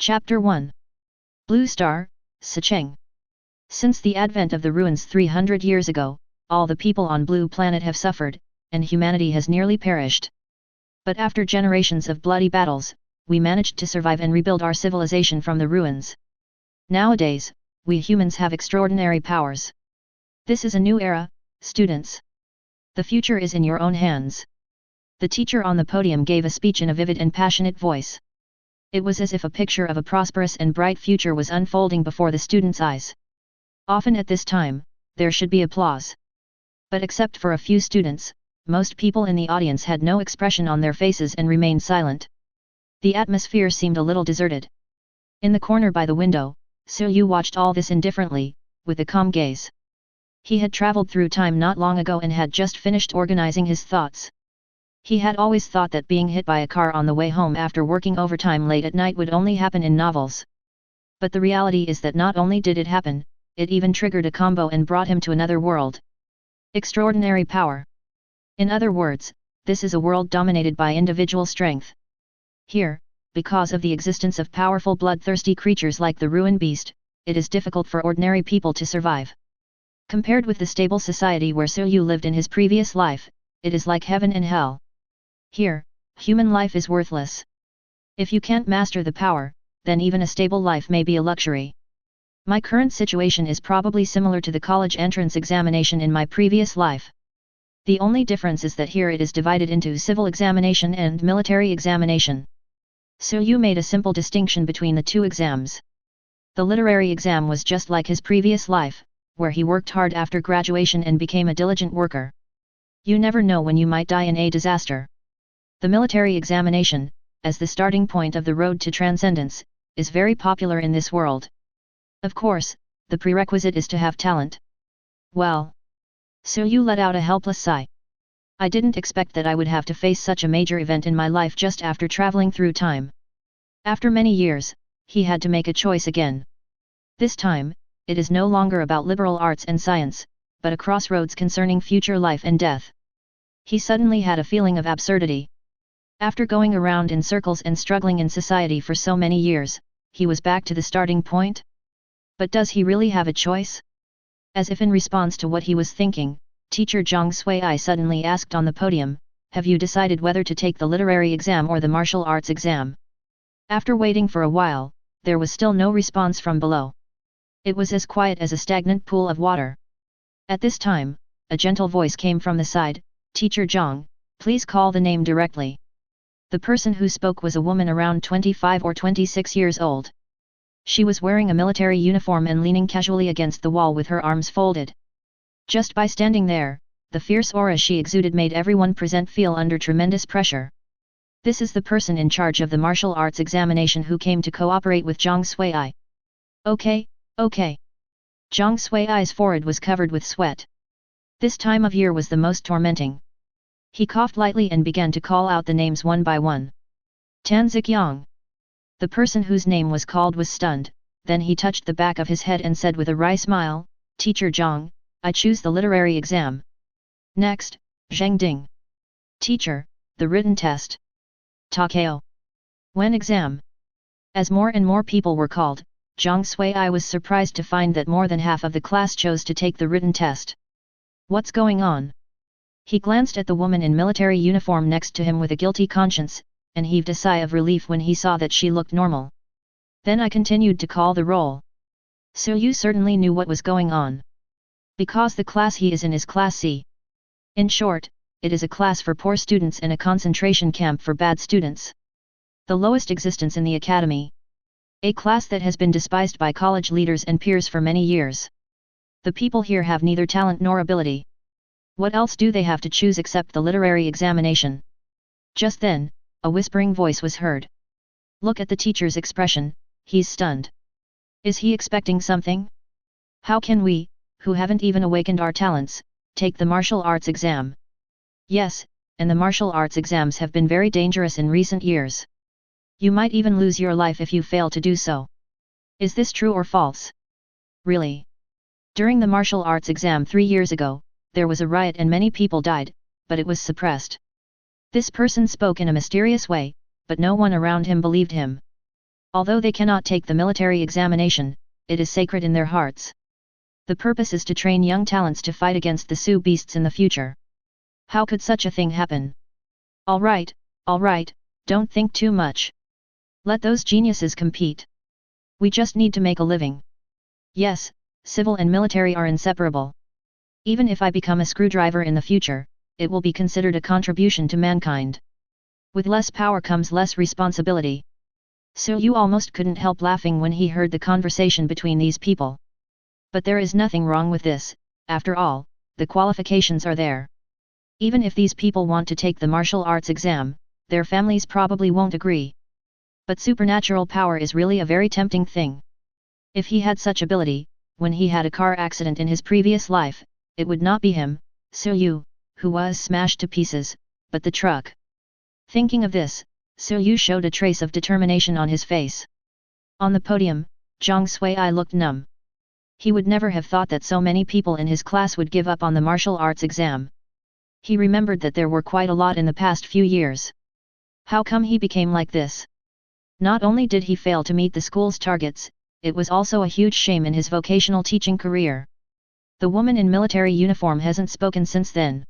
Chapter 1. Blue Star, Sicheng. Since the advent of the ruins 300 years ago, all the people on Blue Planet have suffered, and humanity has nearly perished. But after generations of bloody battles, we managed to survive and rebuild our civilization from the ruins. Nowadays, we humans have extraordinary powers. This is a new era, students. The future is in your own hands. The teacher on the podium gave a speech in a vivid and passionate voice. It was as if a picture of a prosperous and bright future was unfolding before the students' eyes. Often at this time, there should be applause. But except for a few students, most people in the audience had no expression on their faces and remained silent. The atmosphere seemed a little deserted. In the corner by the window, Su watched all this indifferently, with a calm gaze. He had traveled through time not long ago and had just finished organizing his thoughts. He had always thought that being hit by a car on the way home after working overtime late at night would only happen in novels. But the reality is that not only did it happen, it even triggered a combo and brought him to another world. Extraordinary power. In other words, this is a world dominated by individual strength. Here, because of the existence of powerful bloodthirsty creatures like the ruin beast, it is difficult for ordinary people to survive. Compared with the stable society where Su lived in his previous life, it is like heaven and hell. Here, human life is worthless. If you can't master the power, then even a stable life may be a luxury. My current situation is probably similar to the college entrance examination in my previous life. The only difference is that here it is divided into civil examination and military examination. Su made a simple distinction between the two exams. The literary exam was just like his previous life, where he worked hard after graduation and became a diligent worker. You never know when you might die in a disaster. The military examination, as the starting point of the road to transcendence, is very popular in this world. Of course, the prerequisite is to have talent. Well. Su let out a helpless sigh. I didn't expect that I would have to face such a major event in my life just after traveling through time. After many years, he had to make a choice again. This time, it is no longer about liberal arts and science, but a crossroads concerning future life and death. He suddenly had a feeling of absurdity. After going around in circles and struggling in society for so many years, he was back to the starting point? But does he really have a choice? As if in response to what he was thinking, teacher Zhang Sui suddenly asked on the podium, "Have you decided whether to take the literary exam or the martial arts exam?" After waiting for a while, there was still no response from below. It was as quiet as a stagnant pool of water. At this time, a gentle voice came from the side, "Teacher Zhang, please call the name directly." The person who spoke was a woman around 25 or 26 years old. She was wearing a military uniform and leaning casually against the wall with her arms folded. Just by standing there, the fierce aura she exuded made everyone present feel under tremendous pressure. This is the person in charge of the martial arts examination who came to cooperate with Zhang Sui. Okay. Zhang Sui's forehead was covered with sweat. This time of year was the most tormenting. He coughed lightly and began to call out the names one by one. Tan Zikyang. The person whose name was called was stunned, then he touched the back of his head and said with a wry smile, "Teacher Zhang, I choose the literary exam." Next, Zheng Ding. "Teacher, the written test." "Takeo. When exam?" As more and more people were called, Zhang Sui was surprised to find that more than half of the class chose to take the written test. What's going on? He glanced at the woman in military uniform next to him with a guilty conscience, and heaved a sigh of relief when he saw that she looked normal. Then I continued to call the roll. Su certainly knew what was going on. Because the class he is in is Class C. In short, it is a class for poor students and a concentration camp for bad students. The lowest existence in the academy. A class that has been despised by college leaders and peers for many years. The people here have neither talent nor ability. What else do they have to choose except the literary examination? Just then, a whispering voice was heard. Look at the teacher's expression, he's stunned. Is he expecting something? How can we, who haven't even awakened our talents, take the martial arts exam? Yes, and the martial arts exams have been very dangerous in recent years. You might even lose your life if you fail to do so. Is this true or false? Really? During the martial arts exam 3 years ago, there was a riot and many people died, but it was suppressed. This person spoke in a mysterious way, but no one around him believed him. Although they cannot take the military examination, it is sacred in their hearts. The purpose is to train young talents to fight against the Sioux beasts in the future. How could such a thing happen? All right, don't think too much. Let those geniuses compete. We just need to make a living. Yes, civil and military are inseparable. Even if I become a screwdriver in the future, it will be considered a contribution to mankind. With less power comes less responsibility. So you almost couldn't help laughing when he heard the conversation between these people. But there is nothing wrong with this, after all, the qualifications are there. Even if these people want to take the martial arts exam, their families probably won't agree. But supernatural power is really a very tempting thing. If he had such ability, when he had a car accident in his previous life, it would not be him, Yu, who was smashed to pieces, but the truck. Thinking of this, Yu showed a trace of determination on his face. On the podium, Zhang Sui looked numb. He would never have thought that so many people in his class would give up on the martial arts exam. He remembered that there were quite a lot in the past few years. How come he became like this? Not only did he fail to meet the school's targets, it was also a huge shame in his vocational teaching career. The woman in military uniform hasn't spoken since then.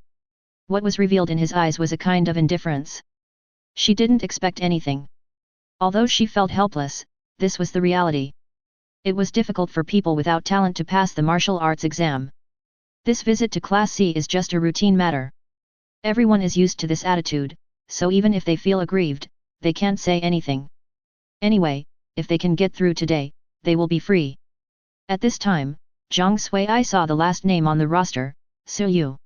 What was revealed in his eyes was a kind of indifference. She didn't expect anything. Although she felt helpless, this was the reality. It was difficult for people without talent to pass the martial arts exam. This visit to Class C is just a routine matter. Everyone is used to this attitude, so even if they feel aggrieved, they can't say anything. Anyway, if they can get through today, they will be free. At this time, Zhang Sui saw the last name on the roster, Yu.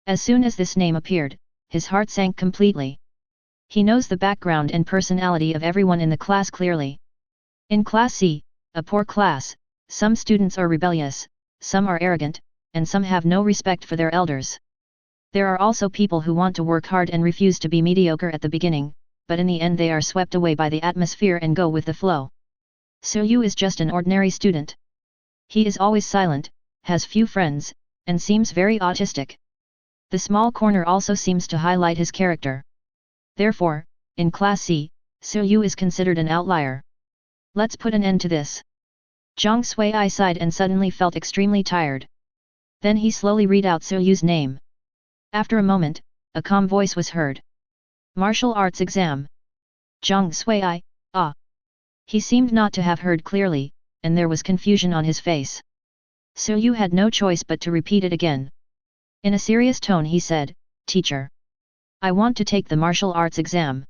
As soon as this name appeared, his heart sank completely. He knows the background and personality of everyone in the class clearly. In Class C, a poor class, some students are rebellious, some are arrogant, and some have no respect for their elders. There are also people who want to work hard and refuse to be mediocre at the beginning, but in the end they are swept away by the atmosphere and go with the flow. Yu is just an ordinary student. He is always silent, has few friends, and seems very autistic. The small corner also seems to highlight his character. Therefore, in Class C, Yu is considered an outlier. Let's put an end to this. Zhang Sui sighed and suddenly felt extremely tired. Then he slowly read out Yu's name. After a moment, a calm voice was heard. Martial arts exam. Zhang Sui, ah. He seemed not to have heard clearly, and there was confusion on his face. Yu had no choice but to repeat it again. In a serious tone he said, "Teacher. I want to take the martial arts exam."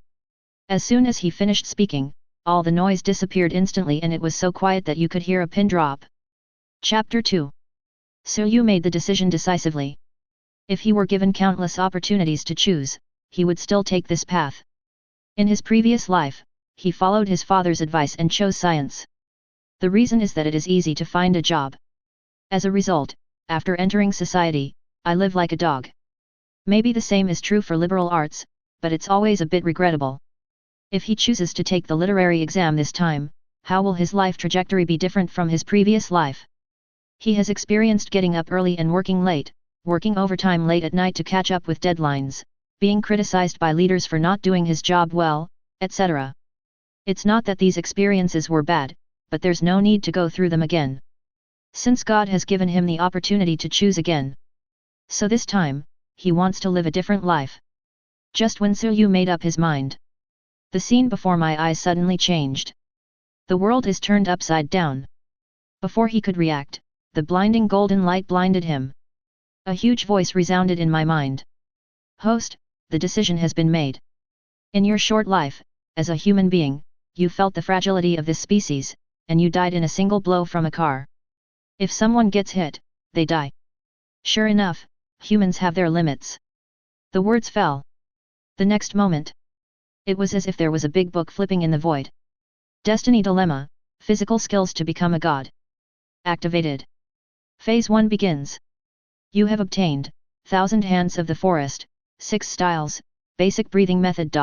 As soon as he finished speaking, all the noise disappeared instantly and it was so quiet that you could hear a pin drop. Chapter 2. Yu made the decision decisively. If he were given countless opportunities to choose, he would still take this path. In his previous life, he followed his father's advice and chose science. The reason is that it is easy to find a job. As a result, after entering society, I live like a dog. Maybe the same is true for liberal arts, but it's always a bit regrettable. If he chooses to take the literary exam this time, how will his life trajectory be different from his previous life? He has experienced getting up early and working late, working overtime late at night to catch up with deadlines, being criticized by leaders for not doing his job well, etc. It's not that these experiences were bad, but there's no need to go through them again. Since God has given him the opportunity to choose again. So this time, he wants to live a different life. Just when Yu made up his mind, the scene before my eyes suddenly changed. The world is turned upside down. Before he could react, the blinding golden light blinded him. A huge voice resounded in my mind. Host, the decision has been made. In your short life, as a human being, you felt the fragility of this species, and you died in a single blow from a car. If someone gets hit, they die. Sure enough, humans have their limits. The words fell. The next moment, it was as if there was a big book flipping in the void. Destiny Dilemma, Physical Skills to Become a God. Activated. Phase 1 begins. You have obtained, 1000 Hands of the Forest, 6 Styles, Basic Breathing Method.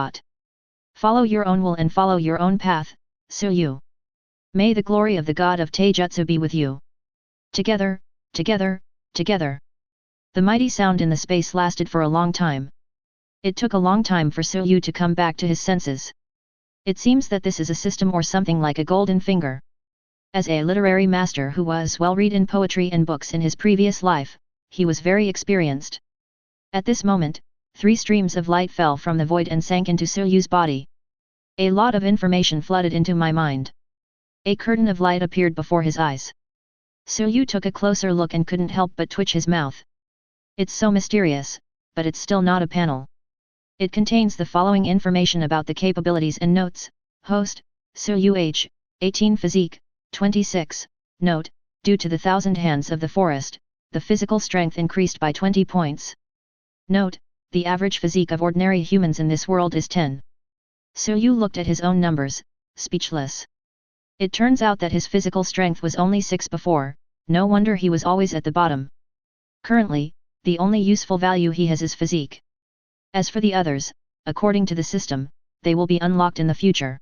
Follow your own will and follow your own path, Yu. May the glory of the god of Taijutsu be with you. Together, together, together. The mighty sound in the space lasted for a long time. It took a long time for Yu to come back to his senses. It seems that this is a system or something like a golden finger. As a literary master who was well read in poetry and books in his previous life, he was very experienced. At this moment, 3 streams of light fell from the void and sank into Suryu's body. A lot of information flooded into my mind. A curtain of light appeared before his eyes. Suryu took a closer look and couldn't help but twitch his mouth. It's so mysterious, but it's still not a panel. It contains the following information about the capabilities and notes. Host, Suryu age, 18 physique, 26, note, due to the 1,000 hands of the forest, the physical strength increased by 20 points. Note, the average physique of ordinary humans in this world is 10. Suryu looked at his own numbers, speechless. It turns out that his physical strength was only 6 before, no wonder he was always at the bottom. Currently, the only useful value he has is physique. As for the others, according to the system, they will be unlocked in the future.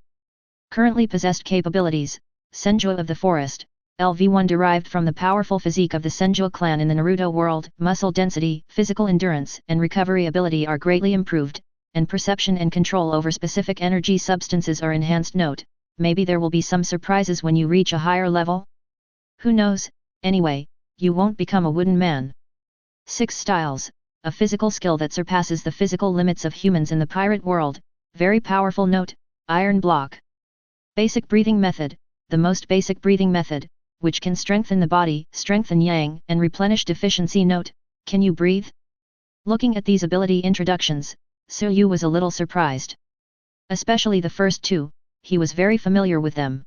Currently possessed capabilities: Senju of the Forest, LV1 derived from the powerful physique of the Senju clan in the Naruto world, muscle density, physical endurance and recovery ability are greatly improved, and perception and control over specific energy substances are enhanced. Note, maybe there will be some surprises when you reach a higher level? Who knows, anyway, you won't become a wooden man. 6 styles, a physical skill that surpasses the physical limits of humans in the pirate world, very powerful. Note, iron block. Basic breathing method, the most basic breathing method, which can strengthen the body, strengthen yang, and replenish deficiency. Note, can you breathe? Looking at these ability introductions, Suryu was a little surprised. Especially the first 2, he was very familiar with them.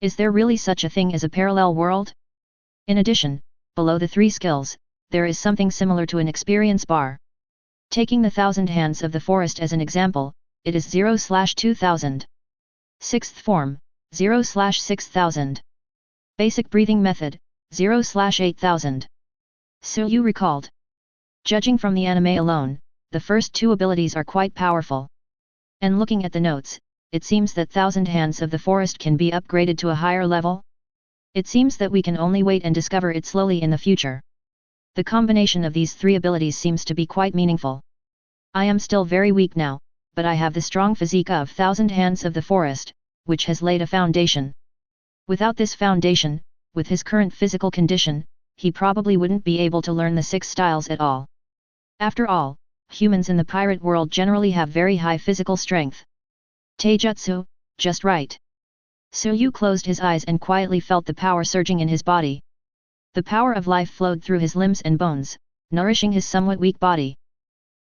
Is there really such a thing as a parallel world? In addition, below the 3 skills, there is something similar to an experience bar. Taking the 1,000 hands of the forest as an example, it is 0/2000. 6th form, 0/6000. Basic breathing method, 0/8000. Suryu recalled. Judging from the anime alone, the first 2 abilities are quite powerful. And looking at the notes, it seems that 1,000 hands of the forest can be upgraded to a higher level. It seems that we can only wait and discover it slowly in the future. The combination of these 3 abilities seems to be quite meaningful. I am still very weak now, but I have the strong physique of 1,000 hands of the forest, which has laid a foundation. Without this foundation, with his current physical condition, he probably wouldn't be able to learn the 6 styles at all. After all, humans in the pirate world generally have very high physical strength. Taijutsu, just right. Suryu closed his eyes and quietly felt the power surging in his body. The power of life flowed through his limbs and bones, nourishing his somewhat weak body.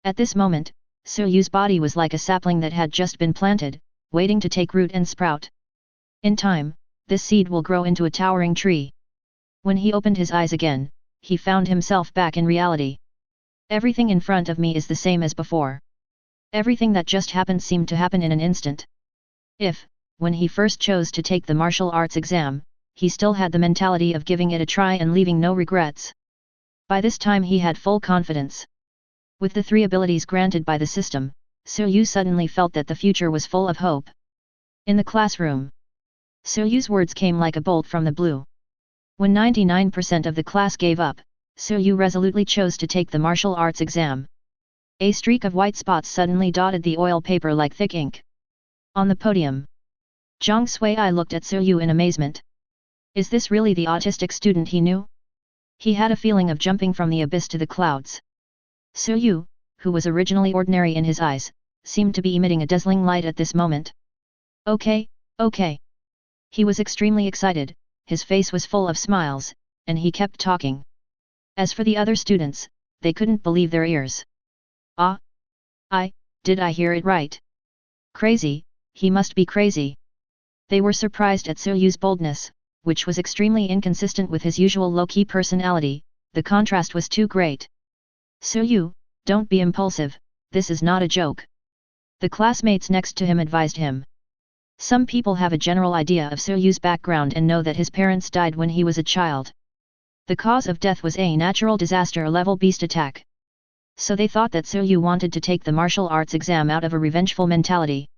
At this moment, Suryu's body was like a sapling that had just been planted, waiting to take root and sprout. In time, this seed will grow into a towering tree. When he opened his eyes again, he found himself back in reality. Everything in front of me is the same as before. Everything that just happened seemed to happen in an instant. If, when he first chose to take the martial arts exam, he still had the mentality of giving it a try and leaving no regrets. By this time he had full confidence. With the 3 abilities granted by the system, Suryu suddenly felt that the future was full of hope. In the classroom, Suryu's words came like a bolt from the blue. When 99% of the class gave up, Suryu resolutely chose to take the martial arts exam. A streak of white spots suddenly dotted the oil paper like thick ink. On the podium, Zhang Sui looked at Suryu in amazement. Is this really the autistic student he knew? He had a feeling of jumping from the abyss to the clouds. Suryu, who was originally ordinary in his eyes, seemed to be emitting a dazzling light at this moment. Okay. He was extremely excited, his face was full of smiles, and he kept talking. As for the other students, they couldn't believe their ears. Did I hear it right? Crazy, he must be crazy. They were surprised at Suryu's boldness, which was extremely inconsistent with his usual low-key personality. The contrast was too great. Suryu, don't be impulsive, this is not a joke. The classmates next to him advised him. Some people have a general idea of Suryu's background and know that his parents died when he was a child. The cause of death was a natural disaster level beast attack. So they thought that Suryu wanted to take the martial arts exam out of a revengeful mentality.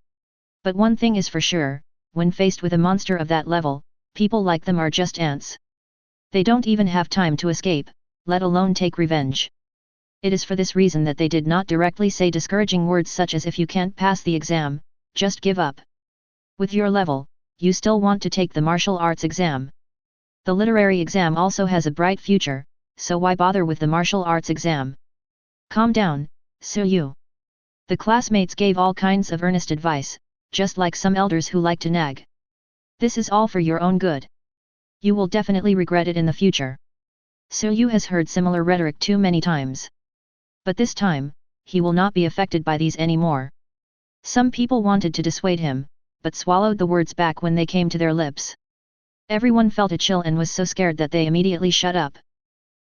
But one thing is for sure, when faced with a monster of that level, people like them are just ants. They don't even have time to escape, let alone take revenge. It is for this reason that they did not directly say discouraging words such as if you can't pass the exam, just give up. With your level, you still want to take the martial arts exam. The literary exam also has a bright future, so why bother with the martial arts exam? Calm down, Suyu. The classmates gave all kinds of earnest advice, just like some elders who like to nag. This is all for your own good. You will definitely regret it in the future. Suyu has heard similar rhetoric too many times. But this time, he will not be affected by these anymore. Some people wanted to dissuade him, but swallowed the words back when they came to their lips. Everyone felt a chill and was so scared that they immediately shut up.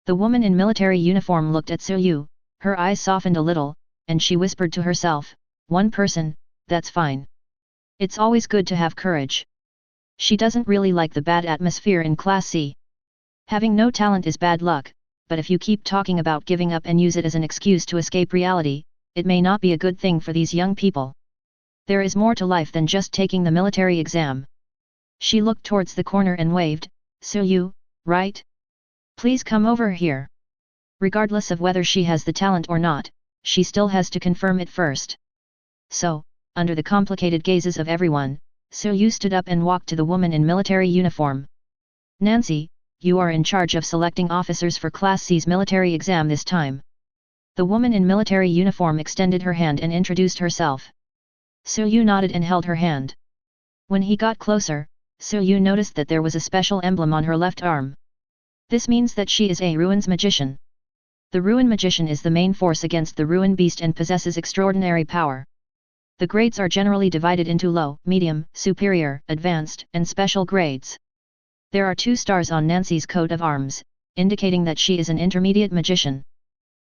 The woman in military uniform looked at Suyu, her eyes softened a little, and she whispered to herself, "One person, that's fine. It's always good to have courage." She doesn't really like the bad atmosphere in Class C. Having no talent is bad luck, but if you keep talking about giving up and use it as an excuse to escape reality, it may not be a good thing for these young people. There is more to life than just taking the military exam. She looked towards the corner and waved, "Suyu, right? Please come over here." Regardless of whether she has the talent or not, she still has to confirm it first. So, under the complicated gazes of everyone, Suyu stood up and walked to the woman in military uniform. "Nancy, you are in charge of selecting officers for Class C's military exam this time." The woman in military uniform extended her hand and introduced herself. Suyu nodded and held her hand. When he got closer, Suyu noticed that there was a special emblem on her left arm. This means that she is a Ruins magician. The Ruin magician is the main force against the Ruin beast and possesses extraordinary power. The grades are generally divided into low, medium, superior, advanced, and special grades. There are 2 stars on Nancy's coat of arms, indicating that she is an intermediate magician.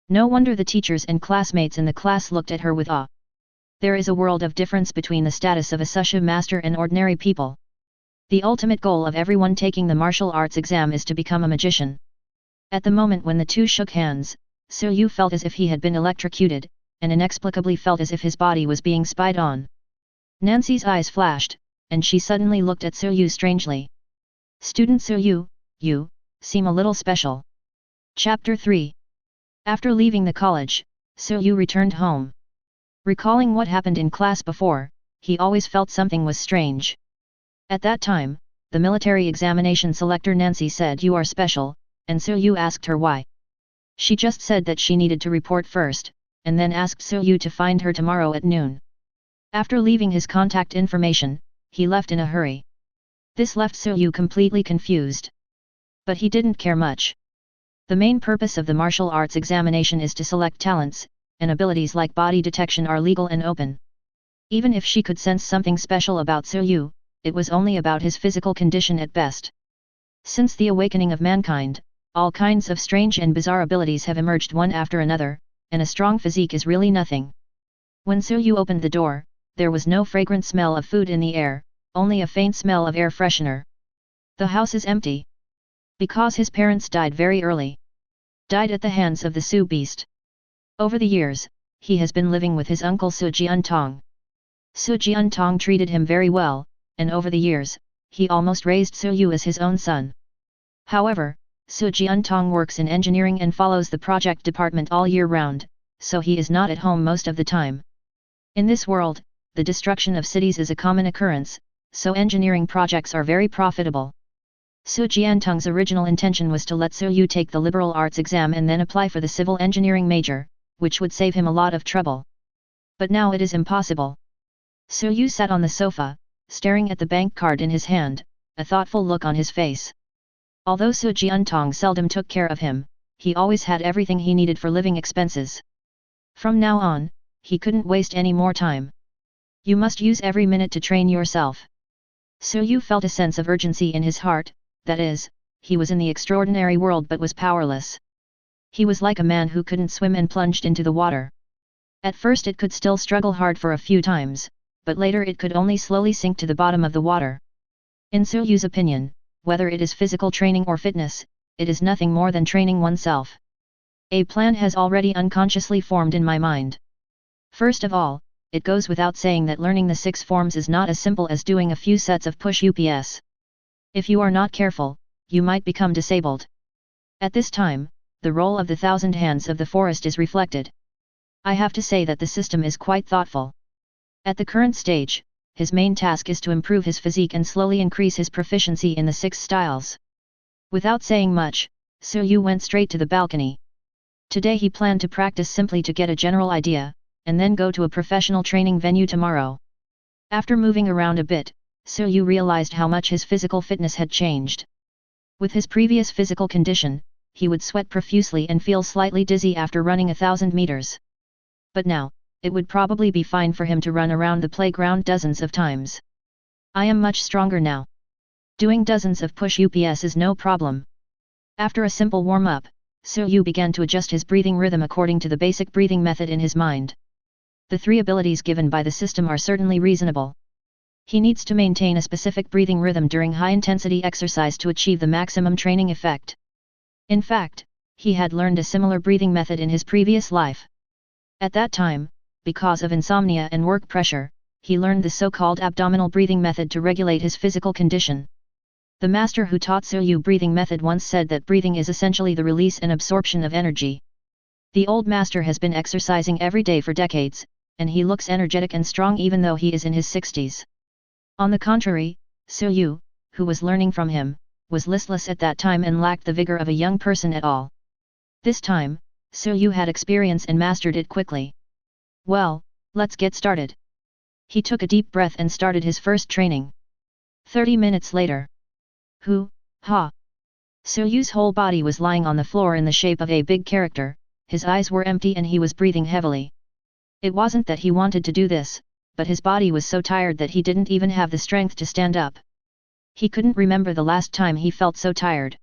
No wonder the teachers and classmates in the class looked at her with awe. There is a world of difference between the status of a Sushu master and ordinary people. The ultimate goal of everyone taking the martial arts exam is to become a magician. At the moment when the two shook hands, Suyu felt as if he had been electrocuted, and inexplicably felt as if his body was being spied on. Nancy's eyes flashed, and she suddenly looked at Suyu strangely. "Student Suyu, you seem a little special." Chapter 3. After leaving the college, Suyu returned home. Recalling what happened in class before, he always felt something was strange. At that time, the military examination selector Nancy said you are special, and Suyu asked her why. She just said that she needed to report first, and then asked Suyu to find her tomorrow at noon. After leaving his contact information, he left in a hurry. This left Suyu completely confused. But he didn't care much. The main purpose of the martial arts examination is to select talents, and abilities like body detection are legal and open. Even if she could sense something special about Suyu, it was only about his physical condition at best. Since the awakening of mankind, all kinds of strange and bizarre abilities have emerged one after another, and a strong physique is really nothing. When Suyu opened the door, there was no fragrant smell of food in the air, only a faint smell of air freshener. The house is empty. Because his parents died very early. Died at the hands of the Su beast. Over the years, he has been living with his uncle Su Jiantong. Su Jiantong treated him very well, and over the years, he almost raised Suyu as his own son. However, Su Jiantong works in engineering and follows the project department all year round, so he is not at home most of the time. In this world, the destruction of cities is a common occurrence, so engineering projects are very profitable. Su Jiantong's original intention was to let Suyu take the liberal arts exam and then apply for the civil engineering major, which would save him a lot of trouble. But now it is impossible. Suyu sat on the sofa, staring at the bank card in his hand, a thoughtful look on his face. Although Su Jiantong seldom took care of him, he always had everything he needed for living expenses. From now on, he couldn't waste any more time. You must use every minute to train yourself. Suyu felt a sense of urgency in his heart, that is, he was in the extraordinary world but was powerless. He was like a man who couldn't swim and plunged into the water. At first it could still struggle hard for a few times, but later it could only slowly sink to the bottom of the water. In Suyu's opinion, whether it is physical training or fitness, it is nothing more than training oneself. A plan has already unconsciously formed in my mind. First of all, it goes without saying that learning the 6 forms is not as simple as doing a few sets of push-ups. If you are not careful, you might become disabled. At this time, the role of the 1,000 hands of the forest is reflected. I have to say that the system is quite thoughtful. At the current stage, his main task is to improve his physique and slowly increase his proficiency in the 6 styles. Without saying much, Su went straight to the balcony. Today he planned to practice simply to get a general idea, and then go to a professional training venue tomorrow. After moving around a bit, Su realized how much his physical fitness had changed. With his previous physical condition, he would sweat profusely and feel slightly dizzy after running 1,000 meters. But now, it would probably be fine for him to run around the playground dozens of times. I am much stronger now. Doing dozens of push-ups is no problem. After a simple warm-up, Su began to adjust his breathing rhythm according to the basic breathing method in his mind. The 3 abilities given by the system are certainly reasonable. He needs to maintain a specific breathing rhythm during high-intensity exercise to achieve the maximum training effect. In fact, he had learned a similar breathing method in his previous life. At that time, because of insomnia and work pressure, he learned the so-called abdominal breathing method to regulate his physical condition. The master who taught Su breathing method once said that breathing is essentially the release and absorption of energy. The old master has been exercising every day for decades, and he looks energetic and strong even though he is in his 60s. On the contrary, Su, who was learning from him, was listless at that time and lacked the vigor of a young person at all. This time, Su had experience and mastered it quickly. Well, let's get started. He took a deep breath and started his first training. 30 minutes later. Ha! Su's whole body was lying on the floor in the shape of a big character, his eyes were empty and he was breathing heavily. It wasn't that he wanted to do this, but his body was so tired that he didn't even have the strength to stand up. He couldn't remember the last time he felt so tired.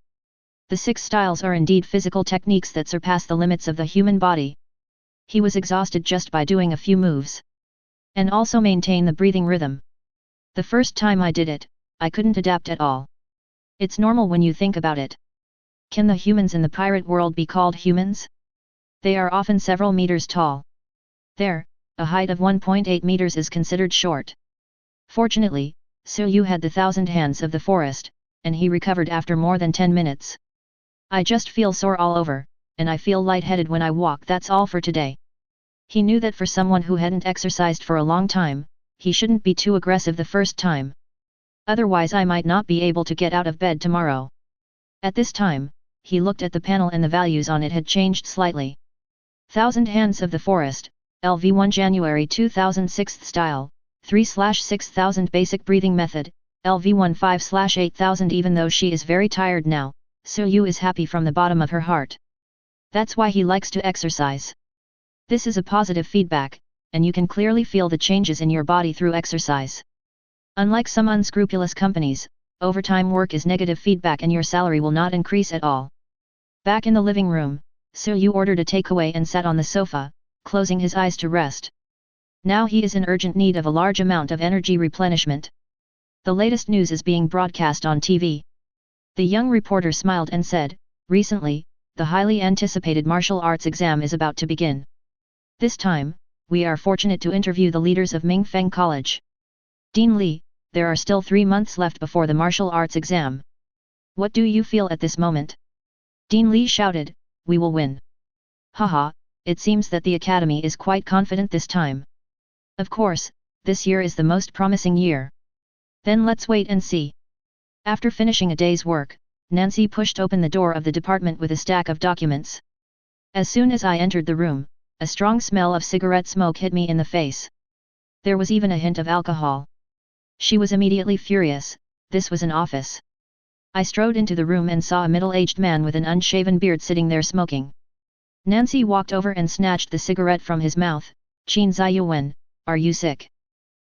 The 6 styles are indeed physical techniques that surpass the limits of the human body. He was exhausted just by doing a few moves. And also maintain the breathing rhythm. The first time I did it, I couldn't adapt at all. It's normal when you think about it. Can the humans in the pirate world be called humans? They are often several meters tall. There, a height of 1.8 meters is considered short. Fortunately, Su had the 1,000 hands of the forest, and he recovered after more than 10 minutes. I just feel sore all over, and I feel lightheaded when I walk. That's all for today. He knew that for someone who hadn't exercised for a long time, he shouldn't be too aggressive the first time. Otherwise I might not be able to get out of bed tomorrow. At this time, he looked at the panel and the values on it had changed slightly. 1,000 Hands of the Forest, LV1 January 2006 Style, 3/6000 Basic Breathing Method, LV1 5/8000. Even though she is very tired now, Su is happy from the bottom of her heart. That's why he likes to exercise. This is a positive feedback, and you can clearly feel the changes in your body through exercise. Unlike some unscrupulous companies, overtime work is negative feedback and your salary will not increase at all. Back in the living room, Su ordered a takeaway and sat on the sofa, closing his eyes to rest. Now he is in urgent need of a large amount of energy replenishment. The latest news is being broadcast on TV. The young reporter smiled and said, "Recently, the highly anticipated martial arts exam is about to begin. This time, we are fortunate to interview the leaders of Mingfeng College. Dean Li, there are still 3 months left before the martial arts exam. What do you feel at this moment?" Dean Li shouted, "We will win." Haha, it seems that the academy is quite confident this time. Of course, this year is the most promising year. Then let's wait and see. After finishing a day's work, Nancy pushed open the door of the department with a stack of documents. As soon as I entered the room, a strong smell of cigarette smoke hit me in the face. There was even a hint of alcohol. She was immediately furious. This was an office. I strode into the room and saw a middle-aged man with an unshaven beard sitting there smoking. Nancy walked over and snatched the cigarette from his mouth. "Qin Ziyuan, are you sick?"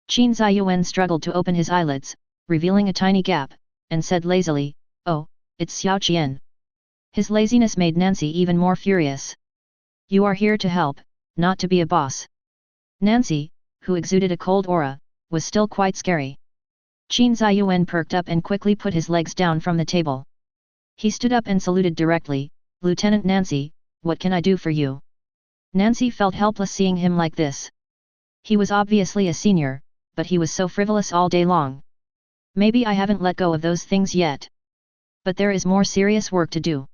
Qin Ziyuan struggled to open his eyelids, revealing a tiny gap, and said lazily, "Oh, it's Xiao Qian." His laziness made Nancy even more furious. "You are here to help, not to be a boss." Nancy, who exuded a cold aura, was still quite scary. Qin Ziyuan perked up and quickly put his legs down from the table. He stood up and saluted directly, "Lieutenant Nancy, what can I do for you?" Nancy felt helpless seeing him like this. He was obviously a senior, but he was so frivolous all day long. Maybe I haven't let go of those things yet. But there is more serious work to do.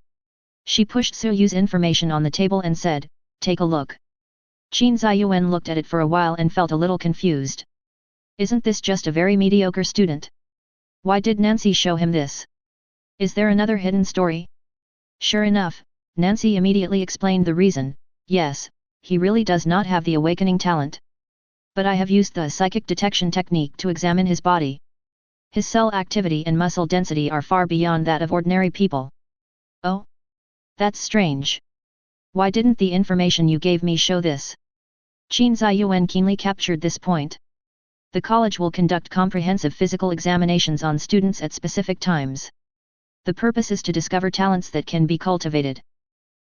She pushed Suyu's information on the table and said, "Take a look." Qin Ziyuan looked at it for a while and felt a little confused. Isn't this just a very mediocre student? Why did Nancy show him this? Is there another hidden story? Sure enough, Nancy immediately explained the reason. Yes, he really does not have the awakening talent. But I have used the psychic detection technique to examine his body. His cell activity and muscle density are far beyond that of ordinary people. Oh? That's strange. Why didn't the information you gave me show this? Qin Ziyuan keenly captured this point. The college will conduct comprehensive physical examinations on students at specific times. The purpose is to discover talents that can be cultivated.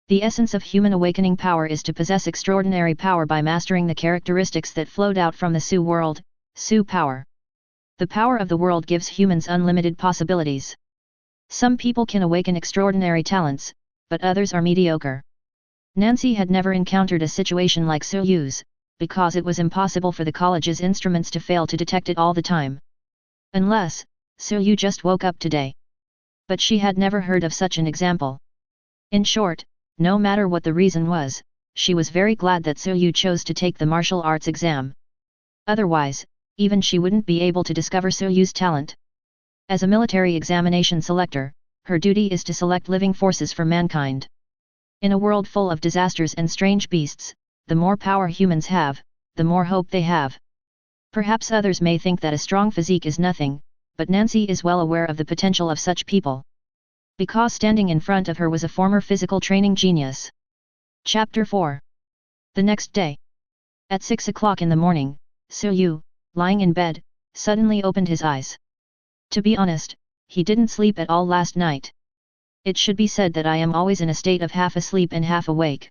The essence of human awakening power is to possess extraordinary power by mastering the characteristics that flowed out from the Su world, Su power. The power of the world gives humans unlimited possibilities. Some people can awaken extraordinary talents, but others are mediocre. Nancy had never encountered a situation like Su Yu's, because it was impossible for the college's instruments to fail to detect it all the time. Unless, Su Yu just woke up today. But she had never heard of such an example. In short, no matter what the reason was, she was very glad that Su Yu chose to take the martial arts exam. Otherwise, even she wouldn't be able to discover Su Yu's talent. As a military examination selector, her duty is to select living forces for mankind. In a world full of disasters and strange beasts, the more power humans have, the more hope they have. Perhaps others may think that a strong physique is nothing, but Nancy is well aware of the potential of such people. Because standing in front of her was a former physical training genius. Chapter 4. The next day. At 6 o'clock in the morning, Su Yu, lying in bed, suddenly opened his eyes. To be honest, he didn't sleep at all last night. It should be said that I am always in a state of half asleep and half awake.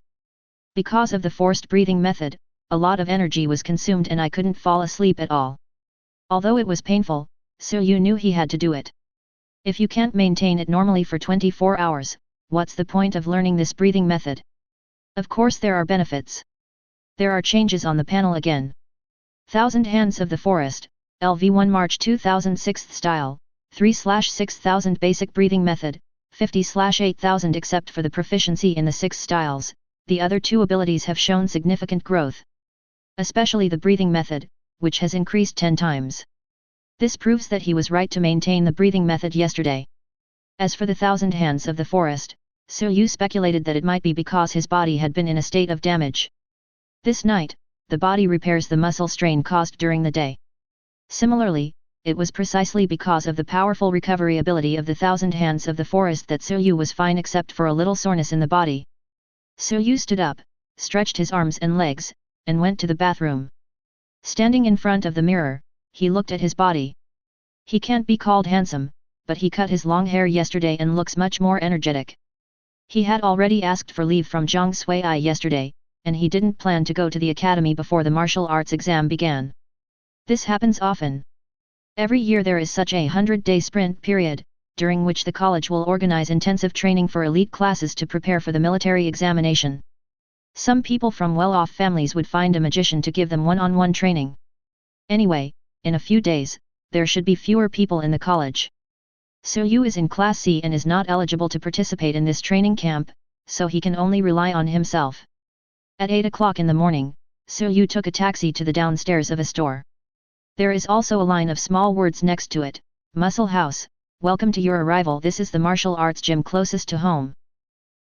Because of the forced breathing method, a lot of energy was consumed and I couldn't fall asleep at all. Although it was painful, Su Yu knew he had to do it. If you can't maintain it normally for 24 hours, what's the point of learning this breathing method? Of course there are benefits. There are changes on the panel again. Thousand Hands of the Forest, LV1 March 2006 style, 3/6000 basic breathing method, 50/8000 except for the proficiency in the 6 styles, the other 2 abilities have shown significant growth. Especially the breathing method, which has increased 10 times. This proves that he was right to maintain the breathing method yesterday. As for the Thousand Hands of the Forest, Su Yu speculated that it might be because his body had been in a state of damage. This night, the body repairs the muscle strain caused during the day. Similarly, it was precisely because of the powerful recovery ability of the Thousand Hands of the Forest that Su Yu was fine except for a little soreness in the body. Su Yu stood up, stretched his arms and legs, and went to the bathroom. Standing in front of the mirror, he looked at his body. He can't be called handsome, but he cut his long hair yesterday and looks much more energetic. He had already asked for leave from Zhang Sui yesterday, and he didn't plan to go to the academy before the martial arts exam began. This happens often. Every year there is such a 100-day sprint period, during which the college will organize intensive training for elite classes to prepare for the military examination. Some people from well-off families would find a magician to give them one-on-one training. Anyway, in a few days, there should be fewer people in the college. Su Yu is in Class C and is not eligible to participate in this training camp, so he can only rely on himself. At 8 o'clock in the morning, Su Yu took a taxi to the downstairs of a store. There is also a line of small words next to it, Muscle House, welcome to your arrival. This is the martial arts gym closest to home.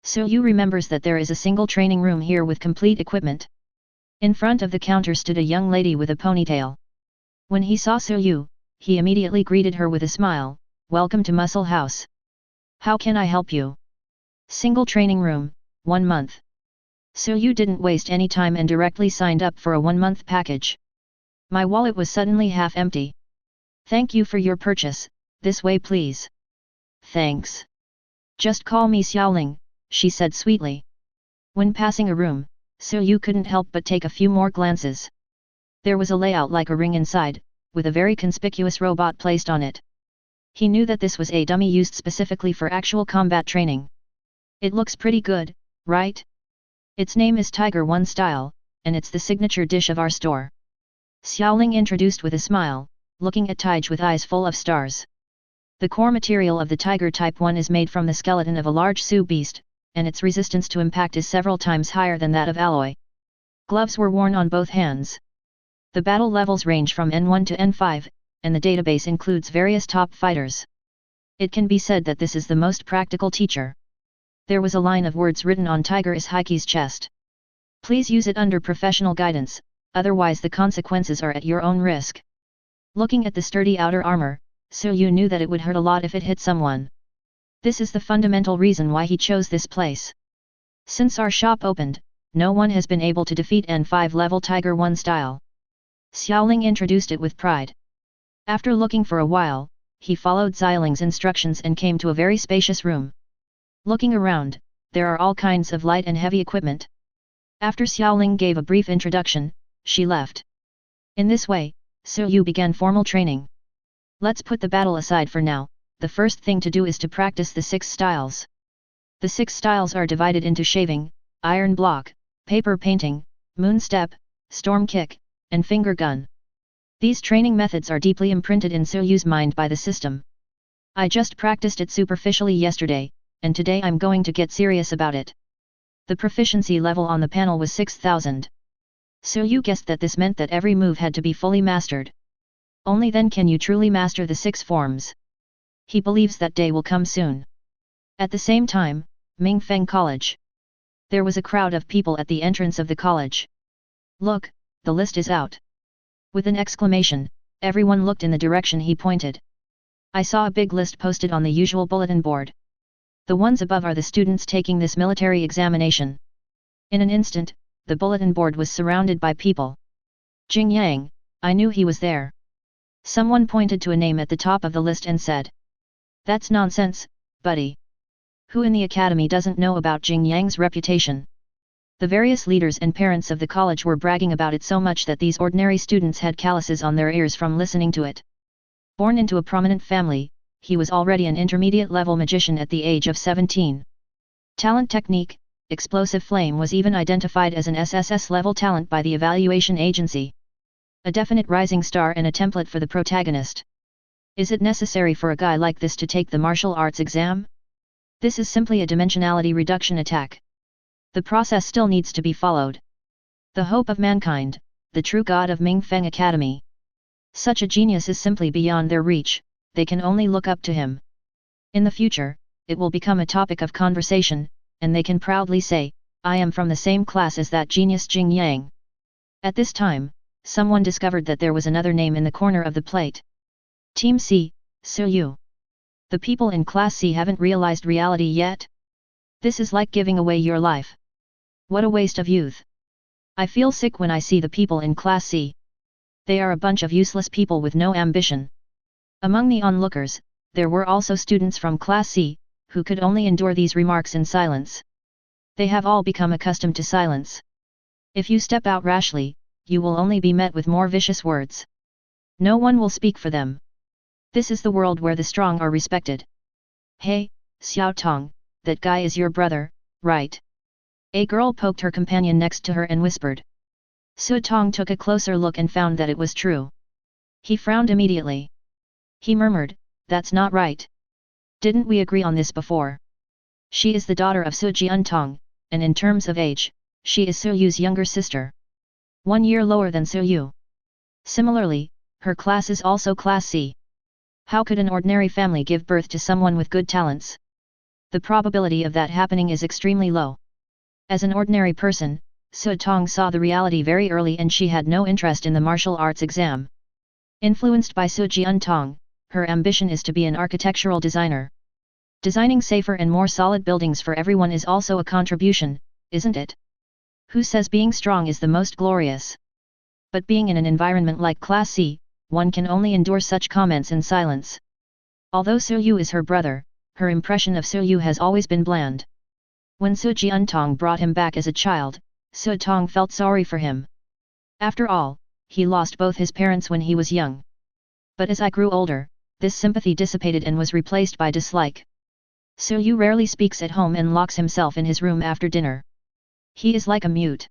Su Yu remembers that there is a single training room here with complete equipment. In front of the counter stood a young lady with a ponytail. When he saw Su Yu, he immediately greeted her with a smile, welcome to Muscle House. How can I help you? Single training room, 1 month. Su Yu didn't waste any time and directly signed up for a 1-month package. My wallet was suddenly half empty. Thank you for your purchase, this way please. Thanks. Just call me Xiaoling, she said sweetly. When passing a room, Su Yu couldn't help but take a few more glances. There was a layout like a ring inside, with a very conspicuous robot placed on it. He knew that this was a dummy used specifically for actual combat training. It looks pretty good, right? Its name is Tiger One Style, and it's the signature dish of our store. Xiaoling introduced with a smile, looking at Taij with eyes full of stars. The core material of the Tiger Type 1 is made from the skeleton of a large Sioux beast, and its resistance to impact is several times higher than that of alloy. Gloves were worn on both hands. The battle levels range from N1 to N5, and the database includes various top fighters. It can be said that this is the most practical teacher. There was a line of words written on Tiger Ishika's chest. Please use it under professional guidance, otherwise the consequences are at your own risk. Looking at the sturdy outer armor, Suyu knew that it would hurt a lot if it hit someone. This is the fundamental reason why he chose this place. Since our shop opened, no one has been able to defeat N5 level Tiger 1 style. Xiaoling introduced it with pride. After looking for a while, he followed Xiaoling's instructions and came to a very spacious room. Looking around, there are all kinds of light and heavy equipment. After Xiaoling gave a brief introduction, she left. In this way, Suyu began formal training. Let's put the battle aside for now. The first thing to do is to practice the 6 styles. The 6 styles are divided into shaving, iron block, paper painting, moon step, storm kick, and finger gun. These training methods are deeply imprinted in Suyu's mind by the system. I just practiced it superficially yesterday, and today I'm going to get serious about it. The proficiency level on the panel was 6000. Suyu guessed that this meant that every move had to be fully mastered. Only then can you truly master the 6 forms. He believes that day will come soon. At the same time, Mingfeng College. There was a crowd of people at the entrance of the college. Look, the list is out. With an exclamation, everyone looked in the direction he pointed. I saw a big list posted on the usual bulletin board. The ones above are the students taking this military examination. In an instant, the bulletin board was surrounded by people. Jing Yang, I knew he was there. Someone pointed to a name at the top of the list and said. That's nonsense, buddy. Who in the academy doesn't know about Jing Yang's reputation? The various leaders and parents of the college were bragging about it so much that these ordinary students had calluses on their ears from listening to it. Born into a prominent family, he was already an intermediate-level magician at the age of 17. Talent technique, explosive flame was even identified as an SSS-level talent by the evaluation agency. A definite rising star and a template for the protagonist. Is it necessary for a guy like this to take the martial arts exam? This is simply a dimensionality reduction attack. The process still needs to be followed. The hope of mankind, the true god of Mingfeng Academy. Such a genius is simply beyond their reach, they can only look up to him. In the future, it will become a topic of conversation, and they can proudly say, I am from the same class as that genius Jing Yang. At this time, someone discovered that there was another name in the corner of the plate. Team C, Suyu. The people in Class C haven't realized reality yet? This is like giving away your life. What a waste of youth. I feel sick when I see the people in Class C. They are a bunch of useless people with no ambition. Among the onlookers, there were also students from Class C, who could only endure these remarks in silence. They have all become accustomed to silence. If you step out rashly, you will only be met with more vicious words. No one will speak for them. This is the world where the strong are respected. Hey, Xiao Tong, that guy is your brother, right? A girl poked her companion next to her and whispered. Su Tong took a closer look and found that it was true. He frowned immediately. He murmured, that's not right. Didn't we agree on this before? She is the daughter of Su Jiantong, and in terms of age, she is Suyu's younger sister. 1 year lower than Suyu. Similarly, her class is also Class C. How could an ordinary family give birth to someone with good talents? The probability of that happening is extremely low. As an ordinary person, Su Tong saw the reality very early and she had no interest in the martial arts exam. Influenced by Su Jiantong, her ambition is to be an architectural designer. Designing safer and more solid buildings for everyone is also a contribution, isn't it? Who says being strong is the most glorious? But being in an environment like Class C, one can only endure such comments in silence. Although Suyu is her brother, her impression of Suyu has always been bland. When Su Jiantong brought him back as a child, Su Tong felt sorry for him. After all, he lost both his parents when he was young. But as I grew older, this sympathy dissipated and was replaced by dislike. Suyu rarely speaks at home and locks himself in his room after dinner. He is like a mute.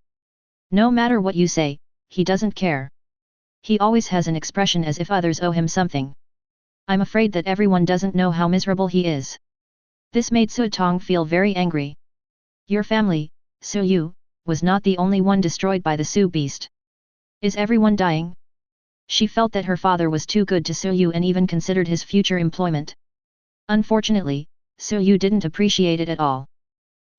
No matter what you say, he doesn't care. He always has an expression as if others owe him something. I'm afraid that everyone doesn't know how miserable he is. This made Su Tong feel very angry. Your family, Suyu, was not the only one destroyed by the Su beast. Is everyone dying? She felt that her father was too good to Su-yu and even considered his future employment. Unfortunately, Su-yu didn't appreciate it at all.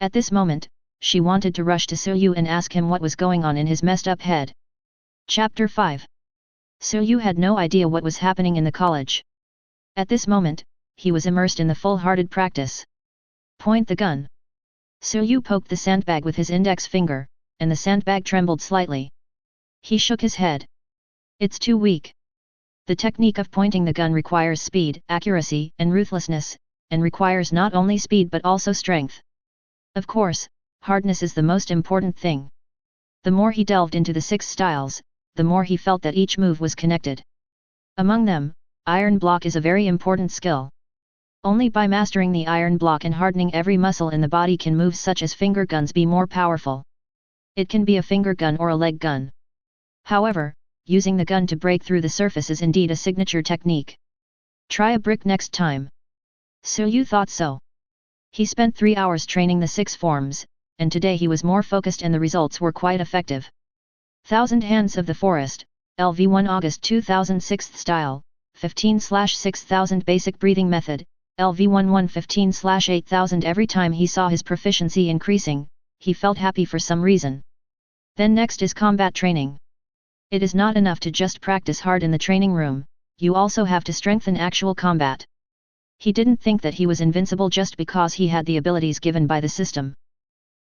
At this moment, she wanted to rush to Su-yu and ask him what was going on in his messed up head. Chapter 5. Su-yu had no idea what was happening in the college. At this moment, he was immersed in the full-hearted practice. Point the gun. Su-yu poked the sandbag with his index finger, and the sandbag trembled slightly. He shook his head. It's too weak. The technique of pointing the gun requires speed, accuracy, and ruthlessness, and requires not only speed but also strength. Of course, hardness is the most important thing. The more he delved into the 6 styles, the more he felt that each move was connected. Among them, iron block is a very important skill. Only by mastering the iron block and hardening every muscle in the body can moves such as finger guns be more powerful. It can be a finger gun or a leg gun. However, using the gun to break through the surface is indeed a signature technique. Try a brick next time. Su-yu thought so. He spent 3 hours training the 6 forms, and today he was more focused and the results were quite effective. Thousand Hands of the Forest, LV1 August 2006 Style, 15/6000 Basic Breathing Method, LV1 115/8000 Every time he saw his proficiency increasing, he felt happy for some reason. Then next is combat training. It is not enough to just practice hard in the training room, you also have to strengthen actual combat. He didn't think that he was invincible just because he had the abilities given by the system.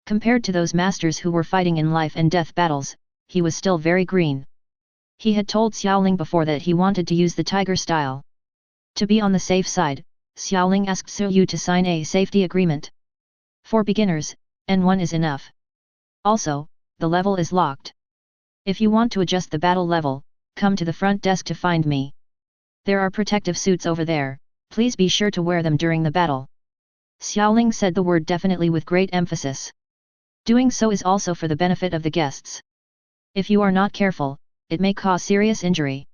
Compared to those masters who were fighting in life and death battles, he was still very green. He had told Xiaoling before that he wanted to use the tiger style. To be on the safe side, Xiaoling asked Su-yu to sign a safety agreement. For beginners, N1 is enough. Also, the level is locked. If you want to adjust the battle level, come to the front desk to find me. There are protective suits over there, please be sure to wear them during the battle. Xiaoling said the word definitely with great emphasis. Doing so is also for the benefit of the guests. If you are not careful, it may cause serious injury.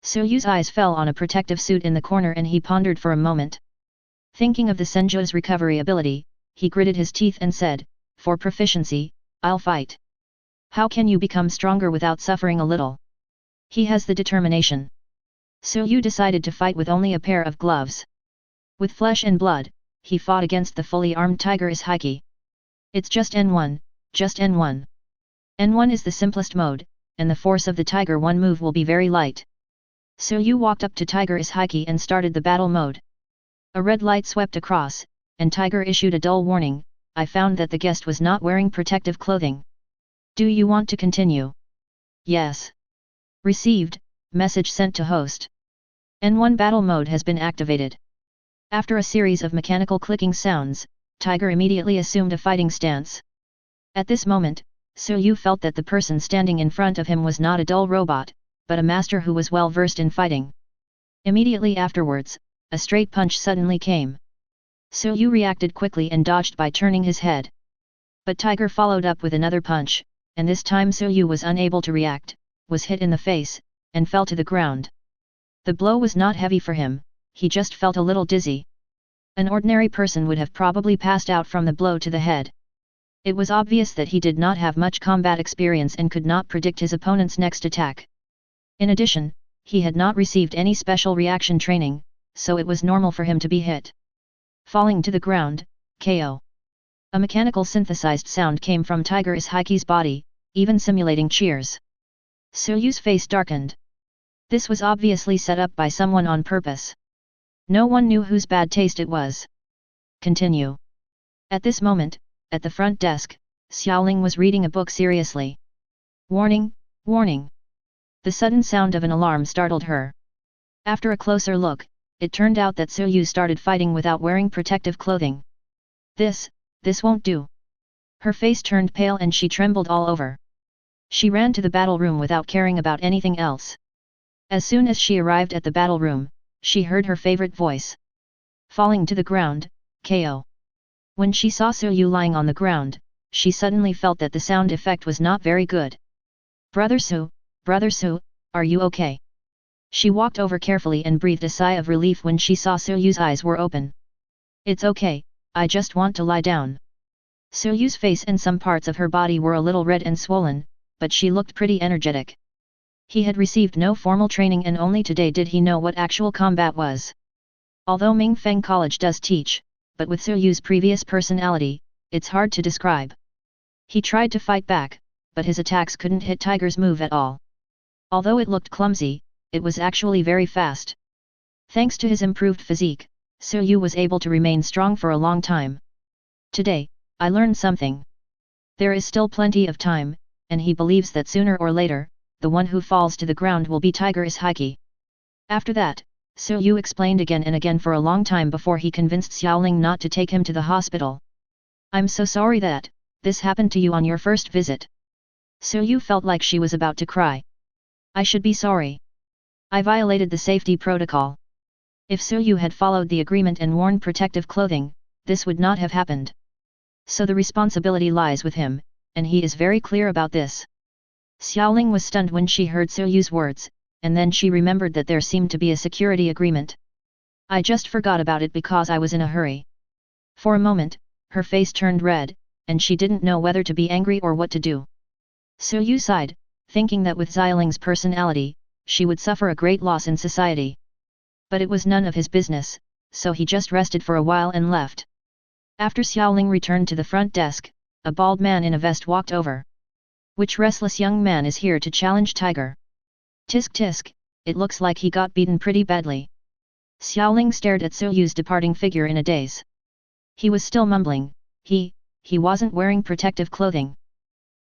Su-yu's eyes fell on a protective suit in the corner and he pondered for a moment. Thinking of the Senju's recovery ability, he gritted his teeth and said, for proficiency, I'll fight. How can you become stronger without suffering a little? He has the determination. Su-yu decided to fight with only a pair of gloves. With flesh and blood, he fought against the fully armed tiger Ishiki. It's just N1, just N1. N1 is the simplest mode, and the force of the tiger 1 move will be very light. Su-yu walked up to Tiger Ishiki and started the battle mode. A red light swept across, and Tiger issued a dull warning, I found that the guest was not wearing protective clothing. Do you want to continue? Yes. Received, message sent to host. N1 battle mode has been activated. After a series of mechanical clicking sounds, Tiger immediately assumed a fighting stance. At this moment, Su-yu felt that the person standing in front of him was not a dull robot, but a master who was well versed in fighting. Immediately afterwards, a straight punch suddenly came. Su-yu reacted quickly and dodged by turning his head. But Tiger followed up with another punch, and this time Su-yu was unable to react, was hit in the face, and fell to the ground. The blow was not heavy for him, he just felt a little dizzy. An ordinary person would have probably passed out from the blow to the head. It was obvious that he did not have much combat experience and could not predict his opponent's next attack. In addition, he had not received any special reaction training, so it was normal for him to be hit. Falling to the ground, KO. A mechanical synthesized sound came from Tiger Ishiki's body, even simulating cheers. Su-yu's face darkened. This was obviously set up by someone on purpose. No one knew whose bad taste it was. Continue. At this moment, at the front desk, Xiaoling was reading a book seriously. Warning, warning. The sudden sound of an alarm startled her. After a closer look, it turned out that Su-yu started fighting without wearing protective clothing. This won't do. Her face turned pale and she trembled all over. She ran to the battle room without caring about anything else. As soon as she arrived at the battle room, she heard her favorite voice. Falling to the ground, KO. When she saw Su-yu lying on the ground, she suddenly felt that the sound effect was not very good. Brother Su, are you okay? She walked over carefully and breathed a sigh of relief when she saw Su-yu's eyes were open. It's okay, I just want to lie down. Su-yu's face and some parts of her body were a little red and swollen, but she looked pretty energetic. He had received no formal training and only today did he know what actual combat was. Although Mingfeng College does teach, but with Yu's previous personality, it's hard to describe. He tried to fight back, but his attacks couldn't hit Tiger's move at all. Although it looked clumsy, it was actually very fast. Thanks to his improved physique, Yu was able to remain strong for a long time. Today, I learned something. There is still plenty of time, and he believes that sooner or later, the one who falls to the ground will be Tiger Ishiki. After that, Yu explained again and again for a long time before he convinced Xiaoling not to take him to the hospital. I'm so sorry that this happened to you on your first visit. Yu felt like she was about to cry. I should be sorry. I violated the safety protocol. If Yu had followed the agreement and worn protective clothing, this would not have happened. So the responsibility lies with him, and he is very clear about this. Xiaoling was stunned when she heard Yu's words, and then she remembered that there seemed to be a security agreement. I just forgot about it because I was in a hurry. For a moment, her face turned red, and she didn't know whether to be angry or what to do. Yu sighed, thinking that with Xiaoling's personality, she would suffer a great loss in society. But it was none of his business, so he just rested for a while and left. After Xiaoling returned to the front desk, a bald man in a vest walked over. Which restless young man is here to challenge Tiger? Tisk tisk, it looks like he got beaten pretty badly. Xiaoling stared at Yu's departing figure in a daze. He was still mumbling, he wasn't wearing protective clothing.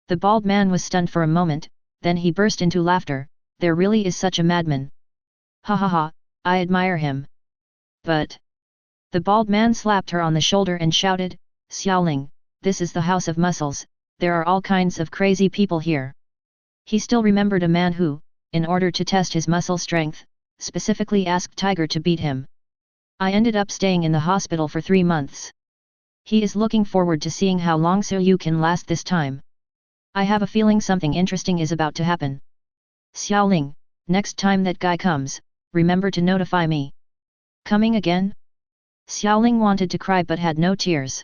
The bald man was stunned for a moment, then he burst into laughter, there really is such a madman. Ha ha ha, I admire him. But... The bald man slapped her on the shoulder and shouted, Xiaoling, this is the house of muscles, there are all kinds of crazy people here. He still remembered a man who, in order to test his muscle strength, specifically asked Tiger to beat him. I ended up staying in the hospital for 3 months. He is looking forward to seeing how long Yu can last this time. I have a feeling something interesting is about to happen. Xiaoling, next time that guy comes, remember to notify me. Coming again? Xiaoling wanted to cry but had no tears.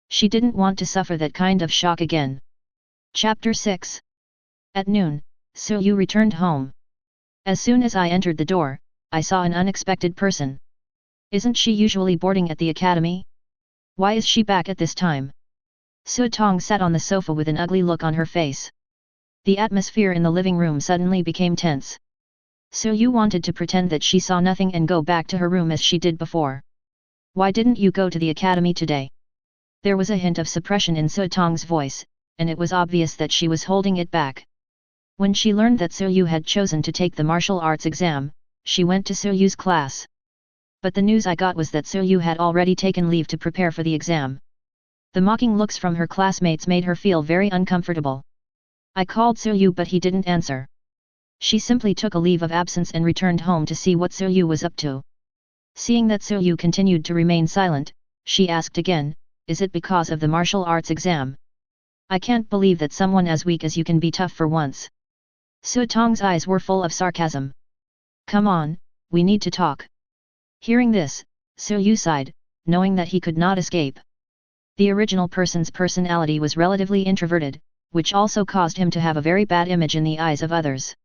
She didn't want to suffer that kind of shock again. Chapter 6. At noon, Yu returned home. As soon as I entered the door, I saw an unexpected person. Isn't she usually boarding at the academy? Why is she back at this time? Su Tong sat on the sofa with an ugly look on her face. The atmosphere in the living room suddenly became tense. Yu wanted to pretend that she saw nothing and go back to her room as she did before. Why didn't you go to the academy today? There was a hint of suppression in Su Tong's voice, and it was obvious that she was holding it back. When she learned that Yu had chosen to take the martial arts exam, she went to Yu's class. But the news I got was that Yu had already taken leave to prepare for the exam. The mocking looks from her classmates made her feel very uncomfortable. I called Yu but he didn't answer. She simply took a leave of absence and returned home to see what Yu was up to. Seeing that Yu continued to remain silent, she asked again, is it because of the martial arts exam? I can't believe that someone as weak as you can be tough for once. Su Tong's eyes were full of sarcasm. Come on, we need to talk. Hearing this, Yu sighed, knowing that he could not escape. The original person's personality was relatively introverted, which also caused him to have a very bad image in the eyes of others.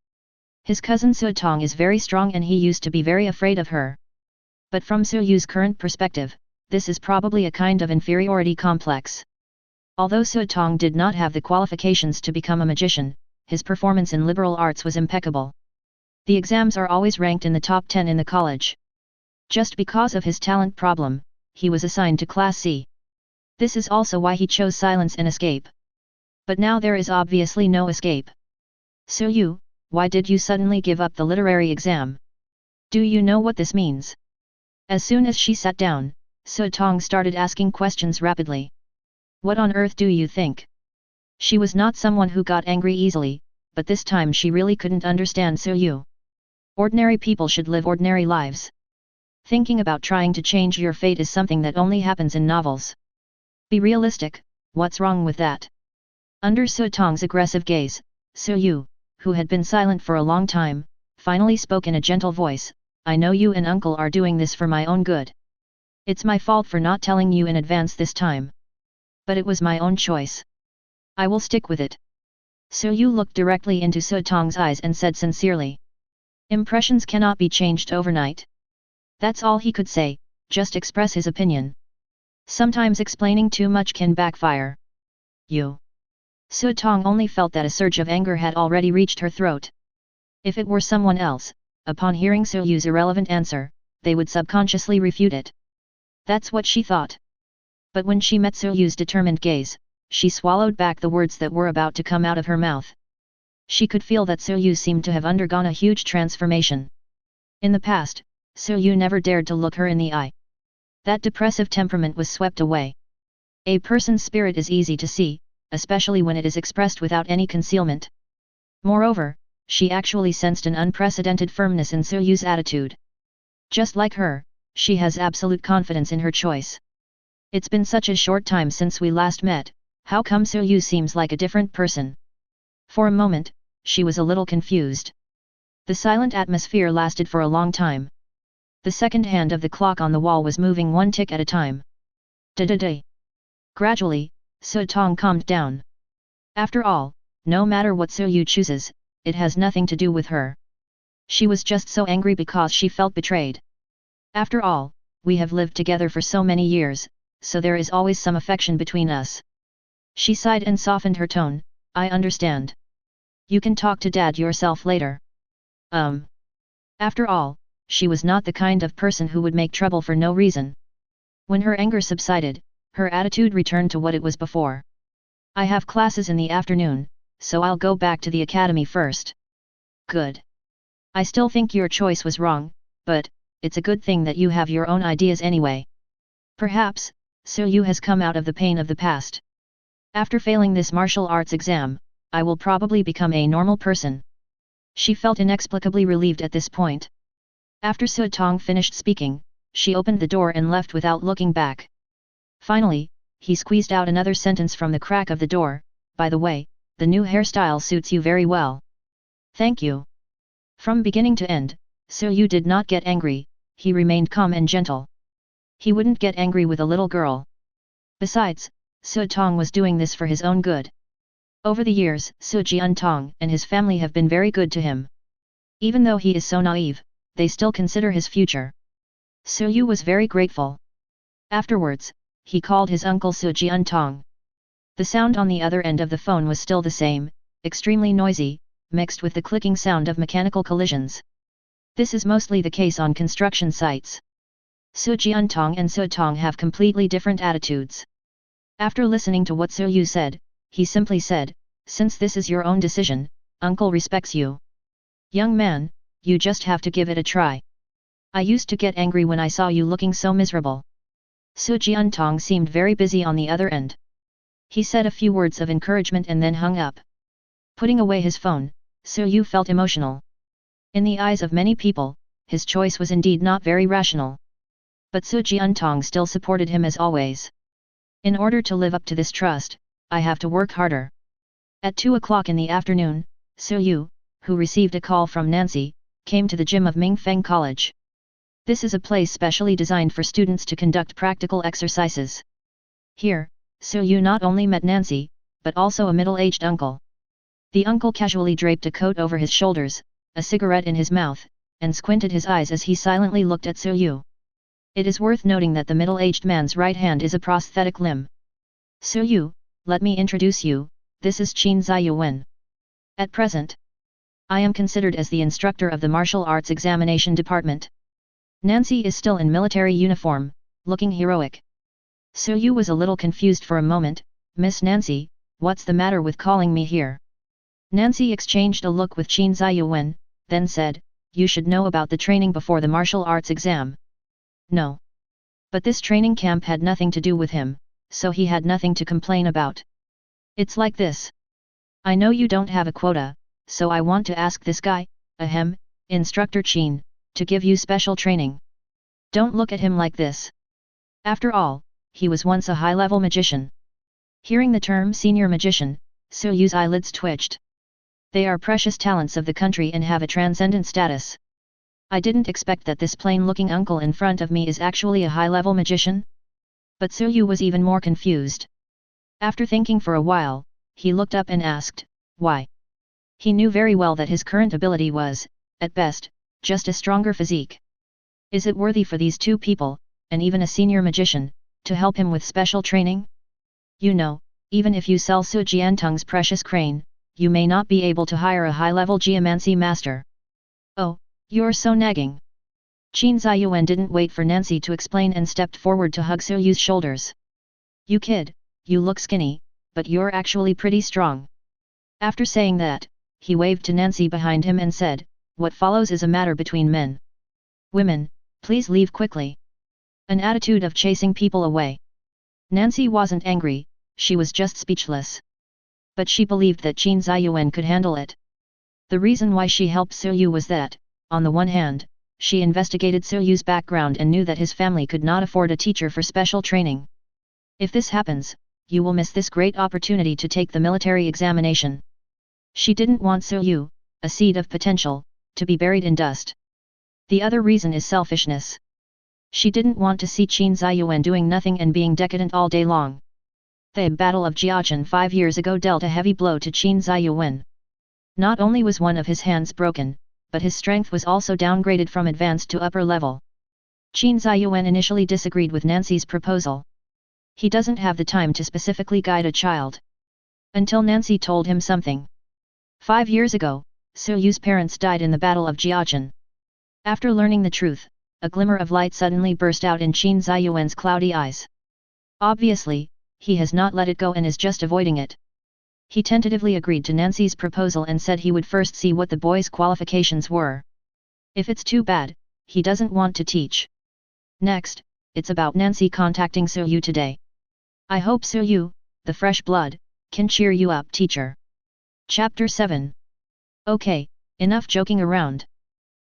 His cousin Su Tong is very strong and he used to be very afraid of her. But from Yu's current perspective, this is probably a kind of inferiority complex. Although Su Tong did not have the qualifications to become a magician, his performance in liberal arts was impeccable. The exams are always ranked in the top 10 in the college. Just because of his talent problem, he was assigned to Class C. This is also why he chose silence and escape. But now there is obviously no escape. Yu, why did you suddenly give up the literary exam? Do you know what this means? As soon as she sat down, Su Tong started asking questions rapidly. What on earth do you think? She was not someone who got angry easily, but this time she really couldn't understand Yu. Ordinary people should live ordinary lives. Thinking about trying to change your fate is something that only happens in novels. Be realistic, what's wrong with that? Under Su Tong's aggressive gaze, Yu, who had been silent for a long time, finally spoke in a gentle voice, I know you and uncle are doing this for my own good. It's my fault for not telling you in advance this time. But it was my own choice. I will stick with it. Yu looked directly into Su Tong's eyes and said sincerely. Impressions cannot be changed overnight. That's all he could say, just express his opinion. Sometimes explaining too much can backfire. Su Tong only felt that a surge of anger had already reached her throat. If it were someone else, upon hearing Su Yu's irrelevant answer, they would subconsciously refute it. That's what she thought. But when she met Su Yu's determined gaze, she swallowed back the words that were about to come out of her mouth. She could feel that Su Yu seemed to have undergone a huge transformation. In the past, Su Yu never dared to look her in the eye. That depressive temperament was swept away. A person's spirit is easy to see, especially when it is expressed without any concealment. Moreover, she actually sensed an unprecedented firmness in Su Yu's attitude. Just like her, she has absolute confidence in her choice. It's been such a short time since we last met, how come Su Yu seems like a different person? For a moment, she was a little confused. The silent atmosphere lasted for a long time. The second hand of the clock on the wall was moving one tick at a time. Da-da-da. Gradually, Su Tong calmed down. After all, no matter what Su Yu chooses, it has nothing to do with her. She was just so angry because she felt betrayed. After all, we have lived together for so many years, so there is always some affection between us. She sighed and softened her tone. I understand. You can talk to Dad yourself later. After all, she was not the kind of person who would make trouble for no reason. When her anger subsided, her attitude returned to what it was before. I have classes in the afternoon, so I'll go back to the academy first. Good. I still think your choice was wrong, but it's a good thing that you have your own ideas anyway. Perhaps, Su Yu has come out of the pain of the past. After failing this martial arts exam, I will probably become a normal person. She felt inexplicably relieved at this point. After Su Tong finished speaking, she opened the door and left without looking back. Finally, he squeezed out another sentence from the crack of the door. By the way, the new hairstyle suits you very well. Thank you. From beginning to end, Su Yu did not get angry, he remained calm and gentle. He wouldn't get angry with a little girl. Besides, Su Tong was doing this for his own good. Over the years, Su Jiantong and his family have been very good to him. Even though he is so naive, they still consider his future. Su Yu was very grateful. Afterwards, he called his uncle Su Jiantong. The sound on the other end of the phone was still the same, extremely noisy, mixed with the clicking sound of mechanical collisions. This is mostly the case on construction sites. Su Jiantong and Su Tong have completely different attitudes. After listening to what Su Yu said, he simply said, since this is your own decision, uncle respects you. Young man, you just have to give it a try. I used to get angry when I saw you looking so miserable. Su Jiantong seemed very busy on the other end. He said a few words of encouragement and then hung up. Putting away his phone, Su Yu felt emotional. In the eyes of many people, his choice was indeed not very rational. But Su Jiantong still supported him as always. In order to live up to this trust, I have to work harder. At 2 o'clock in the afternoon, Su Yu, who received a call from Nancy, came to the gym of Mingfeng College. This is a place specially designed for students to conduct practical exercises. Here, Su Yu not only met Nancy, but also a middle-aged uncle. The uncle casually draped a coat over his shoulders, a cigarette in his mouth, and squinted his eyes as he silently looked at Su Yu. It is worth noting that the middle-aged man's right hand is a prosthetic limb. Su Yu, let me introduce you, this is Qin Ziyuwen. At present, I am considered as the instructor of the martial arts examination department. Nancy is still in military uniform, looking heroic. Su Yu was a little confused for a moment. Miss Nancy, what's the matter with calling me here? Nancy exchanged a look with Qin Ziyuwen, then said, you should know about the training before the martial arts exam. No. But this training camp had nothing to do with him, so he had nothing to complain about. It's like this. I know you don't have a quota, so I want to ask this guy, Instructor Qin, to give you special training. Don't look at him like this. After all, he was once a high-level magician. Hearing the term senior magician, Su Yu's eyelids twitched. They are precious talents of the country and have a transcendent status. I didn't expect that this plain-looking uncle in front of me is actually a high-level magician. But Su Yu was even more confused. After thinking for a while, he looked up and asked, Why? He knew very well that his current ability was, at best, just a stronger physique. Is it worthy for these two people, and even a senior magician, to help him with special training? You know, even if you sell Su Jiantung's precious crane, you may not be able to hire a high-level geomancy master. Oh, you're so nagging. Qin Ziyuan didn't wait for Nancy to explain and stepped forward to hug Su Yu's shoulders. You kid, you look skinny, but you're actually pretty strong. After saying that, he waved to Nancy behind him and said, what follows is a matter between men. Women, please leave quickly. An attitude of chasing people away. Nancy wasn't angry, she was just speechless. But she believed that Qin Ziyuan could handle it. The reason why she helped Su Yu was that, on the one hand, she investigated Su Yu's background and knew that his family could not afford a teacher for special training. If this happens, you will miss this great opportunity to take the military examination. She didn't want Su Yu, a seed of potential, to be buried in dust. The other reason is selfishness. She didn't want to see Qin Ziyuan doing nothing and being decadent all day long. The Battle of Jiachen 5 years ago dealt a heavy blow to Qin Ziyuan. Not only was one of his hands broken, but his strength was also downgraded from advanced to upper level. Qin Ziyuan initially disagreed with Nancy's proposal. He doesn't have the time to specifically guide a child. Until Nancy told him something. 5 years ago, Su Yu's parents died in the Battle of Jiachen. After learning the truth, a glimmer of light suddenly burst out in Qin Ziyuan's cloudy eyes. Obviously, he has not let it go and is just avoiding it. He tentatively agreed to Nancy's proposal and said he would first see what the boy's qualifications were. If it's too bad, he doesn't want to teach. Next, it's about Nancy contacting Su Yu today. I hope Su Yu, the fresh blood, can cheer you up, teacher. Chapter 7. Okay, enough joking around.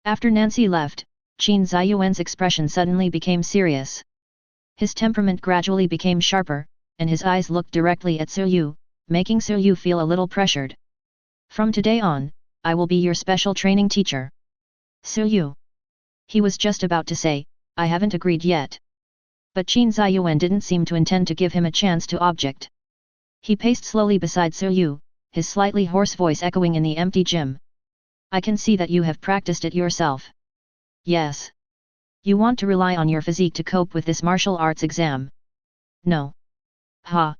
After Nancy left, Qin Ziyuan's expression suddenly became serious. His temperament gradually became sharper, and his eyes looked directly at Su Yu, making Su Yu feel a little pressured. From today on, I will be your special training teacher. Su Yu. He was just about to say, I haven't agreed yet. But Qin Ziyuan didn't seem to intend to give him a chance to object. He paced slowly beside Su Yu, his slightly hoarse voice echoing in the empty gym. I can see that you have practiced it yourself. Yes. You want to rely on your physique to cope with this martial arts exam? No. Ha.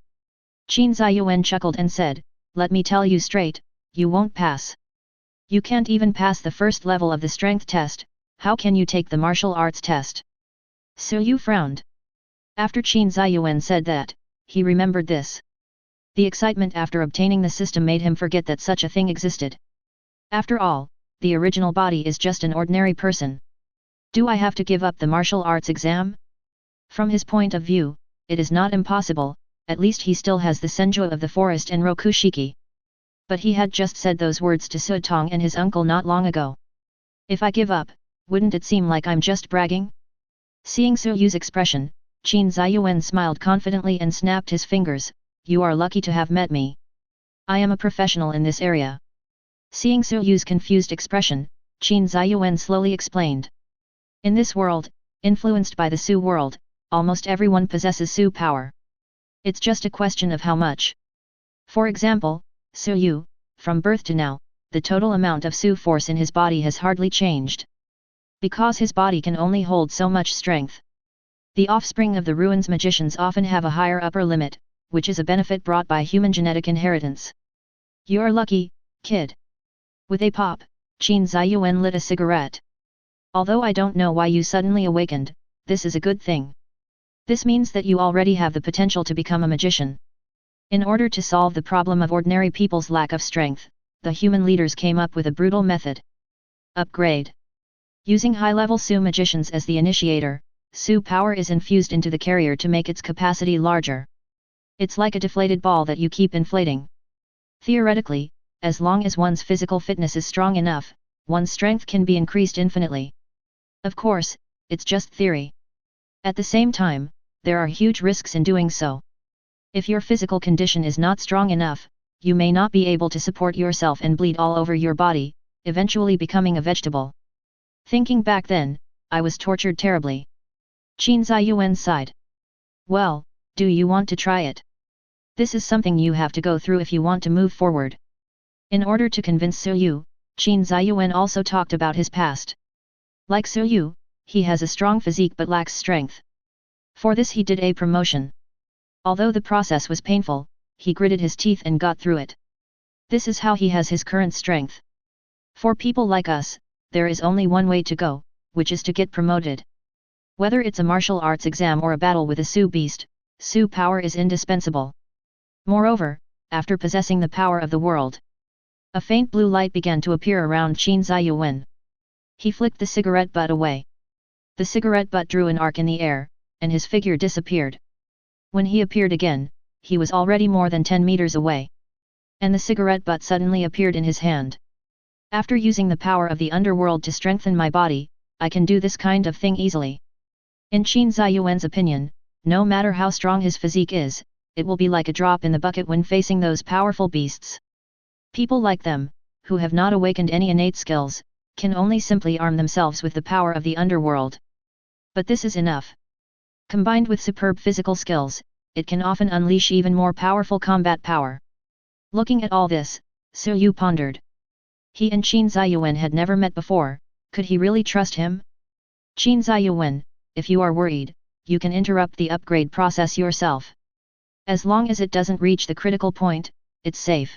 Qin Ziyuan chuckled and said, let me tell you straight, you won't pass. You can't even pass the first level of the strength test, how can you take the martial arts test? Su Yu frowned. After Qin Ziyuan said that, he remembered this. The excitement after obtaining the system made him forget that such a thing existed. After all, the original body is just an ordinary person. Do I have to give up the martial arts exam? From his point of view, it is not impossible, at least he still has the Senju of the forest and Rokushiki. But he had just said those words to Su Tong and his uncle not long ago. If I give up, wouldn't it seem like I'm just bragging? Seeing Su Yu's expression, Qin Ziyuan smiled confidently and snapped his fingers, you are lucky to have met me. I am a professional in this area. Seeing Su Yu's confused expression, Qin Ziyuan slowly explained. In this world, influenced by the Su world, almost everyone possesses Su power. It's just a question of how much. For example, Su Yu, from birth to now, the total amount of Su force in his body has hardly changed. Because his body can only hold so much strength. The offspring of the ruins magicians often have a higher upper limit, which is a benefit brought by human genetic inheritance. You're lucky, kid. With a pop, Qin Ziyuan lit a cigarette. Although I don't know why you suddenly awakened, this is a good thing. This means that you already have the potential to become a magician. In order to solve the problem of ordinary people's lack of strength, the human leaders came up with a brutal method. Upgrade. Using high-level Su magicians as the initiator, Su power is infused into the carrier to make its capacity larger. It's like a deflated ball that you keep inflating. Theoretically, as long as one's physical fitness is strong enough, one's strength can be increased infinitely. Of course, it's just theory. At the same time, there are huge risks in doing so. If your physical condition is not strong enough, you may not be able to support yourself and bleed all over your body, eventually becoming a vegetable. Thinking back then, I was tortured terribly. Qin Ziyuan sighed. Well, do you want to try it? This is something you have to go through if you want to move forward. In order to convince Su Yu, Qin Ziyuan also talked about his past. Like Su Yu, he has a strong physique but lacks strength. For this he did a promotion. Although the process was painful, he gritted his teeth and got through it. This is how he has his current strength. For people like us, there is only one way to go, which is to get promoted. Whether it's a martial arts exam or a battle with a Su beast, Su power is indispensable. Moreover, after possessing the power of the world, a faint blue light began to appear around Qin Ziyuan. He flicked the cigarette butt away. The cigarette butt drew an arc in the air, and his figure disappeared. When he appeared again, he was already more than 10 meters away. And the cigarette butt suddenly appeared in his hand. After using the power of the underworld to strengthen my body, I can do this kind of thing easily. In Qin Ziyuan's opinion, no matter how strong his physique is, it will be like a drop in the bucket when facing those powerful beasts. People like them, who have not awakened any innate skills, can only simply arm themselves with the power of the underworld. But this is enough. Combined with superb physical skills, it can often unleash even more powerful combat power. Looking at all this, Su Yu pondered. He and Qin Ziyuan had never met before, could he really trust him? Qin Ziyuan, if you are worried, you can interrupt the upgrade process yourself. As long as it doesn't reach the critical point, it's safe.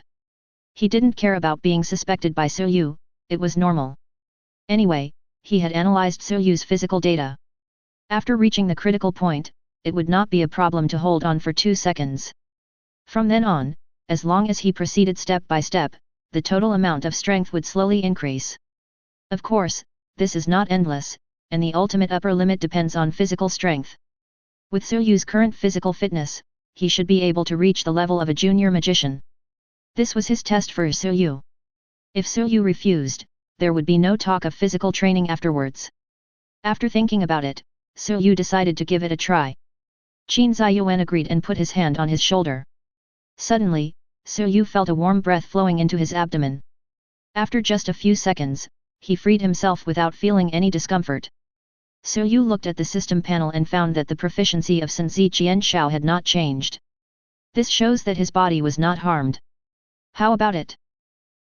He didn't care about being suspected by Su Yu, it was normal. Anyway, he had analyzed Su Yu's physical data. After reaching the critical point, it would not be a problem to hold on for 2 seconds. From then on, as long as he proceeded step by step, the total amount of strength would slowly increase. Of course, this is not endless, and the ultimate upper limit depends on physical strength. With Su Yu's current physical fitness, he should be able to reach the level of a junior magician. This was his test for Su Yu. If Su Yu refused, there would be no talk of physical training afterwards. After thinking about it, Su Yu decided to give it a try. Qin Ziyuan agreed and put his hand on his shoulder. Suddenly, Su Yu felt a warm breath flowing into his abdomen. After just a few seconds, he freed himself without feeling any discomfort. Su Yu looked at the system panel and found that the proficiency of Sanzi Qianshao had not changed. This shows that his body was not harmed. How about it?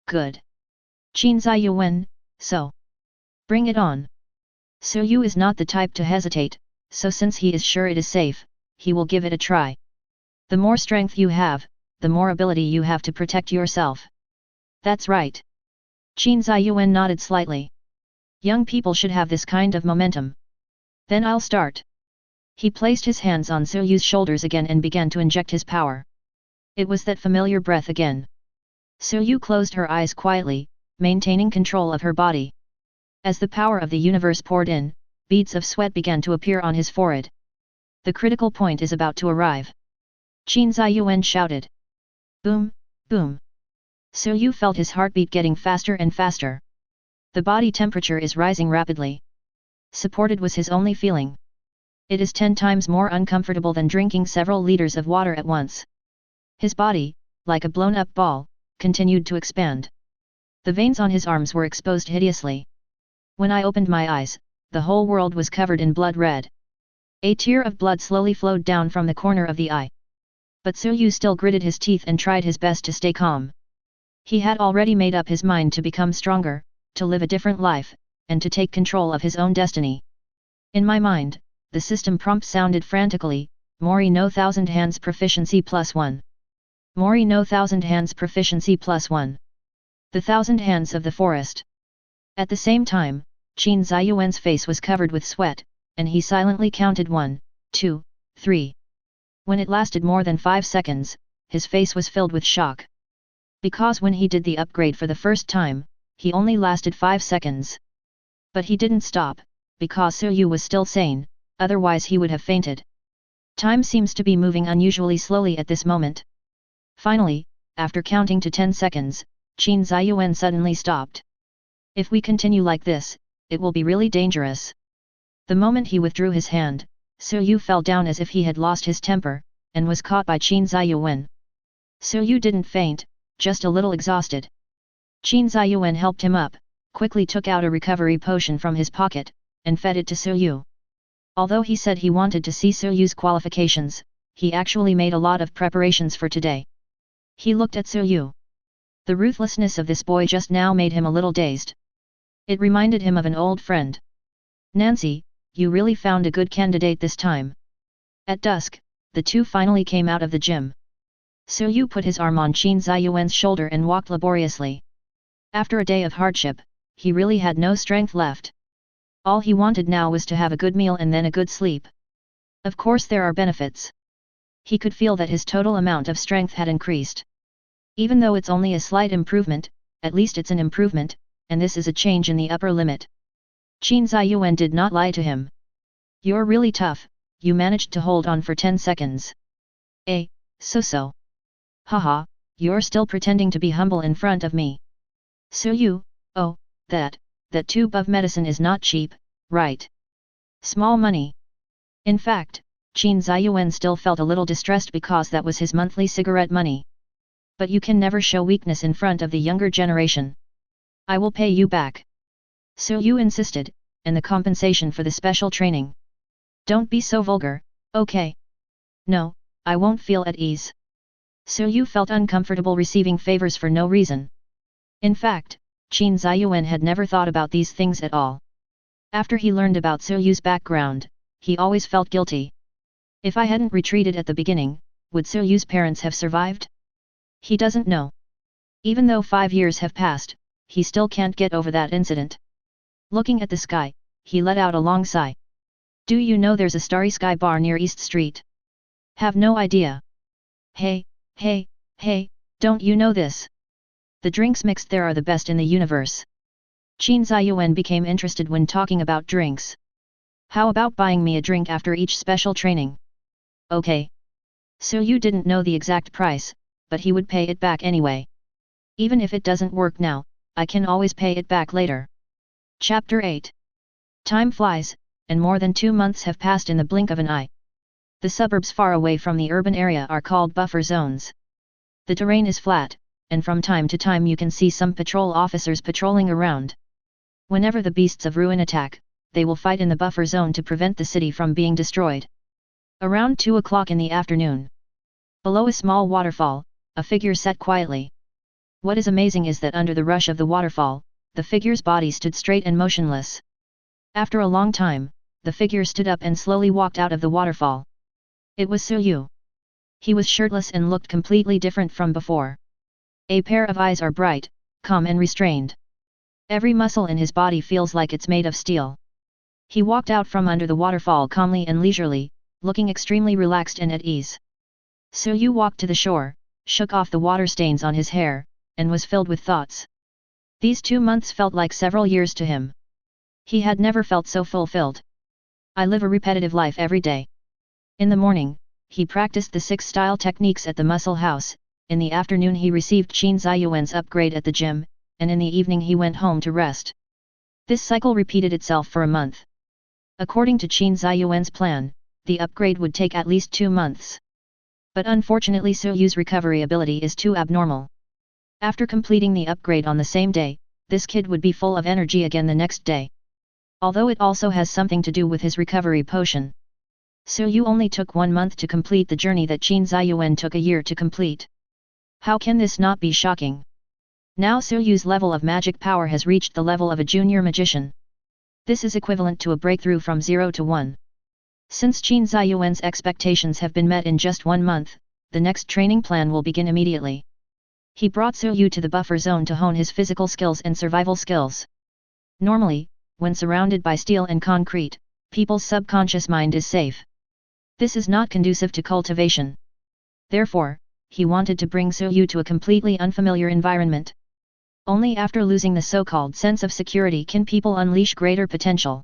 Good. Qin Ziyuan, so. Bring it on. Su Yu is not the type to hesitate, so since he is sure it is safe, he will give it a try. The more strength you have, the more ability you have to protect yourself. That's right. Qin Ziyuan nodded slightly. Young people should have this kind of momentum. Then I'll start. He placed his hands on Su Yu's shoulders again and began to inject his power. It was that familiar breath again. Su Yu closed her eyes quietly, maintaining control of her body. As the power of the universe poured in, beads of sweat began to appear on his forehead. The critical point is about to arrive. Qin Ziyuan shouted. Boom, boom. Su Yu felt his heartbeat getting faster and faster. The body temperature is rising rapidly. Supported was his only feeling. It is 10 times more uncomfortable than drinking several liters of water at once. His body, like a blown-up ball, continued to expand. The veins on his arms were exposed hideously. When I opened my eyes, the whole world was covered in blood red. A tear of blood slowly flowed down from the corner of the eye. But Su Yu still gritted his teeth and tried his best to stay calm. He had already made up his mind to become stronger, to live a different life, and to take control of his own destiny. In my mind, the system prompt sounded frantically, Mori no 1000 hands proficiency +1. Mori no 1000 hands proficiency +1. The 1000 hands of the forest. At the same time, Qin Ziyuan's face was covered with sweat, and he silently counted 1, 2, 3. When it lasted more than 5 seconds, his face was filled with shock. Because when he did the upgrade for the first time, he only lasted 5 seconds. But he didn't stop, because Su Yu was still sane, otherwise he would have fainted. Time seems to be moving unusually slowly at this moment. Finally, after counting to 10 seconds, Qin Ziyuan suddenly stopped. If we continue like this, it will be really dangerous. The moment he withdrew his hand, Su Yu fell down as if he had lost his temper, and was caught by Qin Ziyuan. Su Yu didn't faint, just a little exhausted. Qin Ziyuan helped him up, quickly took out a recovery potion from his pocket, and fed it to Su Yu. Although he said he wanted to see Su Yu's qualifications, he actually made a lot of preparations for today. He looked at Su Yu. The ruthlessness of this boy just now made him a little dazed. It reminded him of an old friend. Nancy, you really found a good candidate this time. At dusk, the two finally came out of the gym. Yu put his arm on Qin Ziyuan's shoulder and walked laboriously. After a day of hardship, he really had no strength left. All he wanted now was to have a good meal and then a good sleep. Of course there are benefits. He could feel that his total amount of strength had increased. Even though it's only a slight improvement, at least it's an improvement, and this is a change in the upper limit. Qin Ziyuan did not lie to him. You're really tough, you managed to hold on for 10 seconds. So. Haha, you're still pretending to be humble in front of me. Yu, oh, that tube of medicine is not cheap, right? Small money. In fact, Qin Ziyuan still felt a little distressed because that was his monthly cigarette money. But you can never show weakness in front of the younger generation. I will pay you back. Yu insisted, and the compensation for the special training. Don't be so vulgar, okay? No, I won't feel at ease. Yu felt uncomfortable receiving favors for no reason. In fact, Qin Ziyuan had never thought about these things at all. After he learned about Yu's background, he always felt guilty. If I hadn't retreated at the beginning, would Yu's parents have survived? He doesn't know. Even though 5 years have passed, he still can't get over that incident. Looking at the sky, he let out a long sigh. Do you know there's a Starry Sky bar near East Street? Have no idea. Hey, don't you know this? The drinks mixed there are the best in the universe. Qin Ziyuan became interested when talking about drinks. How about buying me a drink after each special training? Okay. Yu didn't know the exact price, but he would pay it back anyway. Even if it doesn't work now, I can always pay it back later. Chapter 8. Time flies, and more than 2 months have passed in the blink of an eye. The suburbs far away from the urban area are called buffer zones. The terrain is flat, and from time to time you can see some patrol officers patrolling around. Whenever the beasts of ruin attack, they will fight in the buffer zone to prevent the city from being destroyed. Around 2 o'clock in the afternoon. Below a small waterfall, a figure sat quietly. What is amazing is that under the rush of the waterfall, the figure's body stood straight and motionless. After a long time, the figure stood up and slowly walked out of the waterfall. It was Yu. He was shirtless and looked completely different from before. A pair of eyes are bright, calm and restrained. Every muscle in his body feels like it's made of steel. He walked out from under the waterfall calmly and leisurely, looking extremely relaxed and at ease. Yu walked to the shore, shook off the water stains on his hair, and was filled with thoughts. These 2 months felt like several years to him. He had never felt so fulfilled. I live a repetitive life every day. In the morning, he practiced the 6 style techniques at the muscle house, in the afternoon he received Qin Ziyuan's upgrade at the gym, and in the evening he went home to rest. This cycle repeated itself for a month. According to Qin Ziyuan's plan, the upgrade would take at least 2 months. But unfortunately Yu's recovery ability is too abnormal. After completing the upgrade on the same day, this kid would be full of energy again the next day. Although it also has something to do with his recovery potion. Yu only took 1 month to complete the journey that Qin Ziyuan took a year to complete. How can this not be shocking? Now Yu's level of magic power has reached the level of a junior magician. This is equivalent to a breakthrough from 0 to 1. Since Qin Ziyuan's expectations have been met in just 1 month, the next training plan will begin immediately. He brought Yu to the buffer zone to hone his physical skills and survival skills. Normally, when surrounded by steel and concrete, people's subconscious mind is safe. This is not conducive to cultivation. Therefore, he wanted to bring Yu to a completely unfamiliar environment. Only after losing the so-called sense of security can people unleash greater potential.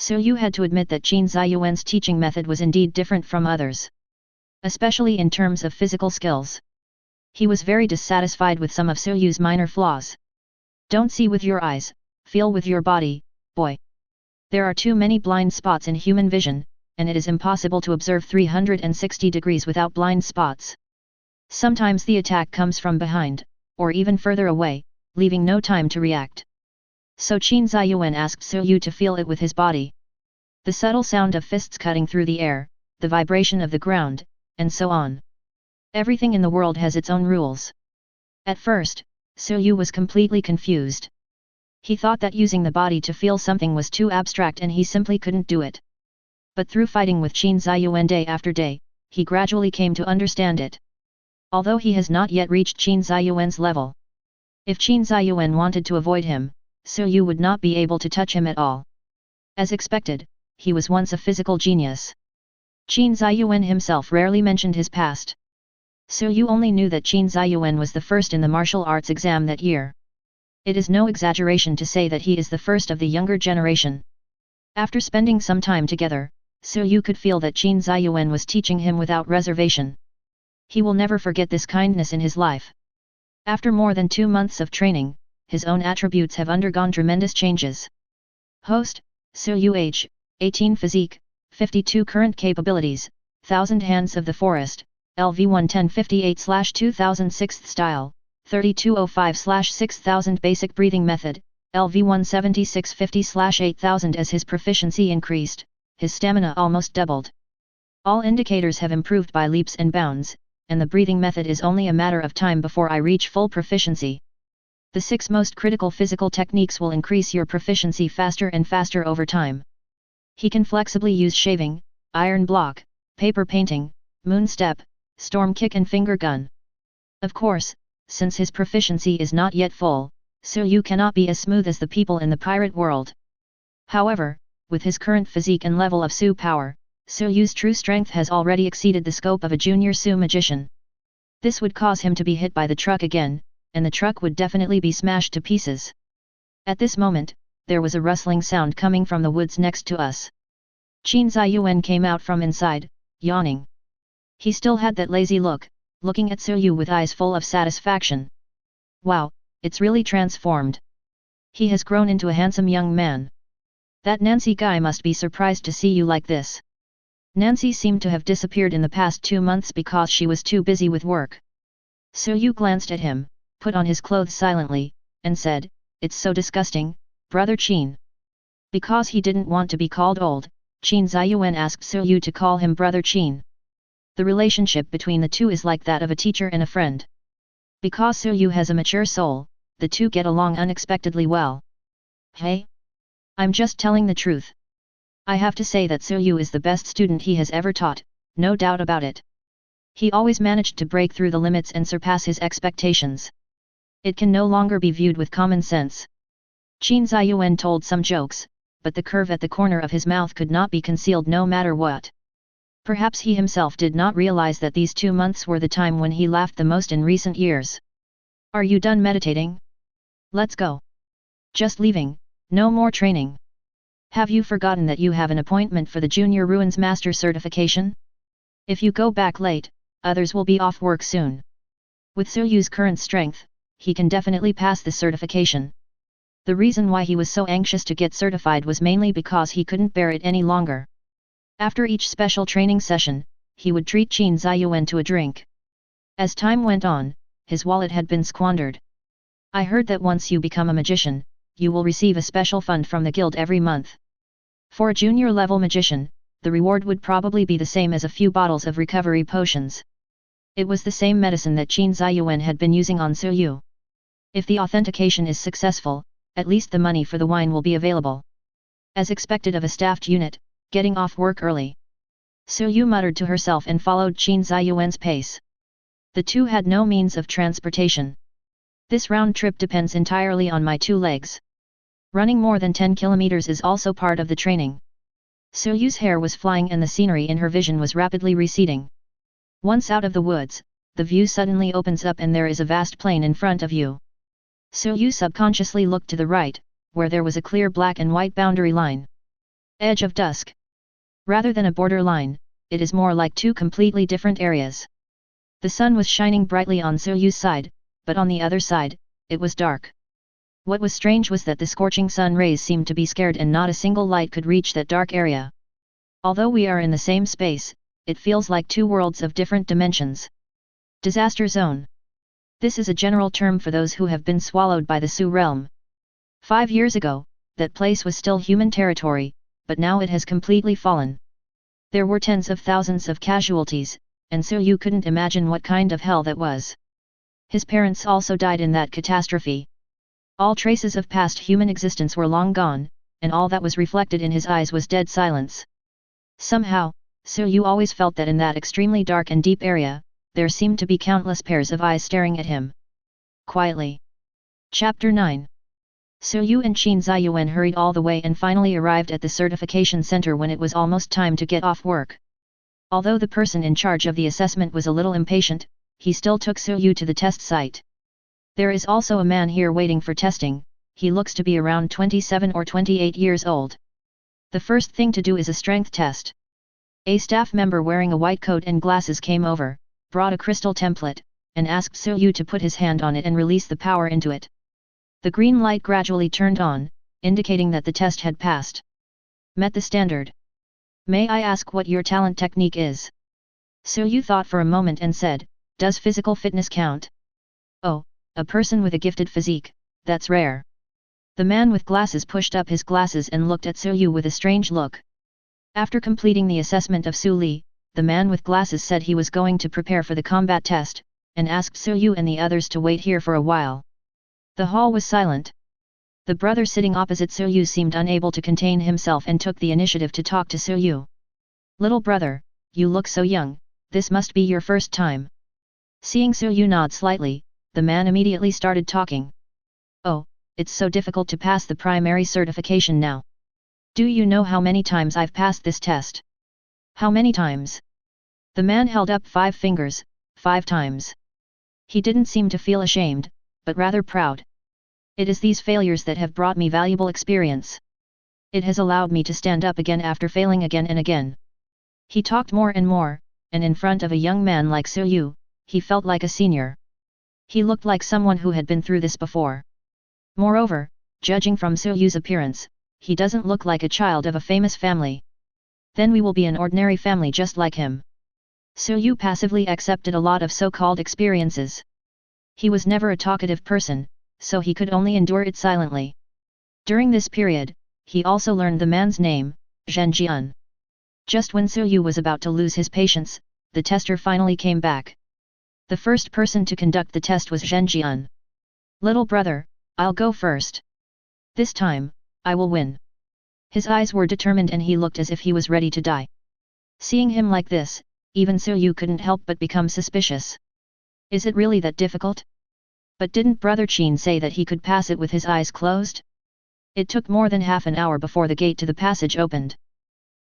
Yu had to admit that Qin Ziyuan's teaching method was indeed different from others. Especially in terms of physical skills. He was very dissatisfied with some of Yu's minor flaws. Don't see with your eyes, feel with your body, boy. There are too many blind spots in human vision, and it is impossible to observe 360 degrees without blind spots. Sometimes the attack comes from behind, or even further away, leaving no time to react. So Qin Ziyuan asked Yu to feel it with his body. The subtle sound of fists cutting through the air, the vibration of the ground, and so on. Everything in the world has its own rules. At first, Yu was completely confused. He thought that using the body to feel something was too abstract and he simply couldn't do it. But through fighting with Qin Ziyuan day after day, he gradually came to understand it. Although he has not yet reached Qin Ziyuan's level. If Qin Ziyuan wanted to avoid him, Yu would not be able to touch him at all. As expected, he was once a physical genius. Qin Ziyuan himself rarely mentioned his past. Yu only knew that Qin Ziyuan was the first in the martial arts exam that year. It is no exaggeration to say that he is the first of the younger generation. After spending some time together, Yu could feel that Qin Ziyuan was teaching him without reservation. He will never forget this kindness in his life. After more than 2 months of training, his own attributes have undergone tremendous changes. Host, Yu age, 18 physique, 52 current capabilities, 1000 hands of the forest, LV 11058/2006 style, 3205/6000 basic breathing method, LV 17650/8000. As his proficiency increased, his stamina almost doubled. All indicators have improved by leaps and bounds, and the breathing method is only a matter of time before I reach full proficiency. The 6 most critical physical techniques will increase your proficiency faster and faster over time. He can flexibly use shaving, iron block, paper painting, moon step, storm kick and finger gun. Of course, since his proficiency is not yet full, Yu cannot be as smooth as the people in the pirate world. However, with his current physique and level of Su power, Yu's true strength has already exceeded the scope of a junior Su magician. This would cause him to be hit by the truck again, and the truck would definitely be smashed to pieces. At this moment, there was a rustling sound coming from the woods next to us. Qin Ziyuan came out from inside, yawning. He still had that lazy look, looking at Yu with eyes full of satisfaction. Wow, it's really transformed. He has grown into a handsome young man. That Nancy guy must be surprised to see you like this. Nancy seemed to have disappeared in the past 2 months because she was too busy with work. Yu glanced at him, put on his clothes silently, and said, "It's so disgusting, brother Qin." Because he didn't want to be called old, Qin Ziyuan asked Yu to call him brother Qin. The relationship between the two is like that of a teacher and a friend. Because Yu has a mature soul, the two get along unexpectedly well. Hey? I'm just telling the truth. I have to say that Yu is the best student he has ever taught, no doubt about it. He always managed to break through the limits and surpass his expectations. It can no longer be viewed with common sense. Qin Ziyuan told some jokes, but the curve at the corner of his mouth could not be concealed no matter what. Perhaps he himself did not realize that these 2 months were the time when he laughed the most in recent years. Are you done meditating? Let's go. Just leaving, no more training. Have you forgotten that you have an appointment for the Junior Ruins Master certification? If you go back late, others will be off work soon. With Yu's current strength, he can definitely pass the certification. The reason why he was so anxious to get certified was mainly because he couldn't bear it any longer. After each special training session, he would treat Qin Ziyuan to a drink. As time went on, his wallet had been squandered. I heard that once you become a magician, you will receive a special fund from the guild every month. For a junior level magician, the reward would probably be the same as a few bottles of recovery potions. It was the same medicine that Qin Ziyuan had been using on Yu. If the authentication is successful, at least the money for the wine will be available. As expected of a staffed unit, getting off work early. Yu muttered to herself and followed Qin Ziyuan's pace. The two had no means of transportation. This round trip depends entirely on my 2 legs. Running more than 10 kilometers is also part of the training. Yu's hair was flying and the scenery in her vision was rapidly receding. Once out of the woods, the view suddenly opens up and there is a vast plain in front of you. Yu subconsciously looked to the right, where there was a clear black and white boundary line. Edge of dusk. Rather than a border line, it is more like 2 completely different areas. The sun was shining brightly on Yu's side, but on the other side, it was dark. What was strange was that the scorching sun rays seemed to be scared and not a single light could reach that dark area. Although we are in the same space, it feels like 2 worlds of different dimensions. Disaster zone. This is a general term for those who have been swallowed by the Su realm. 5 years ago, that place was still human territory, but now it has completely fallen. There were tens of thousands of casualties, and Yu couldn't imagine what kind of hell that was. His parents also died in that catastrophe. All traces of past human existence were long gone, and all that was reflected in his eyes was dead silence. Somehow, Su-yu always felt that in that extremely dark and deep area, there seemed to be countless pairs of eyes staring at him. Quietly. Chapter 9. Su-yu and Qin Ziyuan hurried all the way and finally arrived at the certification center when it was almost time to get off work. Although the person in charge of the assessment was a little impatient, he still took Su-yu to the test site. There is also a man here waiting for testing. He looks to be around 27 or 28 years old. The first thing to do is a strength test. A staff member wearing a white coat and glasses came over, brought a crystal template, and asked Su-yu to put his hand on it and release the power into it. The green light gradually turned on, indicating that the test had passed. Met the standard. May I ask what your talent technique is? Su-yu thought for a moment and said, does physical fitness count? Oh, a person with a gifted physique, that's rare. The man with glasses pushed up his glasses and looked at Su-yu with a strange look. After completing the assessment of Su-li, the man with glasses said he was going to prepare for the combat test, and asked Su-yu and the others to wait here for a while. The hall was silent. The brother sitting opposite Su-yu seemed unable to contain himself and took the initiative to talk to Su-yu. Little brother, you look so young, this must be your first time. Seeing Su-yu nod slightly, the man immediately started talking. Oh, it's so difficult to pass the primary certification now. Do you know how many times I've passed this test? How many times? The man held up 5 fingers, 5 times. He didn't seem to feel ashamed, but rather proud. It is these failures that have brought me valuable experience. It has allowed me to stand up again after failing again and again. He talked more and more, and in front of a young man like Su-yu, he felt like a senior. He looked like someone who had been through this before. Moreover, judging from Su-yu's appearance, he doesn't look like a child of a famous family. Then we will be an ordinary family just like him. Su-yu passively accepted a lot of so-called experiences. He was never a talkative person, so he could only endure it silently. During this period, he also learned the man's name, Zhenjian. Just when Su-yu was about to lose his patience, the tester finally came back. The first person to conduct the test was Zhenjian. Little brother, I'll go first. This time, I will win. His eyes were determined and he looked as if he was ready to die. Seeing him like this, even Su-yu couldn't help but become suspicious. Is it really that difficult? But didn't Brother Qin say that he could pass it with his eyes closed? It took more than half an hour before the gate to the passage opened.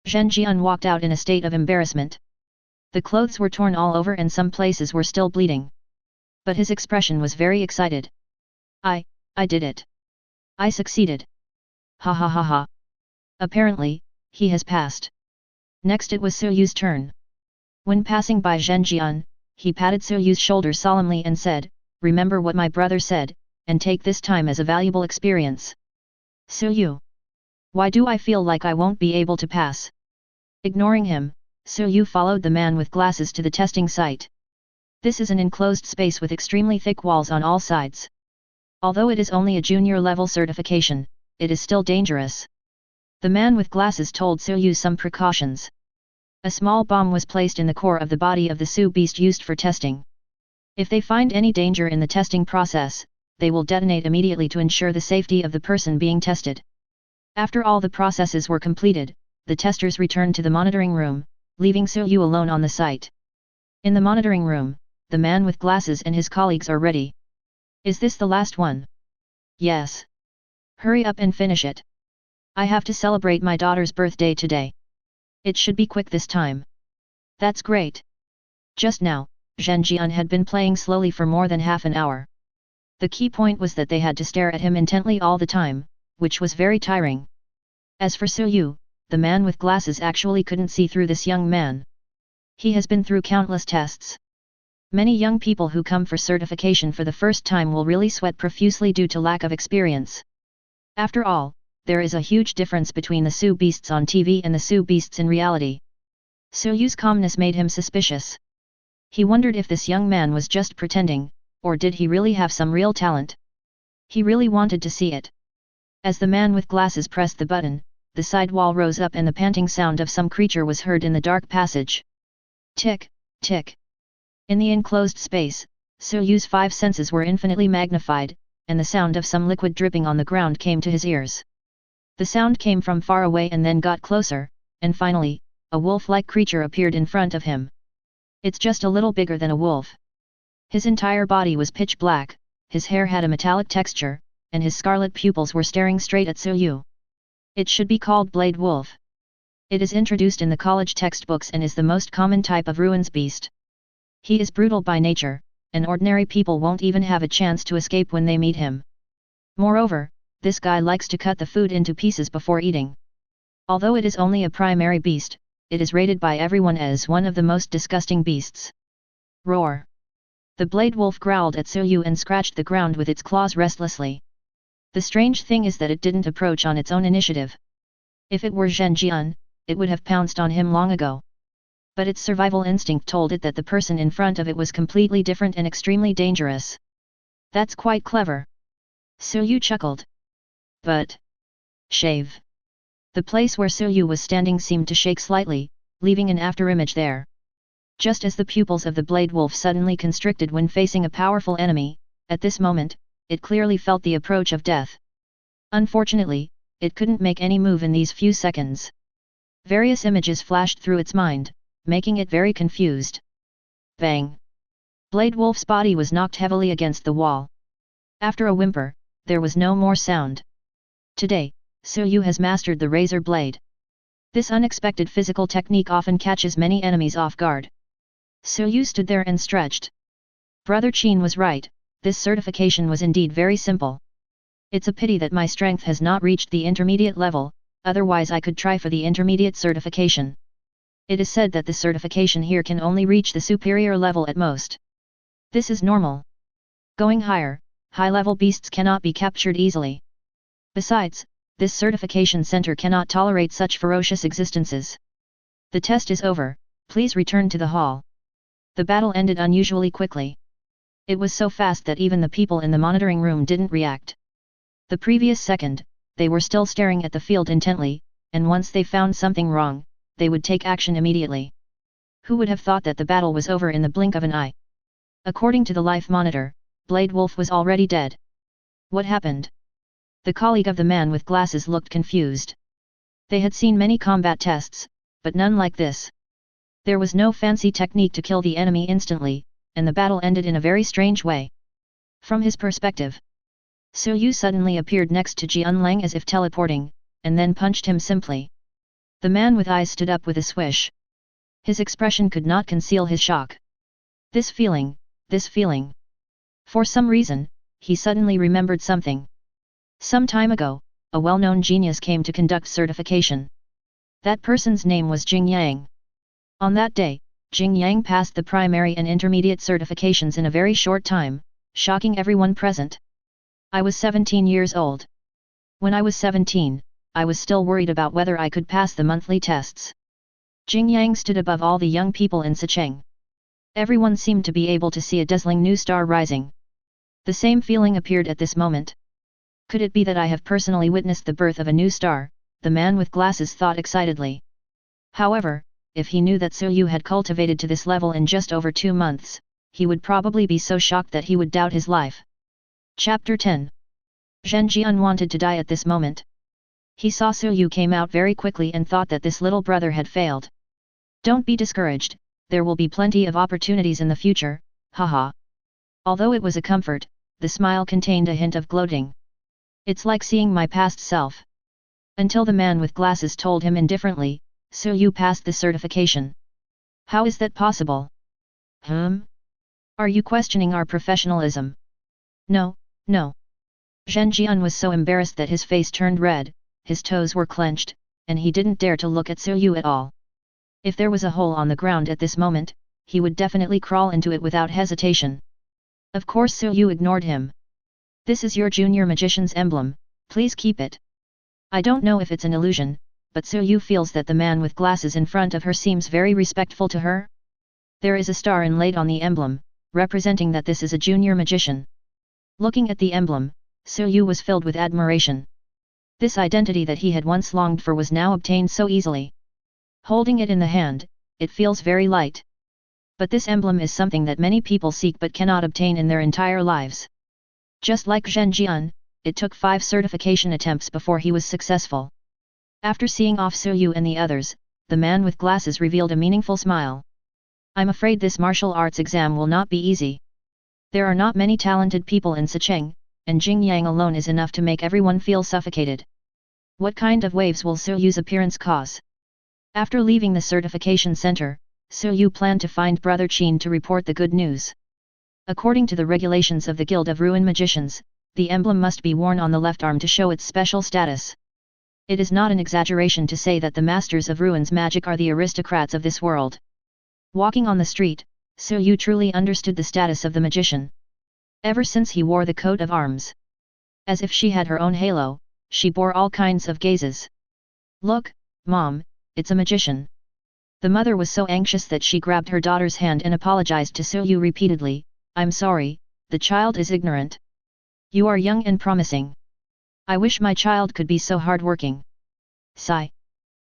Zhenjian walked out in a state of embarrassment. The clothes were torn all over and some places were still bleeding. But his expression was very excited. I did it. I succeeded. Ha ha ha ha. Apparently, he has passed. Next it was Su-yu's turn. When passing by Zhenjian, he patted Su-yu's shoulder solemnly and said, remember what my brother said, and take this time as a valuable experience. Su-yu. Why do I feel like I won't be able to pass? Ignoring him, Su-yu followed the man with glasses to the testing site. This is an enclosed space with extremely thick walls on all sides. Although it is only a junior level certification, it is still dangerous. The man with glasses told Su-yu some precautions. A small bomb was placed in the core of the body of the Su beast used for testing. If they find any danger in the testing process, they will detonate immediately to ensure the safety of the person being tested. After all the processes were completed, the testers returned to the monitoring room, leaving Su-yu alone on the site. In the monitoring room, the man with glasses and his colleagues are ready. Is this the last one? Yes. Hurry up and finish it. I have to celebrate my daughter's birthday today. It should be quick this time. That's great. Just now, Zhenjian had been playing slowly for more than half an hour. The key point was that they had to stare at him intently all the time, which was very tiring. As for Su-yu, the man with glasses actually couldn't see through this young man. He has been through countless tests. Many young people who come for certification for the first time will really sweat profusely due to lack of experience. After all, there is a huge difference between the Su beasts on TV and the Su beasts in reality. Su-yu's calmness made him suspicious. He wondered if this young man was just pretending, or did he really have some real talent? He really wanted to see it. As the man with glasses pressed the button, the side wall rose up and the panting sound of some creature was heard in the dark passage. Tick, tick. In the enclosed space, Yu's 5 senses were infinitely magnified, and the sound of some liquid dripping on the ground came to his ears. The sound came from far away and then got closer, and finally, a wolf-like creature appeared in front of him. It's just a little bigger than a wolf. His entire body was pitch black, his hair had a metallic texture, and his scarlet pupils were staring straight at Yu. It should be called Blade Wolf. It is introduced in the college textbooks and is the most common type of ruins beast. He is brutal by nature, and ordinary people won't even have a chance to escape when they meet him. Moreover, this guy likes to cut the food into pieces before eating. Although it is only a primary beast, it is rated by everyone as one of the most disgusting beasts. Roar! The blade wolf growled at Yu and scratched the ground with its claws restlessly. The strange thing is that it didn't approach on its own initiative. If it were Zhen Jian, it would have pounced on him long ago. But its survival instinct told it that the person in front of it was completely different and extremely dangerous. That's quite clever. Yu chuckled. But... shave. The place where Yu was standing seemed to shake slightly, leaving an afterimage there. Just as the pupils of the blade wolf suddenly constricted when facing a powerful enemy, at this moment, it clearly felt the approach of death. Unfortunately, it couldn't make any move in these few seconds. Various images flashed through its mind, making it very confused. Bang! Blade Wolf's body was knocked heavily against the wall. After a whimper, there was no more sound. Today, Yu has mastered the razor blade. This unexpected physical technique often catches many enemies off guard. Yu stood there and stretched. Brother Qin was right, this certification was indeed very simple. It's a pity that my strength has not reached the intermediate level, otherwise I could try for the intermediate certification. It is said that the certification here can only reach the superior level at most. This is normal. Going higher, high-level beasts cannot be captured easily. Besides, this certification center cannot tolerate such ferocious existences. The test is over, please return to the hall. The battle ended unusually quickly. It was so fast that even the people in the monitoring room didn't react. The previous second, they were still staring at the field intently, and once they found something wrong, they would take action immediately. Who would have thought that the battle was over in the blink of an eye? According to the life monitor, Blade Wolf was already dead. What happened? The colleague of the man with glasses looked confused. They had seen many combat tests, but none like this. There was no fancy technique to kill the enemy instantly, and the battle ended in a very strange way. From his perspective, Yu suddenly appeared next to Jianlang as if teleporting, and then punched him simply. The man with eyes stood up with a swish. His expression could not conceal his shock. This feeling. For some reason, he suddenly remembered something. Some time ago, a well-known genius came to conduct certification. That person's name was Jing Yang. On that day, Jing Yang passed the primary and intermediate certifications in a very short time, shocking everyone present. I was 17 years old. When I was 17, I was still worried about whether I could pass the monthly tests. Jing Yang stood above all the young people in Sicheng. Everyone seemed to be able to see a dazzling new star rising. The same feeling appeared at this moment. Could it be that I have personally witnessed the birth of a new star? The man with glasses thought excitedly. However, if he knew that Yu had cultivated to this level in just over 2 months, he would probably be so shocked that he would doubt his life. Chapter 10. Zhen Jian wanted to die at this moment. He saw Yu came out very quickly and thought that this little brother had failed. Don't be discouraged, there will be plenty of opportunities in the future, haha. Although it was a comfort, the smile contained a hint of gloating. It's like seeing my past self. Until the man with glasses told him indifferently, Yu passed the certification. How is that possible? Are you questioning our professionalism? No. Zhen Jian was so embarrassed that his face turned red, his toes were clenched, and he didn't dare to look at Yu at all. If there was a hole on the ground at this moment, he would definitely crawl into it without hesitation. Of course Yu ignored him. This is your junior magician's emblem, please keep it. I don't know if it's an illusion, but Yu feels that the man with glasses in front of her seems very respectful to her. There is a star inlaid on the emblem, representing that this is a junior magician. Looking at the emblem, Yu was filled with admiration. This identity that he had once longed for was now obtained so easily. Holding it in the hand, it feels very light. But this emblem is something that many people seek but cannot obtain in their entire lives. Just like Zhen Jian, it took 5 certification attempts before he was successful. After seeing off Su Yu and the others, the man with glasses revealed a meaningful smile. I'm afraid this martial arts exam will not be easy. There are not many talented people in Sicheng, and Jing Yang alone is enough to make everyone feel suffocated. What kind of waves will Su Yu's appearance cause? After leaving the certification center, Su Yu planned to find Brother Qin to report the good news. According to the regulations of the Guild of Ruin Magicians, the emblem must be worn on the left arm to show its special status. It is not an exaggeration to say that the masters of ruins magic are the aristocrats of this world. Walking on the street, Su Yu truly understood the status of the magician. Ever since he wore the coat of arms, as if she had her own halo, she bore all kinds of gazes. Look, Mom, it's a magician. The mother was so anxious that she grabbed her daughter's hand and apologized to Su Yu repeatedly. I'm sorry, the child is ignorant. You are young and promising. I wish my child could be so hardworking. Sigh.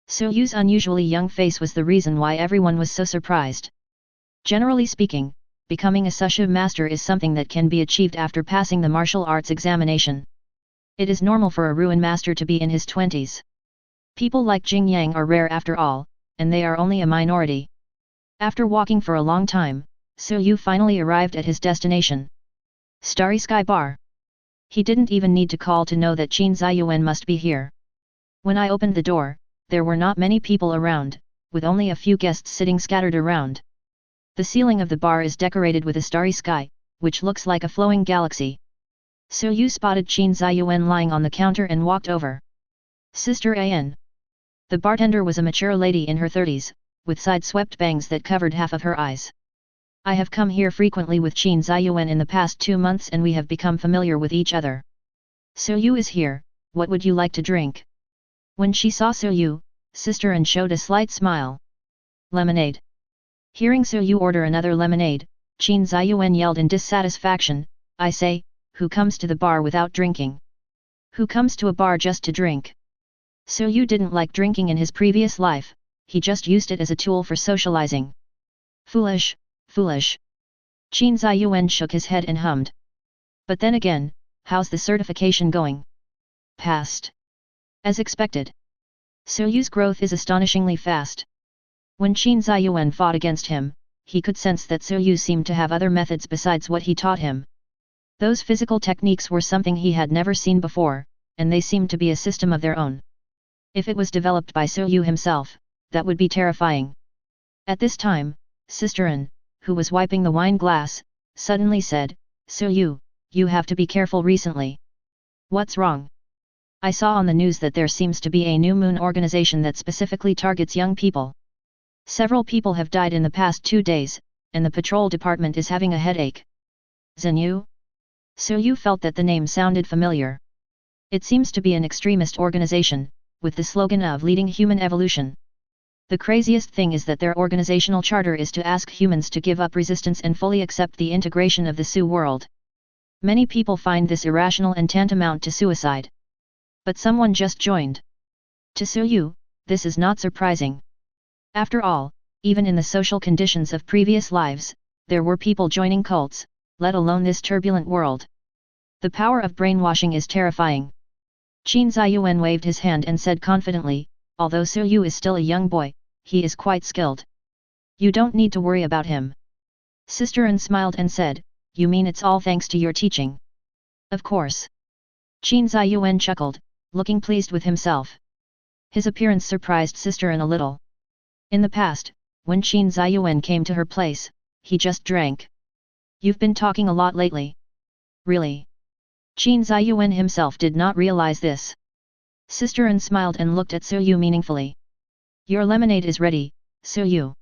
Su Yu's unusually young face was the reason why everyone was so surprised. Generally speaking, becoming a Sushu master is something that can be achieved after passing the martial arts examination. It is normal for a ruin master to be in his 20s. People like Jing Yang are rare after all, and they are only a minority. After walking for a long time, Su Yu finally arrived at his destination. Starry Sky Bar. He didn't even need to call to know that Qin Ziyuan must be here. When I opened the door, there were not many people around, with only a few guests sitting scattered around. The ceiling of the bar is decorated with a starry sky, which looks like a flowing galaxy. Su Yu spotted Qin Ziyuan lying on the counter and walked over. Sister An. The bartender was a mature lady in her 30s, with side-swept bangs that covered half of her eyes. I have come here frequently with Qin Ziyuan in the past 2 months and we have become familiar with each other. Su Yu is here, what would you like to drink? When she saw Su Yu, Sister An showed a slight smile. Lemonade. Hearing Su Yu order another lemonade, Qin Ziyuan yelled in dissatisfaction, I say, who comes to the bar without drinking? Who comes to a bar just to drink? Su Yu didn't like drinking in his previous life, he just used it as a tool for socializing. Foolish, foolish. Qin Ziyuan shook his head and hummed. But then again, how's the certification going? Passed. As expected. Su Yu's growth is astonishingly fast. When Qin Ziyuan fought against him, he could sense that Su Yu seemed to have other methods besides what he taught him. Those physical techniques were something he had never seen before, and they seemed to be a system of their own. If it was developed by Su Yu himself, that would be terrifying. At this time, Sister An, who was wiping the wine glass, suddenly said, Su Yu, you have to be careful recently. What's wrong? I saw on the news that there seems to be a new moon organization that specifically targets young people. Several people have died in the past 2 days, and the patrol department is having a headache. Xinyu? Su Yu felt that the name sounded familiar. It seems to be an extremist organization, with the slogan of leading human evolution. The craziest thing is that their organizational charter is to ask humans to give up resistance and fully accept the integration of the Su world. Many people find this irrational and tantamount to suicide. But someone just joined. To Su Yu, this is not surprising. After all, even in the social conditions of previous lives, there were people joining cults, let alone this turbulent world. The power of brainwashing is terrifying. Qin Ziyuan waved his hand and said confidently, although Su Yu is still a young boy, he is quite skilled. You don't need to worry about him. Sister An smiled and said, you mean it's all thanks to your teaching? Of course. Qin Ziyuan chuckled, looking pleased with himself. His appearance surprised Sister An a little. In the past, when Qin Ziyuan came to her place, he just drank. You've been talking a lot lately. Really? Qin Ziyuan himself did not realize this. Sister An smiled and looked at Su Yu meaningfully. Your lemonade is ready, Su Yu.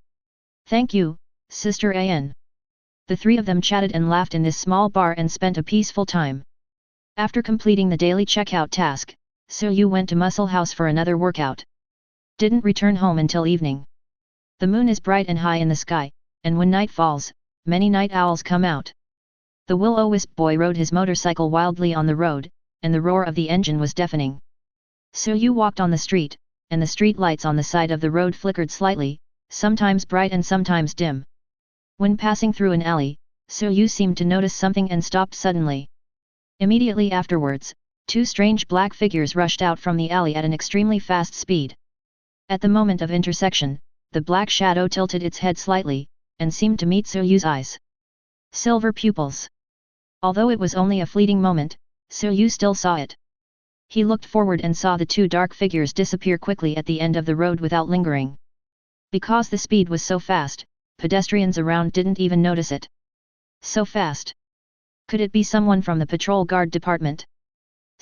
Thank you, Sister An. The 3 of them chatted and laughed in this small bar and spent a peaceful time. After completing the daily checkout task, Su Yu went to Muscle House for another workout. Didn't return home until evening. The moon is bright and high in the sky, and when night falls, many night owls come out. The will-o-wisp boy rode his motorcycle wildly on the road, and the roar of the engine was deafening. Su Yu walked on the street, and the street lights on the side of the road flickered slightly, sometimes bright and sometimes dim. When passing through an alley, Yu seemed to notice something and stopped suddenly. Immediately afterwards, two strange black figures rushed out from the alley at an extremely fast speed. At the moment of intersection, the black shadow tilted its head slightly, and seemed to meet Yu's eyes. Silver pupils. Although it was only a fleeting moment, Yu still saw it. He looked forward and saw the two dark figures disappear quickly at the end of the road without lingering. Because the speed was so fast, pedestrians around didn't even notice it. So fast. Could it be someone from the patrol guard department?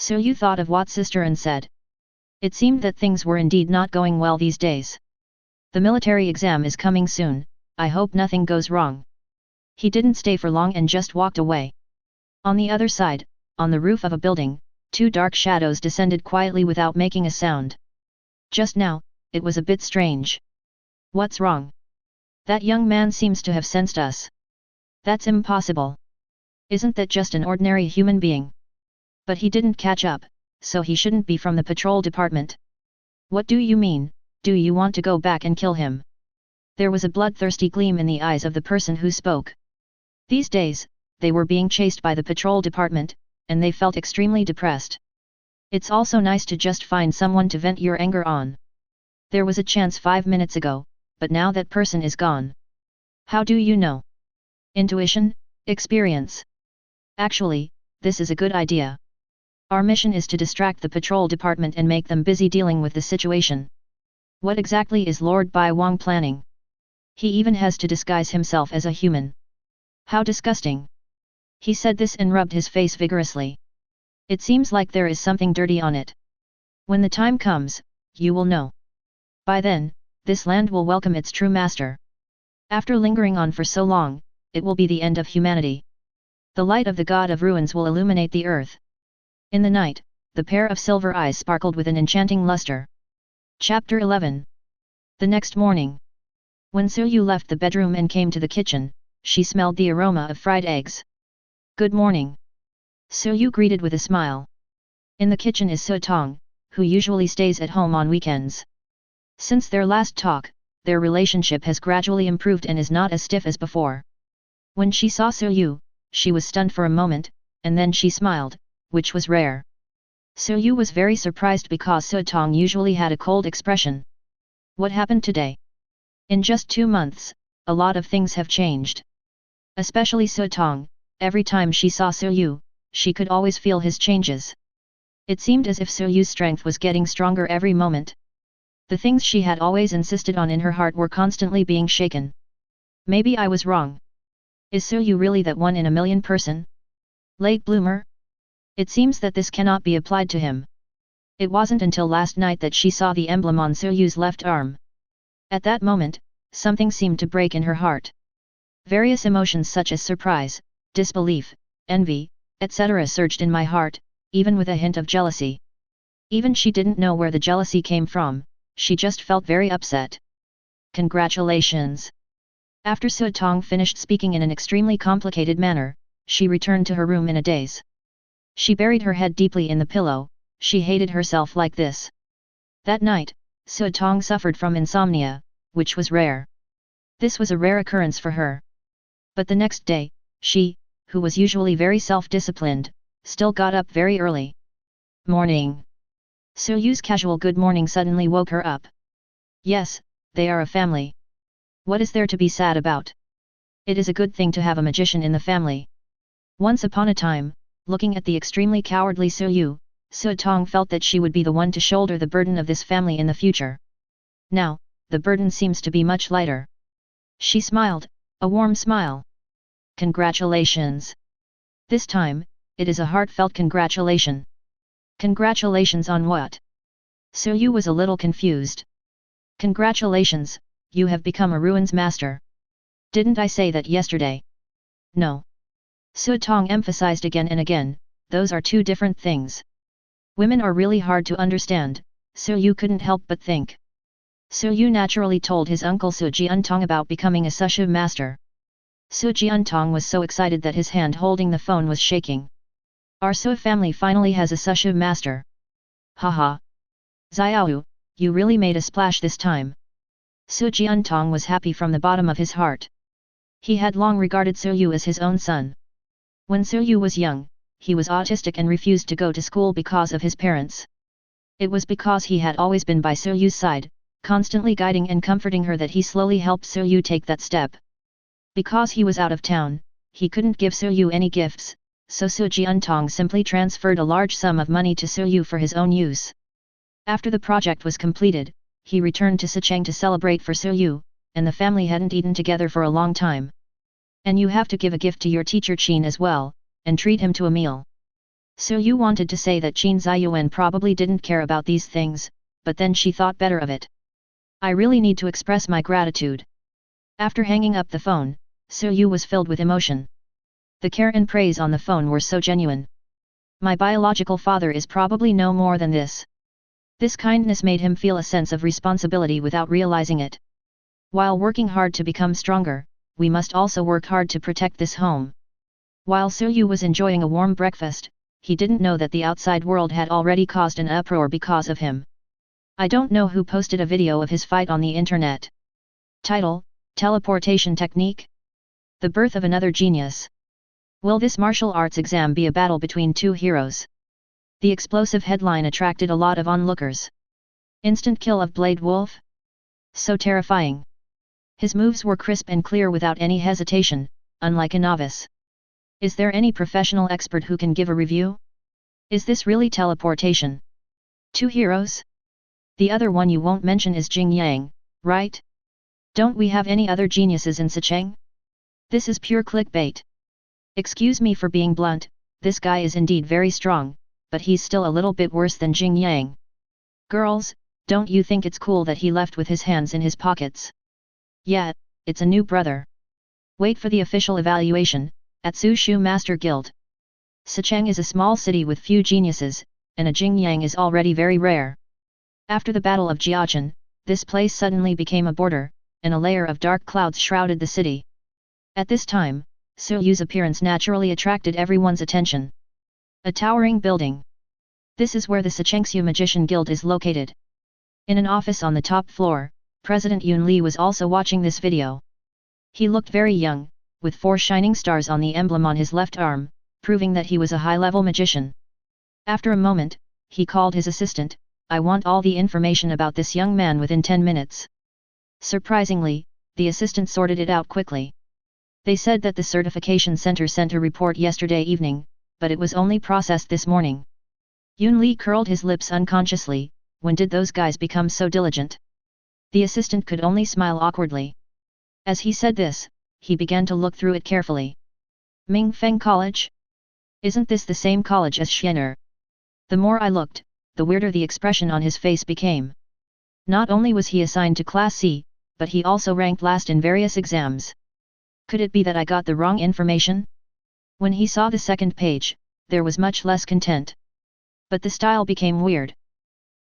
Yu thought of Watt's sister and said. It seemed that things were indeed not going well these days. The military exam is coming soon, I hope nothing goes wrong. He didn't stay for long and just walked away. On the other side, on the roof of a building, two dark shadows descended quietly without making a sound. Just now, it was a bit strange. What's wrong? That young man seems to have sensed us. That's impossible. Isn't that just an ordinary human being? But he didn't catch up, so he shouldn't be from the patrol department. What do you mean, do you want to go back and kill him? There was a bloodthirsty gleam in the eyes of the person who spoke. These days, they were being chased by the patrol department, and they felt extremely depressed. It's also nice to just find someone to vent your anger on. There was a chance 5 minutes ago, but now that person is gone. How do you know? Intuition, experience. Actually, this is a good idea. Our mission is to distract the patrol department and make them busy dealing with the situation. What exactly is Lord Bai Wang planning? He even has to disguise himself as a human. How disgusting. He said this and rubbed his face vigorously. It seems like there is something dirty on it. When the time comes, you will know. By then, this land will welcome its true master. After lingering on for so long, it will be the end of humanity. The light of the god of ruins will illuminate the earth. In the night, the pair of silver eyes sparkled with an enchanting luster. Chapter 11. The next morning. When Yu left the bedroom and came to the kitchen, she smelled the aroma of fried eggs. Good morning. Yu greeted with a smile. In the kitchen is Tong, who usually stays at home on weekends. Since their last talk, their relationship has gradually improved and is not as stiff as before. When she saw Yu, she was stunned for a moment, and then she smiled, which was rare. Yu was very surprised because Tong usually had a cold expression. What happened today? In just 2 months, a lot of things have changed. Especially Tong, every time she saw Yu, she could always feel his changes. It seemed as if Yu's strength was getting stronger every moment. The things she had always insisted on in her heart were constantly being shaken. Maybe I was wrong. Is Yu really that 1 in a million person? Late bloomer? It seems that this cannot be applied to him. It wasn't until last night that she saw the emblem on Yu's left arm. At that moment, something seemed to break in her heart. Various emotions such as surprise, disbelief, envy, etc. surged in my heart, even with a hint of jealousy. Even she didn't know where the jealousy came from, she just felt very upset. Congratulations! After Tong finished speaking in an extremely complicated manner, she returned to her room in a daze. She buried her head deeply in the pillow, she hated herself like this. That night, Tong suffered from insomnia, which was rare. This was a rare occurrence for her. But the next day, she, who was usually very self-disciplined, still got up very early. Morning. Yu's casual good morning suddenly woke her up. Yes, they are a family. What is there to be sad about? It is a good thing to have a magician in the family. Once upon a time, looking at the extremely cowardly Yu, Tong felt that she would be the one to shoulder the burden of this family in the future. Now, the burden seems to be much lighter. She smiled, a warm smile. Congratulations. This time, it is a heartfelt congratulation. Congratulations on what? Yu was a little confused. Congratulations, you have become a ruins master. Didn't I say that yesterday? No. Tong emphasized again and again, those are two different things. Women are really hard to understand, Yu couldn't help but think. Yu naturally told his uncle Su Jiantong about becoming a sushu master. Su Jiantong was so excited that his hand holding the phone was shaking. Our Su family finally has a sushu master. Haha. Xiao, you really made a splash this time. Su Jiantong was happy from the bottom of his heart. He had long regarded Soyu as his own son. When Soyu was young, he was autistic and refused to go to school because of his parents. It was because he had always been by Soyu's side, constantly guiding and comforting her, that he slowly helped Soyu take that step. Because he was out of town, he couldn't give Soyu any gifts, so Su Jiantong simply transferred a large sum of money to Soyu for his own use. After the project was completed, he returned to Sicheng to celebrate for Soyu, and the family hadn't eaten together for a long time. And you have to give a gift to your teacher Qin as well, and treat him to a meal. Soyu wanted to say that Qin Ziyuan probably didn't care about these things, but then she thought better of it. I really need to express my gratitude. After hanging up the phone, Soyu was filled with emotion. The care and praise on the phone were so genuine. My biological father is probably no more than this. This kindness made him feel a sense of responsibility without realizing it. While working hard to become stronger, we must also work hard to protect this home. While Soyu was enjoying a warm breakfast, he didn't know that the outside world had already caused an uproar because of him. I don't know who posted a video of his fight on the internet. Title: Teleportation Technique? The birth of another genius. Will this martial arts exam be a battle between two heroes? The explosive headline attracted a lot of onlookers. Instant kill of Blade Wolf? So terrifying. His moves were crisp and clear without any hesitation, unlike a novice. Is there any professional expert who can give a review? Is this really teleportation? Two heroes? The other one you won't mention is Jing Yang, right? Don't we have any other geniuses in Sicheng? This is pure clickbait. Excuse me for being blunt, this guy is indeed very strong, but he's still a little bit worse than Jing Yang. Girls, don't you think it's cool that he left with his hands in his pockets? Yeah, it's a new brother. Wait for the official evaluation, at Sushu Master Guild. Sicheng is a small city with few geniuses, and a Jing Yang is already very rare. After the Battle of Jiachen, this place suddenly became a border, and a layer of dark clouds shrouded the city. At this time, Soyu's appearance naturally attracted everyone's attention. A towering building. This is where the Sichengsu Magician Guild is located. In an office on the top floor, President Yun Li was also watching this video. He looked very young, with 4 shining stars on the emblem on his left arm, proving that he was a high-level magician. After a moment, he called his assistant, "I want all the information about this young man within 10 minutes. Surprisingly, the assistant sorted it out quickly. They said that the certification center sent a report yesterday evening, but it was only processed this morning. Yun Li curled his lips unconsciously. When did those guys become so diligent? The assistant could only smile awkwardly. As he said this, he began to look through it carefully. Mingfeng College? Isn't this the same college as Xianer? The more I looked, the weirder the expression on his face became. Not only was he assigned to Class C, but he also ranked last in various exams. Could it be that I got the wrong information? When he saw the second page, there was much less content. But the style became weird.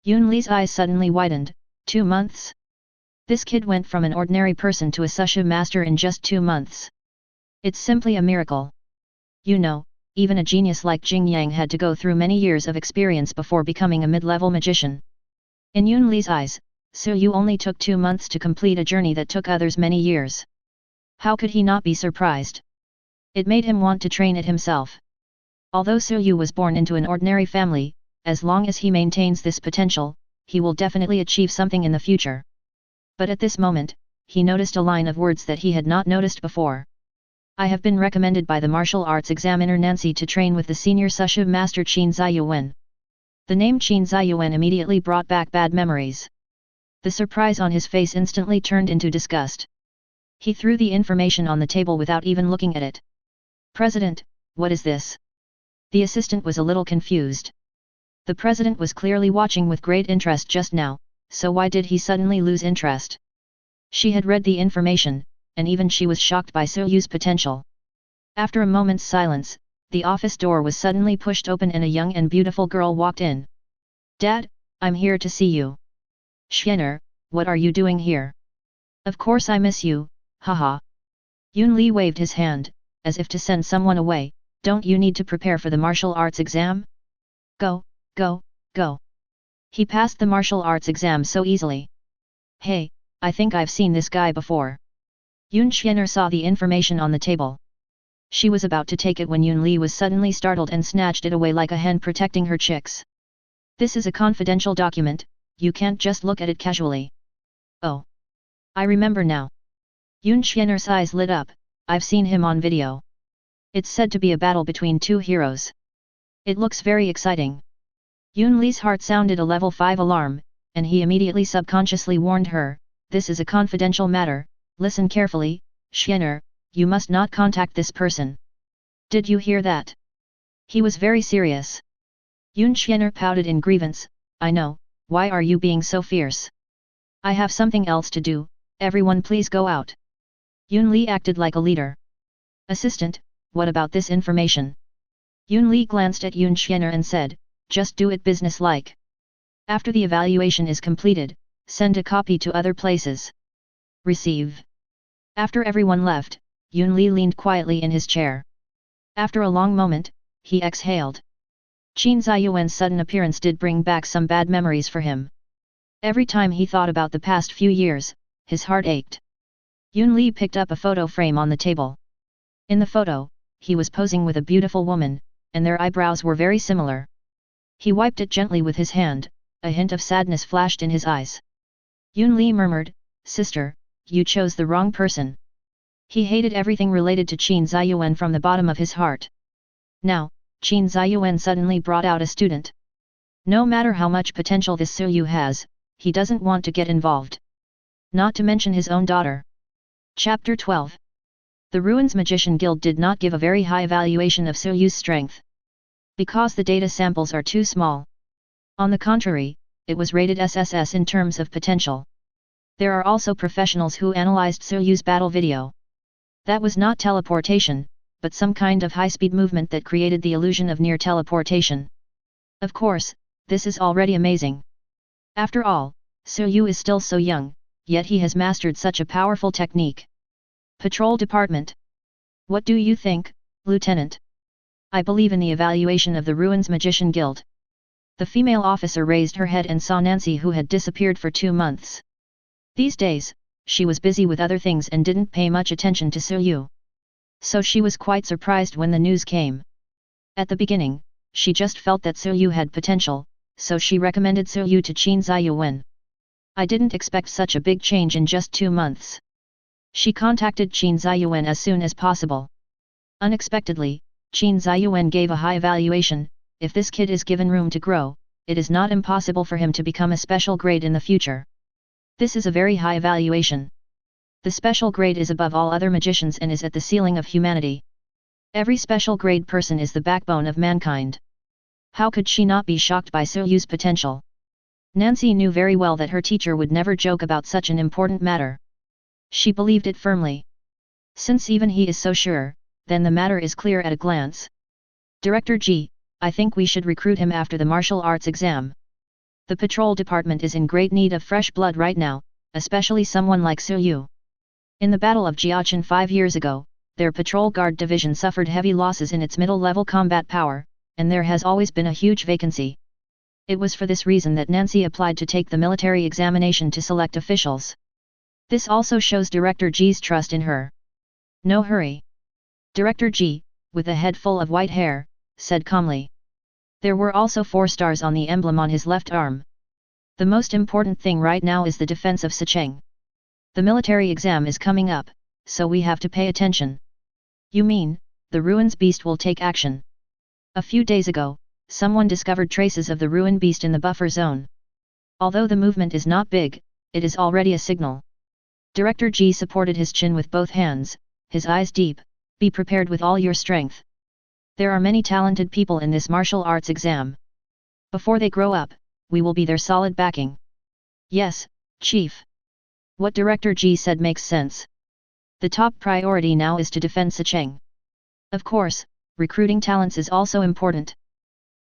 Yun Li's eyes suddenly widened. 2 months? This kid went from an ordinary person to a Sushu master in just 2 months. It's simply a miracle. You know, even a genius like Jing Yang had to go through many years of experience before becoming a mid-level magician. In Yun Li's eyes, Soyu only took 2 months to complete a journey that took others many years. How could he not be surprised? It made him want to train it himself. Although Soyu was born into an ordinary family, as long as he maintains this potential, he will definitely achieve something in the future. But at this moment, he noticed a line of words that he had not noticed before. I have been recommended by the martial arts examiner Nancy to train with the senior Sushu master Qin Ziyuan. The name Qin Ziyuan immediately brought back bad memories. The surprise on his face instantly turned into disgust. He threw the information on the table without even looking at it. President, what is this? The assistant was a little confused. The president was clearly watching with great interest just now, so why did he suddenly lose interest? She had read the information, and even she was shocked by Soyu's potential. After a moment's silence, the office door was suddenly pushed open and a young and beautiful girl walked in. Dad, I'm here to see you. Xianer, what are you doing here? Of course I miss you, haha. Yun Li waved his hand, as if to send someone away. Don't you need to prepare for the martial arts exam? Go, go, go. He passed the martial arts exam so easily. Hey, I think I've seen this guy before. Yun Xian'er saw the information on the table. She was about to take it when Yun Li was suddenly startled and snatched it away like a hen protecting her chicks. This is a confidential document, you can't just look at it casually. Oh. I remember now. Yun Xian'er's eyes lit up, I've seen him on video. It's said to be a battle between two heroes. It looks very exciting. Yun Li's heart sounded a level 5 alarm, and he immediately subconsciously warned her, this is a confidential matter, listen carefully, Xian'er, you must not contact this person. Did you hear that? He was very serious. Yun Xian'er pouted in grievance, I know, why are you being so fierce? I have something else to do, everyone please go out. Yun Li acted like a leader. Assistant, what about this information? Yun Li glanced at Yun Xian'er and said, just do it business-like. After the evaluation is completed, send a copy to other places. Receive. After everyone left, Yun Li leaned quietly in his chair. After a long moment, he exhaled. Qin Ziyuan's sudden appearance did bring back some bad memories for him. Every time he thought about the past few years, his heart ached. Yun Li picked up a photo frame on the table. In the photo, he was posing with a beautiful woman, and their eyebrows were very similar. He wiped it gently with his hand, a hint of sadness flashed in his eyes. Yun Li murmured, Sister, you chose the wrong person. He hated everything related to Qin Ziyuan from the bottom of his heart. Now, Qin Ziyuan suddenly brought out a student. No matter how much potential this Suyu has, he doesn't want to get involved. Not to mention his own daughter. Chapter 12. The Ruins Magician Guild did not give a very high evaluation of Suyu's strength. Because the data samples are too small. On the contrary, it was rated SSS in terms of potential. There are also professionals who analyzed Suyu's battle video. That was not teleportation, but some kind of high-speed movement that created the illusion of near teleportation. Of course, this is already amazing. After all, Suyu is still so young, yet he has mastered such a powerful technique. Patrol Department. What do you think, Lieutenant? I believe in the evaluation of the Ruins Magician Guild. The female officer raised her head and saw Nancy, who had disappeared for 2 months. These days, she was busy with other things and didn't pay much attention to Suyu. So she was quite surprised when the news came. At the beginning, she just felt that Suyu had potential, so she recommended Suyu to Qin Ziyuan. I didn't expect such a big change in just 2 months. She contacted Qin Ziyuan as soon as possible. Unexpectedly, Qin Ziyuan gave a high evaluation. If this kid is given room to grow, it is not impossible for him to become a special grade in the future. This is a very high evaluation. The special grade is above all other magicians and is at the ceiling of humanity. Every special grade person is the backbone of mankind. How could she not be shocked by Suyu's potential? Nancy knew very well that her teacher would never joke about such an important matter. She believed it firmly. Since even he is so sure, then the matter is clear at a glance. Director G, I think we should recruit him after the martial arts exam. The patrol department is in great need of fresh blood right now, especially someone like Suyu. In the Battle of Jiachen 5 years ago, their patrol guard division suffered heavy losses in its middle-level combat power, and there has always been a huge vacancy. It was for this reason that Nancy applied to take the military examination to select officials. This also shows Director G's trust in her. No hurry. Director G, with a head full of white hair, said calmly. There were also 4 stars on the emblem on his left arm. The most important thing right now is the defense of Sicheng. The military exam is coming up, so we have to pay attention. You mean, the Ruins Beast will take action? A few days ago, someone discovered traces of the Ruin Beast in the buffer zone. Although the movement is not big, it is already a signal. Director G supported his chin with both hands, his eyes deep. Be prepared with all your strength. There are many talented people in this martial arts exam. Before they grow up, we will be their solid backing. Yes, Chief. What Director G said makes sense. The top priority now is to defend Sicheng. Of course, recruiting talents is also important.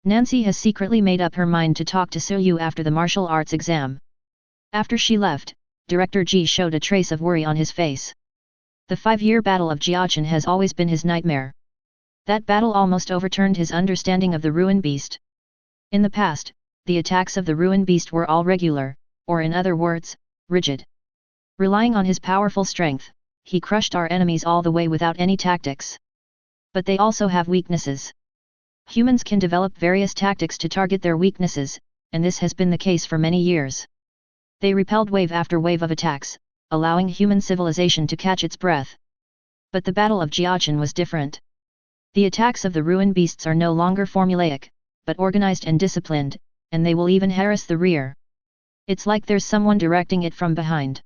Nancy has secretly made up her mind to talk to Suyu after the martial arts exam. After she left, Director G showed a trace of worry on his face. The 5-year battle of Jiachen has always been his nightmare. That battle almost overturned his understanding of the Ruin Beast. In the past, the attacks of the Ruin Beast were all regular, or in other words, rigid. Relying on his powerful strength, he crushed our enemies all the way without any tactics. But they also have weaknesses. Humans can develop various tactics to target their weaknesses, and this has been the case for many years. They repelled wave after wave of attacks, allowing human civilization to catch its breath. But the Battle of Jiachen was different. The attacks of the ruin beasts are no longer formulaic, but organized and disciplined, and they will even harass the rear. It's like there's someone directing it from behind.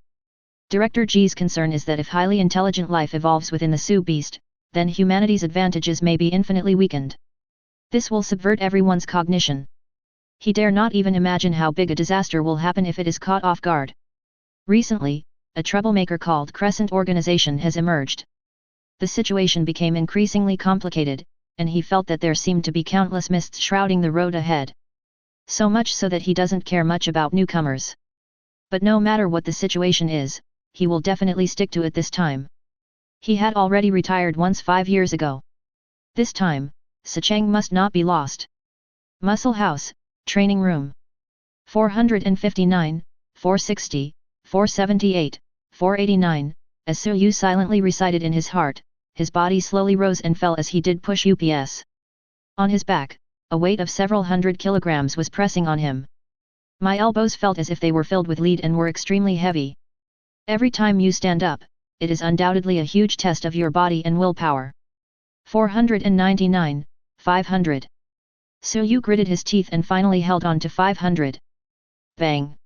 Director G's concern is that if highly intelligent life evolves within the Su beast, then humanity's advantages may be infinitely weakened. This will subvert everyone's cognition. He dare not even imagine how big a disaster will happen if it is caught off guard. Recently, a troublemaker called Crescent Organization has emerged. The situation became increasingly complicated, and he felt that there seemed to be countless mists shrouding the road ahead. So much so that he doesn't care much about newcomers. But no matter what the situation is, he will definitely stick to it this time. He had already retired once 5 years ago. This time, Sicheng must not be lost. Muscle House, Training Room. 459, 460, 478, 489, as Su Yu silently recited in his heart, his body slowly rose and fell as he did push UPS. On his back, a weight of several hundred kilograms was pressing on him. My elbows felt as if they were filled with lead and were extremely heavy. Every time you stand up, it is undoubtedly a huge test of your body and willpower. 499, 500. Su Yu gritted his teeth and finally held on to 500. Bang!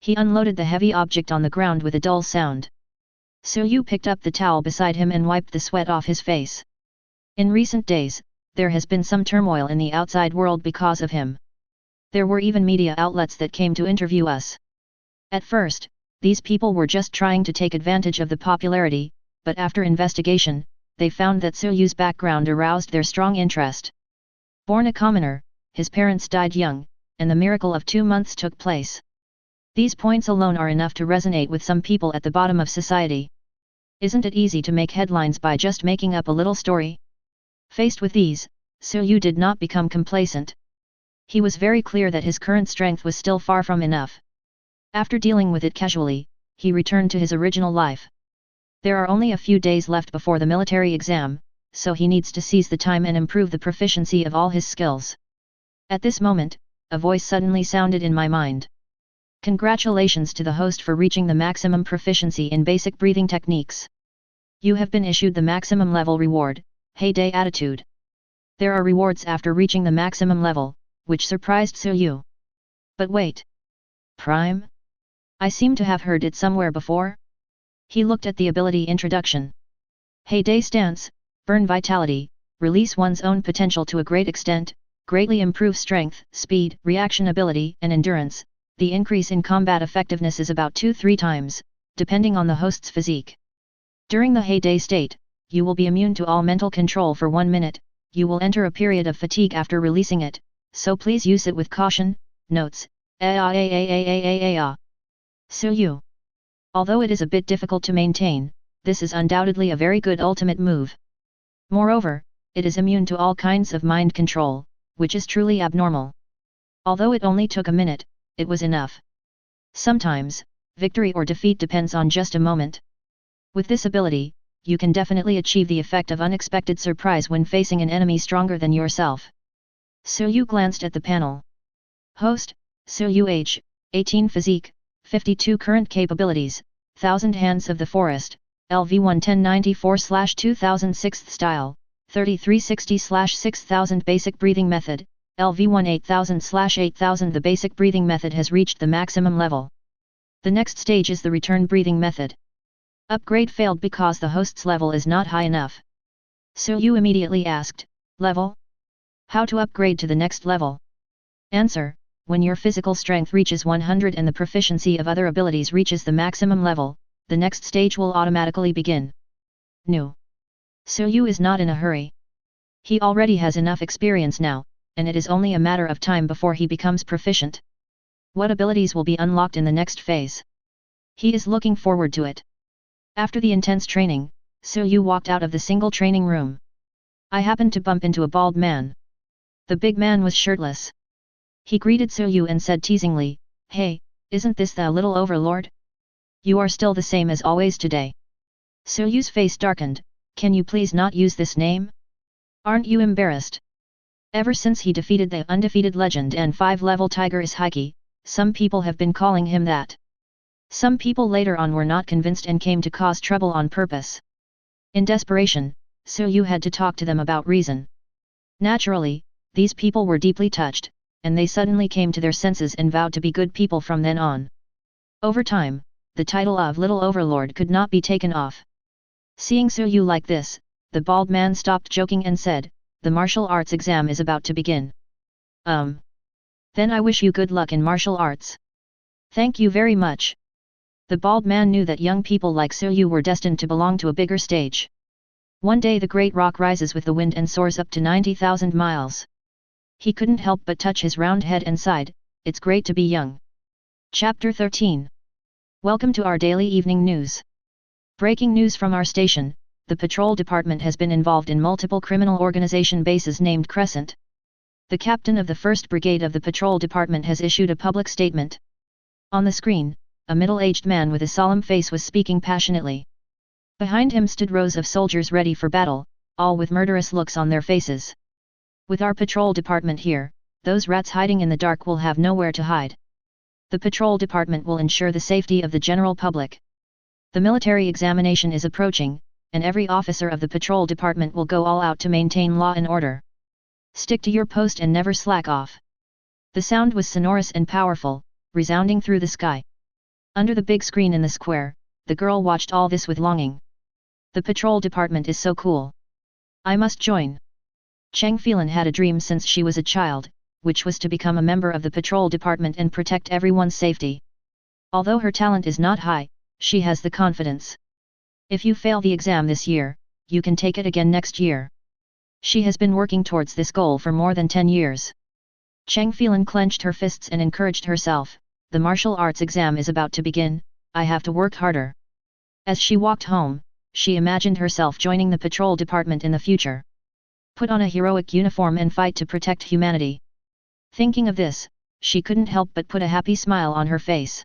He unloaded the heavy object on the ground with a dull sound. Su Yu picked up the towel beside him and wiped the sweat off his face. In recent days, there has been some turmoil in the outside world because of him. There were even media outlets that came to interview us. At first, these people were just trying to take advantage of the popularity, but after investigation, they found that Su Yu's background aroused their strong interest. Born a commoner, his parents died young, and the miracle of 2 months took place. These points alone are enough to resonate with some people at the bottom of society. Isn't it easy to make headlines by just making up a little story? Faced with these, Su Yu did not become complacent. He was very clear that his current strength was still far from enough. After dealing with it casually, he returned to his original life. There are only a few days left before the military exam, so he needs to seize the time and improve the proficiency of all his skills. At this moment, a voice suddenly sounded in my mind. Congratulations to the host for reaching the maximum proficiency in basic breathing techniques. You have been issued the maximum level reward, Heyday Attitude. There are rewards after reaching the maximum level, which surprised Su Yu. But wait. Prime? I seem to have heard it somewhere before. He looked at the ability introduction. Heyday Stance, burn vitality, release one's own potential to a great extent, greatly improve strength, speed, reaction ability, and endurance. The increase in combat effectiveness is about 2-3 times, depending on the host's physique. During the heyday state, you will be immune to all mental control for 1 minute, you will enter a period of fatigue after releasing it, so please use it with caution. Notes, Su Yu. Although it is a bit difficult to maintain, this is undoubtedly a very good ultimate move. Moreover, it is immune to all kinds of mind control, which is truly abnormal. Although it only took a minute, it was enough. Sometimes, victory or defeat depends on just a moment. With this ability, you can definitely achieve the effect of unexpected surprise when facing an enemy stronger than yourself. Su Yu glanced at the panel. Host, Su Yu age, 18 physique, 52 current capabilities, 1000 Hands of the Forest, LV 11094/2006 style, 3360/6000 basic breathing method, LV 18000/8000 The basic breathing method has reached the maximum level. The next stage is the return breathing method. Upgrade failed because the host's level is not high enough. Su Yu immediately asked, level? How to upgrade to the next level? Answer, when your physical strength reaches 100 and the proficiency of other abilities reaches the maximum level, the next stage will automatically begin. New. Su Yu is not in a hurry. He already has enough experience now, and it is only a matter of time before he becomes proficient. What abilities will be unlocked in the next phase? He is looking forward to it. After the intense training, Su Yu walked out of the single training room. I happened to bump into a bald man. The big man was shirtless. He greeted Su Yu and said teasingly, "Hey, isn't this the little overlord? You are still the same as always today." Suryu's face darkened. Can you please not use this name? Aren't you embarrassed? Ever since he defeated the undefeated legend and 5-level tiger Ishiki, some people have been calling him that. Some people later on were not convinced and came to cause trouble on purpose. In desperation, Suryu had to talk to them about reason. Naturally, these people were deeply touched, and they suddenly came to their senses and vowed to be good people from then on. Over time, the title of Little Overlord could not be taken off. Seeing Suryu like this, the bald man stopped joking and said, "The martial arts exam is about to begin." Then I wish you good luck in martial arts. Thank you very much. The bald man knew that young people like Suryu were destined to belong to a bigger stage. One day the great rock rises with the wind and soars up to 90,000 miles. He couldn't help but touch his round head and sighed, "It's great to be young." Chapter 13. Welcome to our daily evening news. Breaking news from our station: the patrol department has been involved in multiple criminal organization bases named Crescent. The captain of the 1st Brigade of the patrol department has issued a public statement. On the screen, a middle-aged man with a solemn face was speaking passionately. Behind him stood rows of soldiers ready for battle, all with murderous looks on their faces. With our patrol department here, those rats hiding in the dark will have nowhere to hide. The patrol department will ensure the safety of the general public. The military examination is approaching, and every officer of the patrol department will go all out to maintain law and order. Stick to your post and never slack off. The sound was sonorous and powerful, resounding through the sky. Under the big screen in the square, the girl watched all this with longing. The patrol department is so cool. I must join. Cheng Phelan had a dream since she was a child, which was to become a member of the patrol department and protect everyone's safety. Although her talent is not high, she has the confidence. If you fail the exam this year, you can take it again next year. She has been working towards this goal for more than 10 years. Cheng Phelan clenched her fists and encouraged herself, "The martial arts exam is about to begin, I have to work harder." As she walked home, she imagined herself joining the patrol department in the future. Put on a heroic uniform and fight to protect humanity. Thinking of this, she couldn't help but put a happy smile on her face.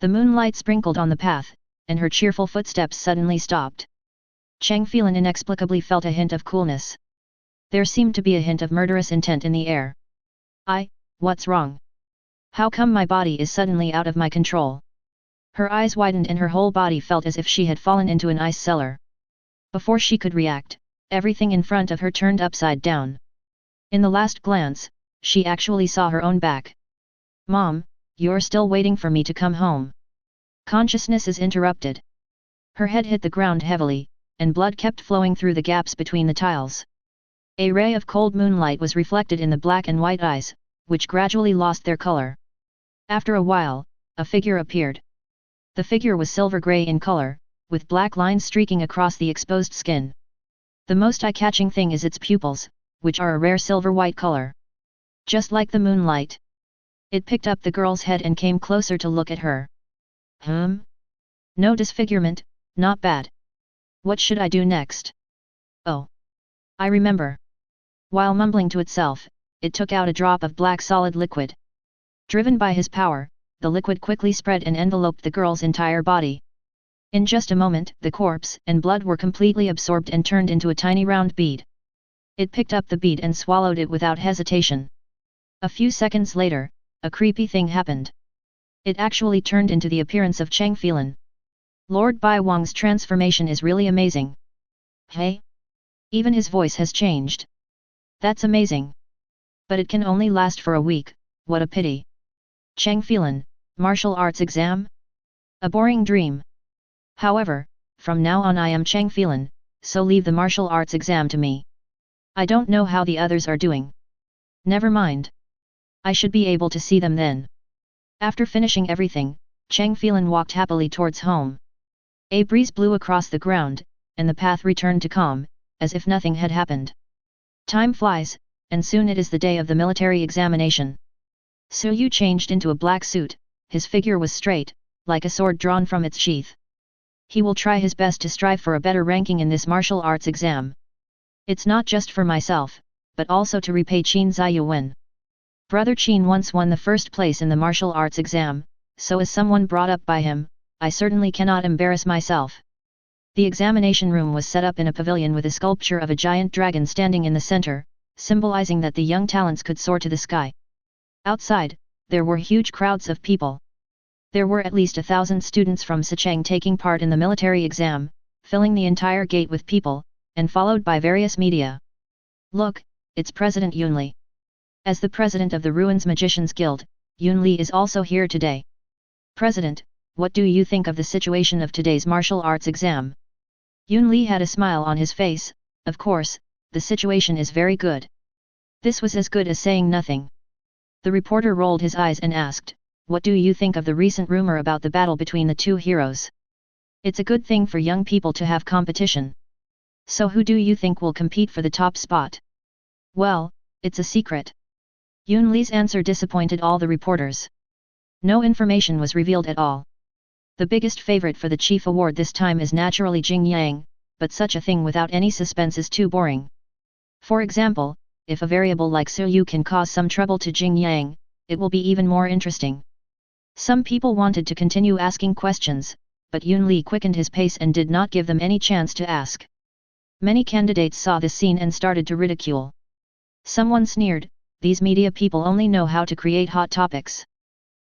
The moonlight sprinkled on the path, and her cheerful footsteps suddenly stopped. Cheng Phelan inexplicably felt a hint of coolness. There seemed to be a hint of murderous intent in the air. What's wrong? How come my body is suddenly out of my control?" Her eyes widened and her whole body felt as if she had fallen into an ice cellar. Before she could react, everything in front of her turned upside down. In the last glance, she actually saw her own back. "Mom, you're still waiting for me to come home." Consciousness is interrupted. Her head hit the ground heavily, and blood kept flowing through the gaps between the tiles. A ray of cold moonlight was reflected in the black and white eyes, which gradually lost their color. After a while, a figure appeared. The figure was silver-gray in color, with black lines streaking across the exposed skin. The most eye-catching thing is its pupils, which are a rare silver-white color. Just like the moonlight. It picked up the girl's head and came closer to look at her. No disfigurement, not bad. What should I do next? Oh. I remember. While mumbling to itself, it took out a drop of black solid liquid. Driven by his power, the liquid quickly spread and enveloped the girl's entire body. In just a moment, the corpse and blood were completely absorbed and turned into a tiny round bead. It picked up the bead and swallowed it without hesitation. A few seconds later, a creepy thing happened. It actually turned into the appearance of Cheng Phelan. Lord Bai Wang's transformation is really amazing. Hey? Even his voice has changed. That's amazing. But it can only last for a week, what a pity. Cheng Phelan, martial arts exam? A boring dream. However, from now on I am Cheng Phelan, so leave the martial arts exam to me. I don't know how the others are doing. Never mind. I should be able to see them then. After finishing everything, Cheng Phelan walked happily towards home. A breeze blew across the ground, and the path returned to calm, as if nothing had happened. Time flies, and soon it is the day of the military examination. Suryu changed into a black suit, his figure was straight, like a sword drawn from its sheath. He will try his best to strive for a better ranking in this martial arts exam. It's not just for myself, but also to repay Qin Ziyuwen. Brother Qin once won the first place in the martial arts exam, so as someone brought up by him, I certainly cannot embarrass myself. The examination room was set up in a pavilion with a sculpture of a giant dragon standing in the center, symbolizing that the young talents could soar to the sky. Outside, there were huge crowds of people. There were at least 1,000 students from Sicheng taking part in the military exam, filling the entire gate with people, and followed by various media. Look, it's President Yunli. As the president of the Ruins Magicians Guild, Yunli is also here today. President, what do you think of the situation of today's martial arts exam? Yunli had a smile on his face. Of course, the situation is very good. This was as good as saying nothing. The reporter rolled his eyes and asked, what do you think of the recent rumor about the battle between the two heroes? It's a good thing for young people to have competition. So who do you think will compete for the top spot? Well, it's a secret. Yunli's answer disappointed all the reporters. No information was revealed at all. The biggest favorite for the chief award this time is naturally Jing Yang, but such a thing without any suspense is too boring. For example, if a variable like Suyu can cause some trouble to Jing Yang, it will be even more interesting. Some people wanted to continue asking questions, but Yunli quickened his pace and did not give them any chance to ask. Many candidates saw this scene and started to ridicule. Someone sneered, these media people only know how to create hot topics.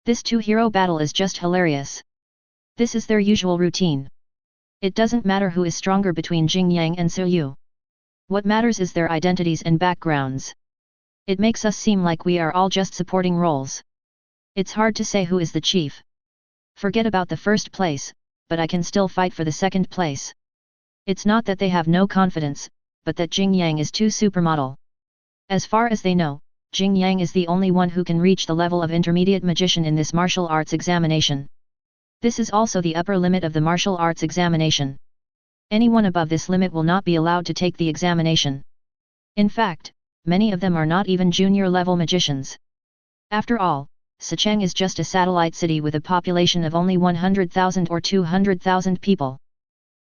This two-hero battle is just hilarious. This is their usual routine. It doesn't matter who is stronger between Jing Yang and Suyu. What matters is their identities and backgrounds. It makes us seem like we are all just supporting roles. It's hard to say who is the chief. Forget about the first place, but I can still fight for the second place. It's not that they have no confidence, but that Jing Yang is too supermodel. As far as they know, Jing Yang is the only one who can reach the level of intermediate magician in this martial arts examination. This is also the upper limit of the martial arts examination. Anyone above this limit will not be allowed to take the examination. In fact, many of them are not even junior-level magicians. After all, Sicheng is just a satellite city with a population of only 100,000 or 200,000 people.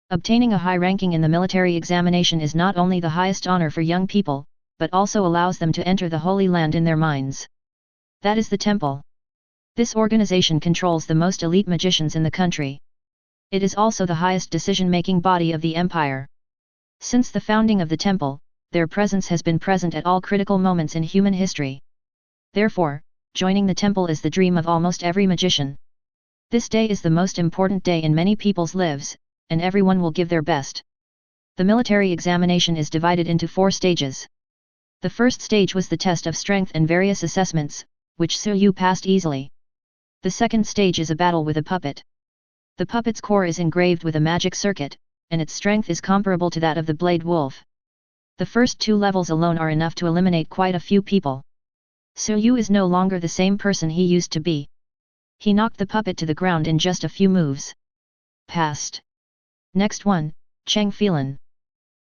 Obtaining a high ranking in the military examination is not only the highest honor for young people, but also allows them to enter the Holy Land in their minds. That is the temple. This organization controls the most elite magicians in the country. It is also the highest decision-making body of the empire. Since the founding of the temple, their presence has been present at all critical moments in human history. Therefore, joining the temple is the dream of almost every magician. This day is the most important day in many people's lives, and everyone will give their best. The military examination is divided into 4 stages. The first stage was the test of strength and various assessments, which Suyu passed easily. The second stage is a battle with a puppet. The puppet's core is engraved with a magic circuit, and its strength is comparable to that of the blade wolf. The first 2 levels alone are enough to eliminate quite a few people. Suyu is no longer the same person he used to be. He knocked the puppet to the ground in just a few moves. Passed. Next one, Cheng Phelan.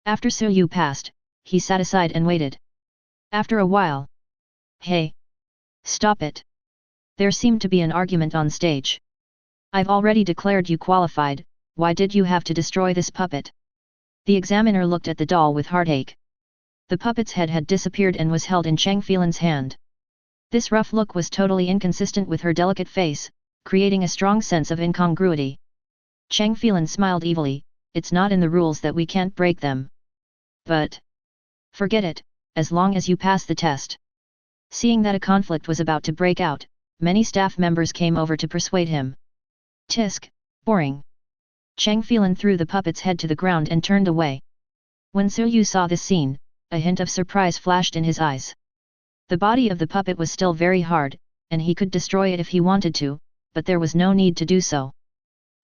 After Suyu passed, he sat aside and waited. After a while. Hey! Stop it! There seemed to be an argument on stage. I've already declared you qualified, why did you have to destroy this puppet? The examiner looked at the doll with heartache. The puppet's head had disappeared and was held in Cheng Phelan's hand. This rough look was totally inconsistent with her delicate face, creating a strong sense of incongruity. Cheng Phelan smiled evilly, it's not in the rules that we can't break them. But forget it, as long as you pass the test. Seeing that a conflict was about to break out, many staff members came over to persuade him. Tisk, boring. Cheng Phelan threw the puppet's head to the ground and turned away. When Suyu saw this scene, a hint of surprise flashed in his eyes. The body of the puppet was still very hard, and he could destroy it if he wanted to, but there was no need to do so.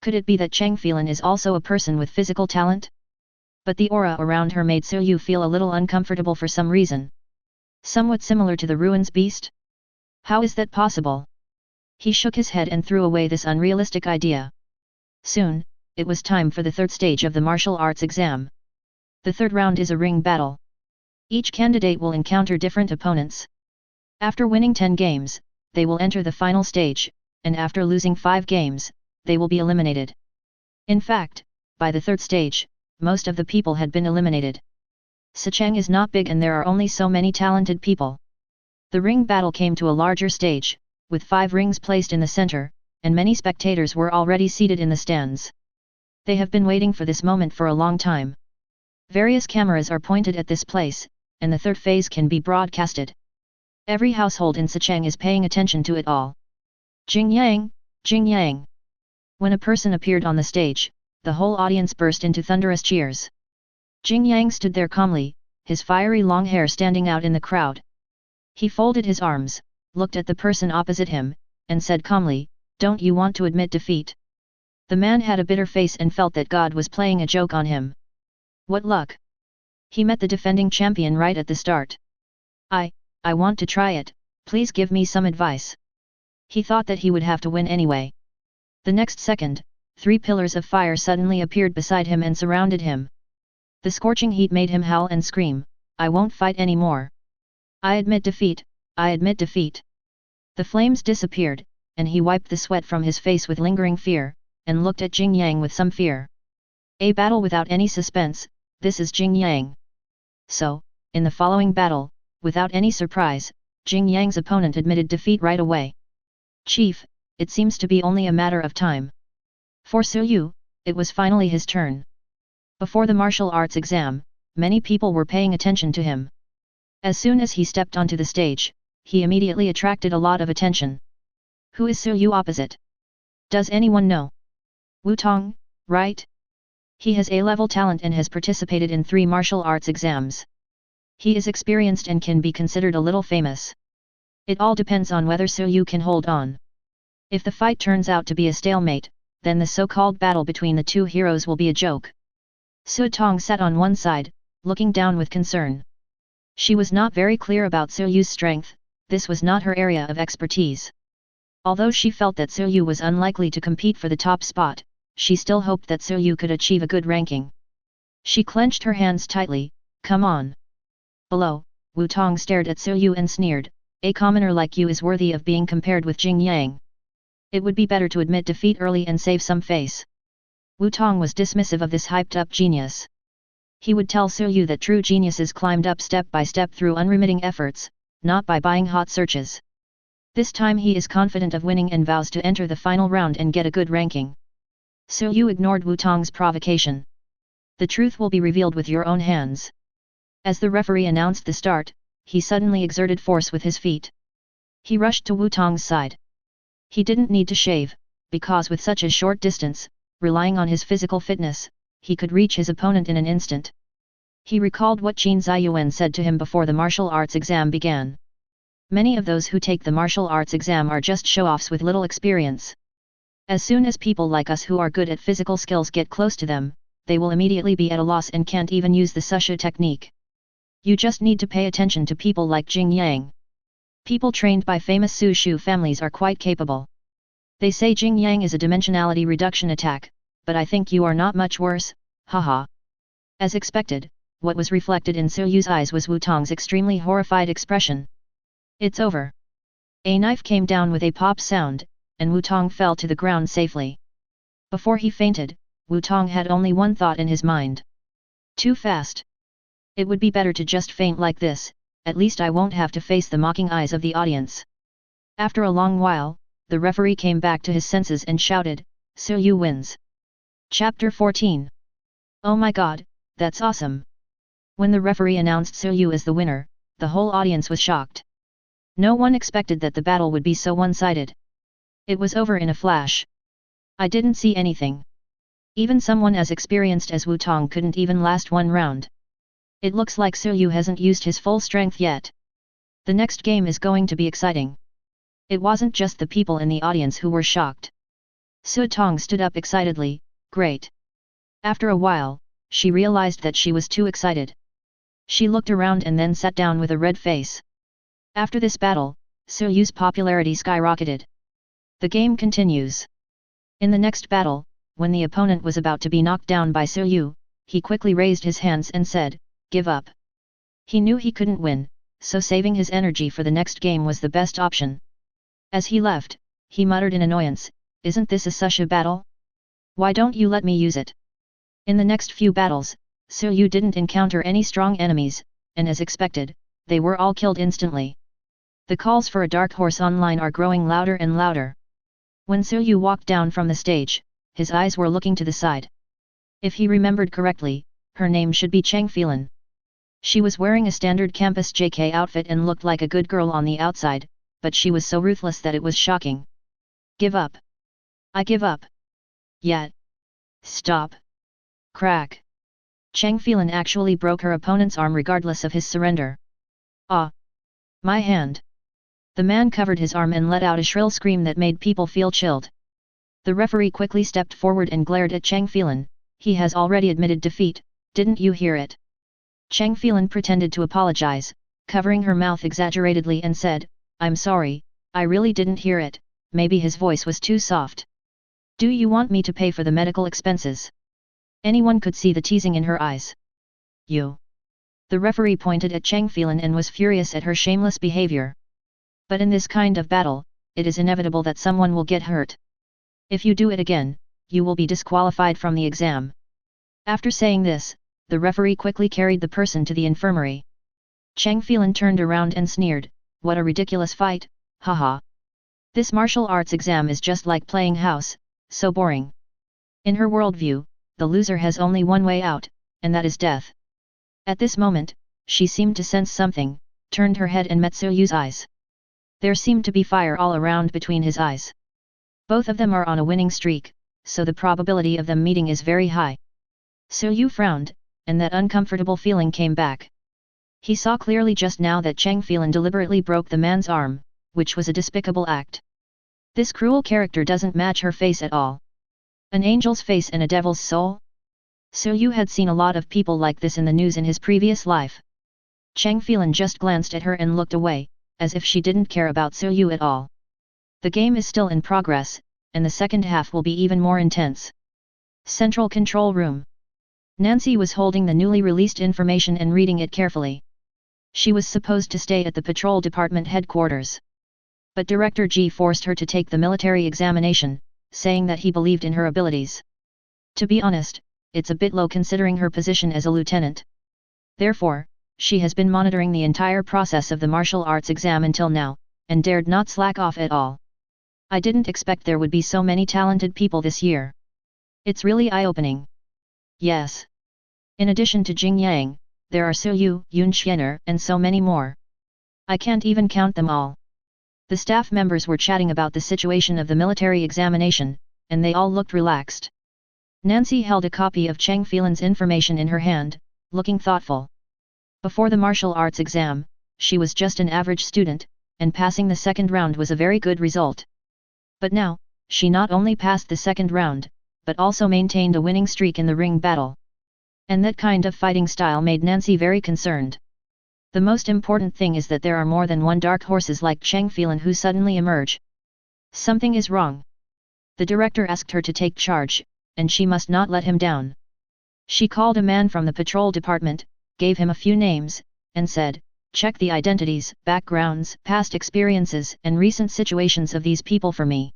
Could it be that Cheng Phelan is also a person with physical talent? But the aura around her made Suyu feel a little uncomfortable for some reason. Somewhat similar to the ruins beast? How is that possible? He shook his head and threw away this unrealistic idea. Soon, it was time for the third stage of the martial arts exam. The third round is a ring battle. Each candidate will encounter different opponents. After winning 10 games, they will enter the final stage, and after losing 5 games, they will be eliminated. In fact, by the third stage, most of the people had been eliminated. Sicheng is not big and there are only so many talented people. The ring battle came to a larger stage, with 5 rings placed in the center, and many spectators were already seated in the stands. They have been waiting for this moment for a long time. Various cameras are pointed at this place, and the third phase can be broadcasted. Every household in Sicheng is paying attention to it all. Jing Yang, Jing Yang. When a person appeared on the stage, the whole audience burst into thunderous cheers. Jing Yang stood there calmly, his fiery long hair standing out in the crowd. He folded his arms, looked at the person opposite him, and said calmly, "Don't you want to admit defeat?" The man had a bitter face and felt that God was playing a joke on him. What luck! He met the defending champion right at the start. I want to try it, please give me some advice. He thought that he would have to win anyway. The next second, 3 pillars of fire suddenly appeared beside him and surrounded him. The scorching heat made him howl and scream, "I won't fight anymore. I admit defeat, I admit defeat." The flames disappeared, and he wiped the sweat from his face with lingering fear, and looked at Jing Yang with some fear. A battle without any suspense, this is Jing Yang. So, in the following battle, without any surprise, Jing Yang's opponent admitted defeat right away. "Chief, it seems to be only a matter of time." For Su Yu, it was finally his turn. Before the martial arts exam, many people were paying attention to him. As soon as he stepped onto the stage, he immediately attracted a lot of attention. Who is Su Yu opposite? Does anyone know? Wu Tong, right? He has A-level talent and has participated in 3 martial arts exams. He is experienced and can be considered a little famous. It all depends on whether Su Yu can hold on. If the fight turns out to be a stalemate, then the so-called battle between the 2 heroes will be a joke. Su Tong sat on one side, looking down with concern. She was not very clear about Su Yu's strength, this was not her area of expertise. Although she felt that Su Yu was unlikely to compete for the top spot, she still hoped that Su Yu could achieve a good ranking. She clenched her hands tightly, "Come on." Below, Wu Tong stared at Su Yu and sneered, "A commoner like you is worthy of being compared with Jing Yang. It would be better to admit defeat early and save some face." Wu Tong was dismissive of this hyped-up genius. He would tell Su Yu that true geniuses climbed up step by step through unremitting efforts, not by buying hot searches. This time he is confident of winning and vows to enter the final round and get a good ranking. Su Yu ignored Wu Tong's provocation. "The truth will be revealed with your own hands." As the referee announced the start, he suddenly exerted force with his feet. He rushed to Wu Tong's side. He didn't need to shave, because with such a short distance, relying on his physical fitness, he could reach his opponent in an instant. He recalled what Qin Ziyuan said to him before the martial arts exam began. Many of those who take the martial arts exam are just show-offs with little experience. As soon as people like us who are good at physical skills get close to them, they will immediately be at a loss and can't even use the susha technique. You just need to pay attention to people like Jing Yang. People trained by famous Su Shu families are quite capable. They say Jing Yang is a dimensionality reduction attack, but I think you are not much worse, haha. As expected, what was reflected in Su Yu's eyes was Wu Tong's extremely horrified expression. "It's over." A knife came down with a pop sound, and Wu Tong fell to the ground safely. Before he fainted, Wu Tong had only one thought in his mind. Too fast. It would be better to just faint like this, at least I won't have to face the mocking eyes of the audience. After a long while, the referee came back to his senses and shouted, "Su Yu wins." Chapter 14. Oh my god, that's awesome! When the referee announced Su Yu as the winner, the whole audience was shocked. No one expected that the battle would be so one-sided. It was over in a flash. I didn't see anything. Even someone as experienced as Wu Tong couldn't even last one round. It looks like Su Yu hasn't used his full strength yet. The next game is going to be exciting. It wasn't just the people in the audience who were shocked. Su Tong stood up excitedly, "Great." After a while, she realized that she was too excited. She looked around and then sat down with a red face. After this battle, Su Yu's popularity skyrocketed. The game continues. In the next battle, when the opponent was about to be knocked down by Su Yu, he quickly raised his hands and said, "Give up." He knew he couldn't win, so saving his energy for the next game was the best option. As he left, he muttered in annoyance, "Isn't this a susha battle? Why don't you let me use it?" In the next few battles, Su Yu didn't encounter any strong enemies, and as expected, they were all killed instantly. The calls for a dark horse online are growing louder and louder. When Su Yu walked down from the stage, his eyes were looking to the side. If he remembered correctly, her name should be Cheng Phelan. She was wearing a standard campus JK outfit and looked like a good girl on the outside, but she was so ruthless that it was shocking. Give up. I give up. Yet. Stop. Crack. Cheng Phelan actually broke her opponent's arm regardless of his surrender. Ah! My hand! The man covered his arm and let out a shrill scream that made people feel chilled. The referee quickly stepped forward and glared at Cheng Phelan. He has already admitted defeat, didn't you hear it? Cheng Phelan pretended to apologize, covering her mouth exaggeratedly and said, I'm sorry, I really didn't hear it, maybe his voice was too soft. Do you want me to pay for the medical expenses? Anyone could see the teasing in her eyes. You. The referee pointed at Cheng Phelan and was furious at her shameless behavior. But in this kind of battle, it is inevitable that someone will get hurt. If you do it again, you will be disqualified from the exam. After saying this, the referee quickly carried the person to the infirmary. Cheng Phelan turned around and sneered, what a ridiculous fight, haha. This martial arts exam is just like playing house, so boring. In her worldview, the loser has only one way out, and that is death. At this moment, she seemed to sense something, turned her head and met Soyu's eyes. There seemed to be fire all around between his eyes. Both of them are on a winning streak, so the probability of them meeting is very high. Soyu frowned, and that uncomfortable feeling came back. He saw clearly just now that Cheng Phelan deliberately broke the man's arm, which was a despicable act. This cruel character doesn't match her face at all. An angel's face and a devil's soul? Soyu had seen a lot of people like this in the news in his previous life. Cheng Phelan just glanced at her and looked away, as if she didn't care about Soyu at all. The game is still in progress, and the second half will be even more intense. Central Control Room. Nancy was holding the newly released information and reading it carefully. She was supposed to stay at the patrol department headquarters. But Director G forced her to take the military examination, saying that he believed in her abilities. To be honest, it's a bit low considering her position as a lieutenant. Therefore, she has been monitoring the entire process of the martial arts exam until now, and dared not slack off at all. I didn't expect there would be so many talented people this year. It's really eye-opening. Yes. In addition to Jing Yang, there are Soyu, Yun Xianer, and so many more. I can't even count them all. The staff members were chatting about the situation of the military examination, and they all looked relaxed. Nancy held a copy of Cheng Phelan's information in her hand, looking thoughtful. Before the martial arts exam, she was just an average student, and passing the second round was a very good result. But now, she not only passed the second round, but also maintained a winning streak in the ring battle. And that kind of fighting style made Nancy very concerned. The most important thing is that there are more than one dark horses like Cheng Phelan who suddenly emerge. Something is wrong. The director asked her to take charge, and she must not let him down. She called a man from the patrol department, gave him a few names, and said, check the identities, backgrounds, past experiences and recent situations of these people for me.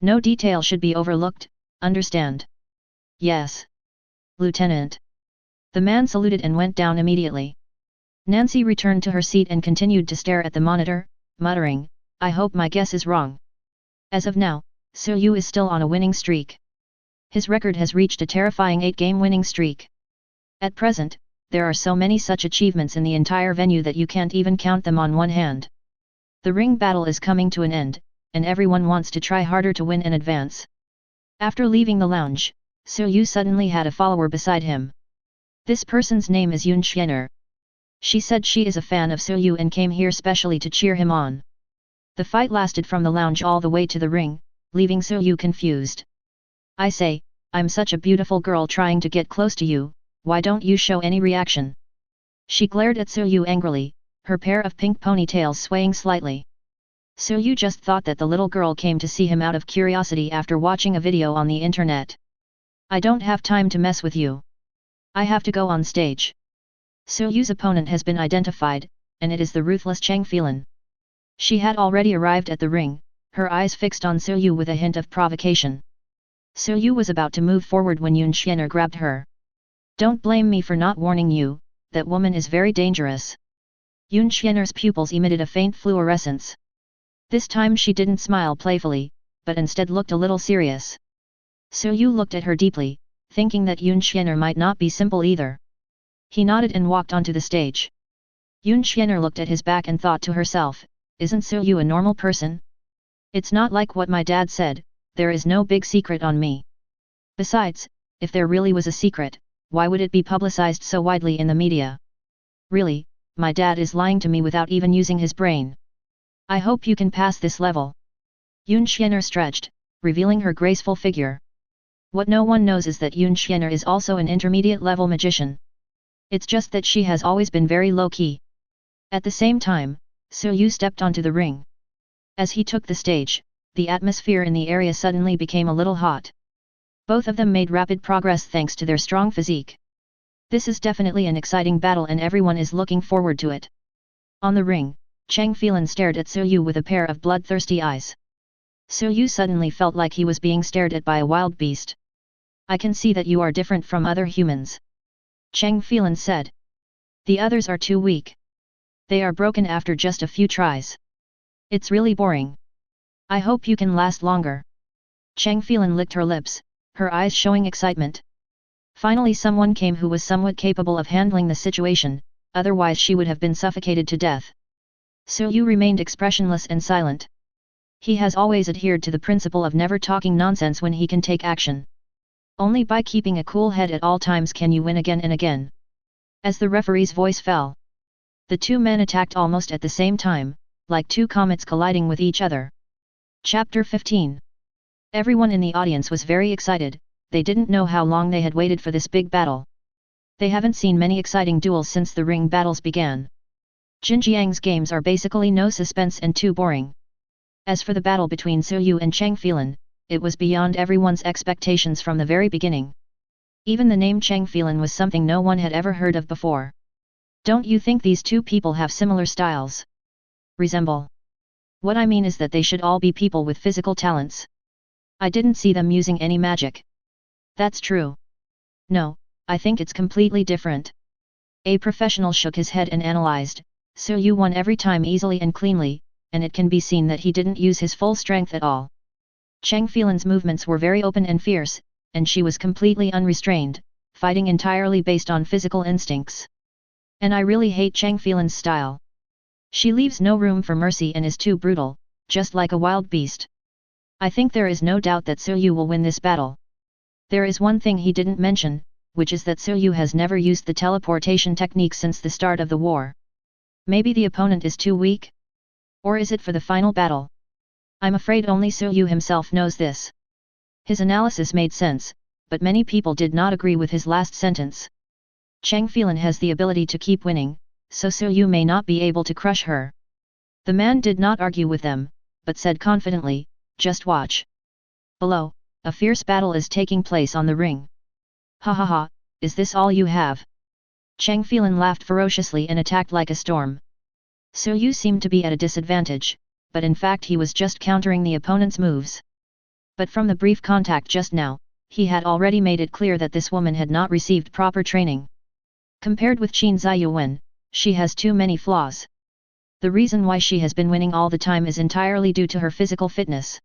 No detail should be overlooked, understand? Yes. Lieutenant. The man saluted and went down immediately. Nancy returned to her seat and continued to stare at the monitor, muttering, I hope my guess is wrong. As of now, Soyu is still on a winning streak. His record has reached a terrifying 8-game winning streak. At present, there are so many such achievements in the entire venue that you can't even count them on one hand. The ring battle is coming to an end, and everyone wants to try harder to win and advance. After leaving the lounge, Soyu suddenly had a follower beside him. This person's name is Yun Xianer. She said she is a fan of Soyu and came here specially to cheer him on. The fight lasted from the lounge all the way to the ring, leaving Soyu confused. I say, I'm such a beautiful girl trying to get close to you, why don't you show any reaction? She glared at Soyu angrily, her pair of pink ponytails swaying slightly. Soyu just thought that the little girl came to see him out of curiosity after watching a video on the internet. I don't have time to mess with you. I have to go on stage. Soyu's opponent has been identified, and it is the ruthless Cheng Phelan. She had already arrived at the ring, her eyes fixed on Soyu with a hint of provocation. Soyu was about to move forward when Yun Xianer grabbed her. Don't blame me for not warning you, that woman is very dangerous. Yun Xianer's pupils emitted a faint fluorescence. This time she didn't smile playfully, but instead looked a little serious. Soyu looked at her deeply, thinking that Yun Xianer might not be simple either. He nodded and walked onto the stage. Yun Xianer looked at his back and thought to herself, isn't Su Yu a normal person? It's not like what my dad said, there is no big secret on me. Besides, if there really was a secret, why would it be publicized so widely in the media? Really, my dad is lying to me without even using his brain. I hope you can pass this level. Yun Xianer stretched, revealing her graceful figure. What no one knows is that Yun Xianer is also an intermediate-level magician. It's just that she has always been very low-key. At the same time, Su Yu stepped onto the ring. As he took the stage, the atmosphere in the area suddenly became a little hot. Both of them made rapid progress thanks to their strong physique. This is definitely an exciting battle and everyone is looking forward to it. On the ring, Cheng Phelan stared at Su Yu with a pair of bloodthirsty eyes. Su Yu suddenly felt like he was being stared at by a wild beast. I can see that you are different from other humans. Cheng Phelan said. The others are too weak. They are broken after just a few tries. It's really boring. I hope you can last longer. Cheng Phelan licked her lips, her eyes showing excitement. Finally someone came who was somewhat capable of handling the situation, otherwise she would have been suffocated to death. Su Yu remained expressionless and silent. He has always adhered to the principle of never talking nonsense when he can take action. Only by keeping a cool head at all times can you win again and again. As the referee's voice fell, the two men attacked almost at the same time, like two comets colliding with each other. Chapter 15. Everyone in the audience was very excited, they didn't know how long they had waited for this big battle. They haven't seen many exciting duels since the ring battles began. Jinjiang's games are basically no suspense and too boring. As for the battle between Su Yu and Cheng Phelan, it was beyond everyone's expectations from the very beginning. Even the name Cheng Phelan was something no one had ever heard of before. Don't you think these two people have similar styles? Resemble? What I mean is that they should all be people with physical talents. I didn't see them using any magic. That's true. No, I think it's completely different. A professional shook his head and analyzed, Su Yu won every time easily and cleanly, and it can be seen that he didn't use his full strength at all. Cheng Phelan's movements were very open and fierce, and she was completely unrestrained, fighting entirely based on physical instincts. And I really hate Cheng Phelan's style. She leaves no room for mercy and is too brutal, just like a wild beast. I think there is no doubt that Su Yu will win this battle. There is one thing he didn't mention, which is that Su Yu has never used the teleportation technique since the start of the war. Maybe the opponent is too weak? Or is it for the final battle? I'm afraid only Su Yu himself knows this. His analysis made sense, but many people did not agree with his last sentence. Cheng Phelan has the ability to keep winning, so Su Yu may not be able to crush her. The man did not argue with them, but said confidently, just watch. Below, a fierce battle is taking place on the ring. Ha ha ha, is this all you have? Cheng Phelan laughed ferociously and attacked like a storm. Su Yu seemed to be at a disadvantage, but in fact he was just countering the opponent's moves. But from the brief contact just now, he had already made it clear that this woman had not received proper training. Compared with Qin Ziyuan, she has too many flaws. The reason why she has been winning all the time is entirely due to her physical fitness.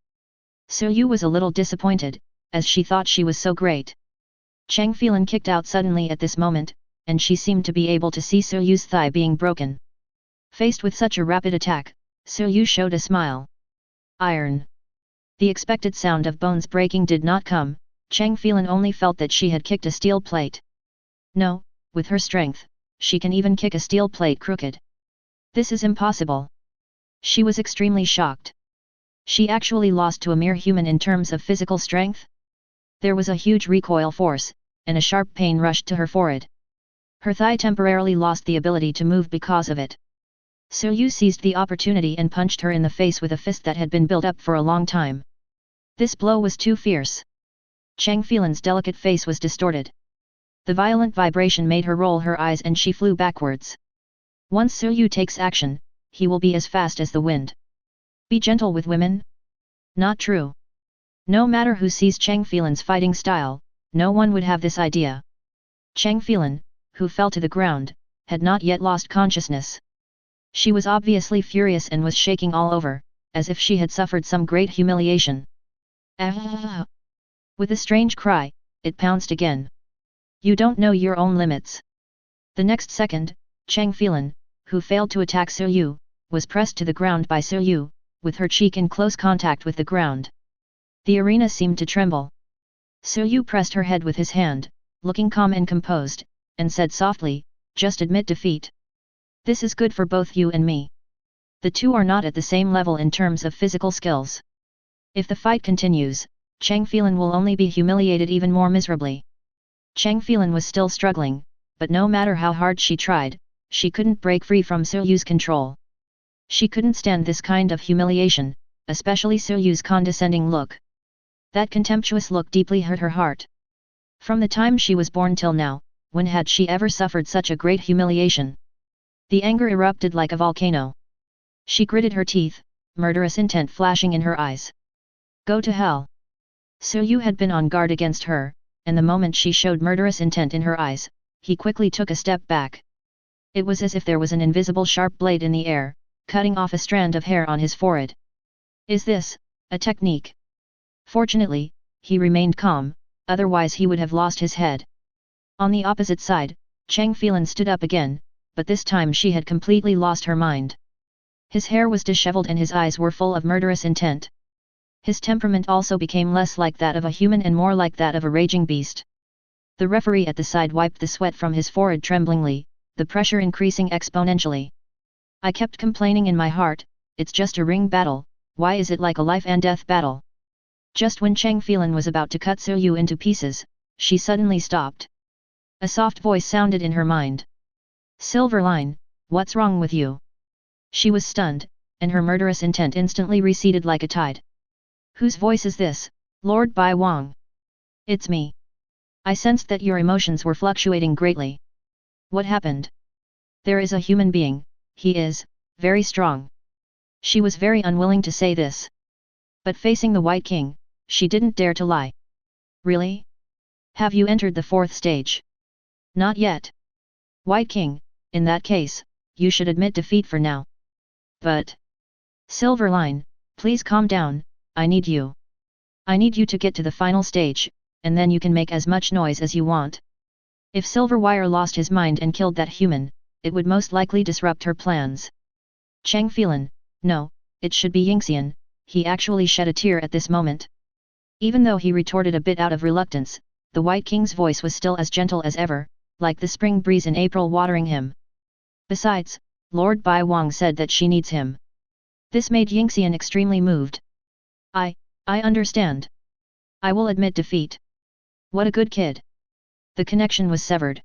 Su Yu was a little disappointed, as she thought she was so great. Cheng Phelan kicked out suddenly at this moment, and she seemed to be able to see Su Yu's thigh being broken. Faced with such a rapid attack, Su Yu showed a smile. Iron. The expected sound of bones breaking did not come, Cheng Phelan only felt that she had kicked a steel plate. No, with her strength, she can even kick a steel plate crooked. This is impossible. She was extremely shocked. She actually lost to a mere human in terms of physical strength? There was a huge recoil force, and a sharp pain rushed to her forehead. Her thigh temporarily lost the ability to move because of it. Su Yu seized the opportunity and punched her in the face with a fist that had been built up for a long time. This blow was too fierce. Cheng Phelan's delicate face was distorted. The violent vibration made her roll her eyes and she flew backwards. Once Su Yu takes action, he will be as fast as the wind. Be gentle with women? Not true. No matter who sees Cheng Phelan's fighting style, no one would have this idea. Cheng Phelan, who fell to the ground, had not yet lost consciousness. She was obviously furious and was shaking all over, as if she had suffered some great humiliation. Ah! With a strange cry, it pounced again. You don't know your own limits. The next second, Cheng Phelan, who failed to attack Su Yu, was pressed to the ground by Su Yu, with her cheek in close contact with the ground. The arena seemed to tremble. Su Yu pressed her head with his hand, looking calm and composed, and said softly, "Just admit defeat. This is good for both you and me. The two are not at the same level in terms of physical skills. If the fight continues, Cheng Phelan will only be humiliated even more miserably." Cheng Phelan was still struggling, but no matter how hard she tried, she couldn't break free from Su Yu's control. She couldn't stand this kind of humiliation, especially Su Yu's condescending look. That contemptuous look deeply hurt her heart. From the time she was born till now, when had she ever suffered such a great humiliation? The anger erupted like a volcano. She gritted her teeth, murderous intent flashing in her eyes. Go to hell! Su Yu had been on guard against her, and the moment she showed murderous intent in her eyes, he quickly took a step back. It was as if there was an invisible sharp blade in the air, cutting off a strand of hair on his forehead. Is this a technique? Fortunately, he remained calm, otherwise he would have lost his head. On the opposite side, Cheng Phelan stood up again, but this time she had completely lost her mind. His hair was disheveled and his eyes were full of murderous intent. His temperament also became less like that of a human and more like that of a raging beast. The referee at the side wiped the sweat from his forehead tremblingly, the pressure increasing exponentially. I kept complaining in my heart, it's just a ring battle, why is it like a life and death battle? Just when Cheng Phelan was about to cut Su Yu into pieces, she suddenly stopped. A soft voice sounded in her mind. Silverline, what's wrong with you? She was stunned, and her murderous intent instantly receded like a tide. Whose voice is this, Lord Bai Wang? It's me. I sensed that your emotions were fluctuating greatly. What happened? There is a human being, he is, very strong. She was very unwilling to say this. But facing the White King, she didn't dare to lie. Really? Have you entered the fourth stage? Not yet. White King, in that case, you should admit defeat for now. But... Silverline, please calm down, I need you. I need you to get to the final stage, and then you can make as much noise as you want. If Silverwire lost his mind and killed that human, it would most likely disrupt her plans. Cheng Phelan, no, it should be Yingxian, he actually shed a tear at this moment. Even though he retorted a bit out of reluctance, the White King's voice was still as gentle as ever, like the spring breeze in April watering him. Besides, Lord Bai Wang said that she needs him. This made Yingxian extremely moved. I understand. I will admit defeat. What a good kid. The connection was severed.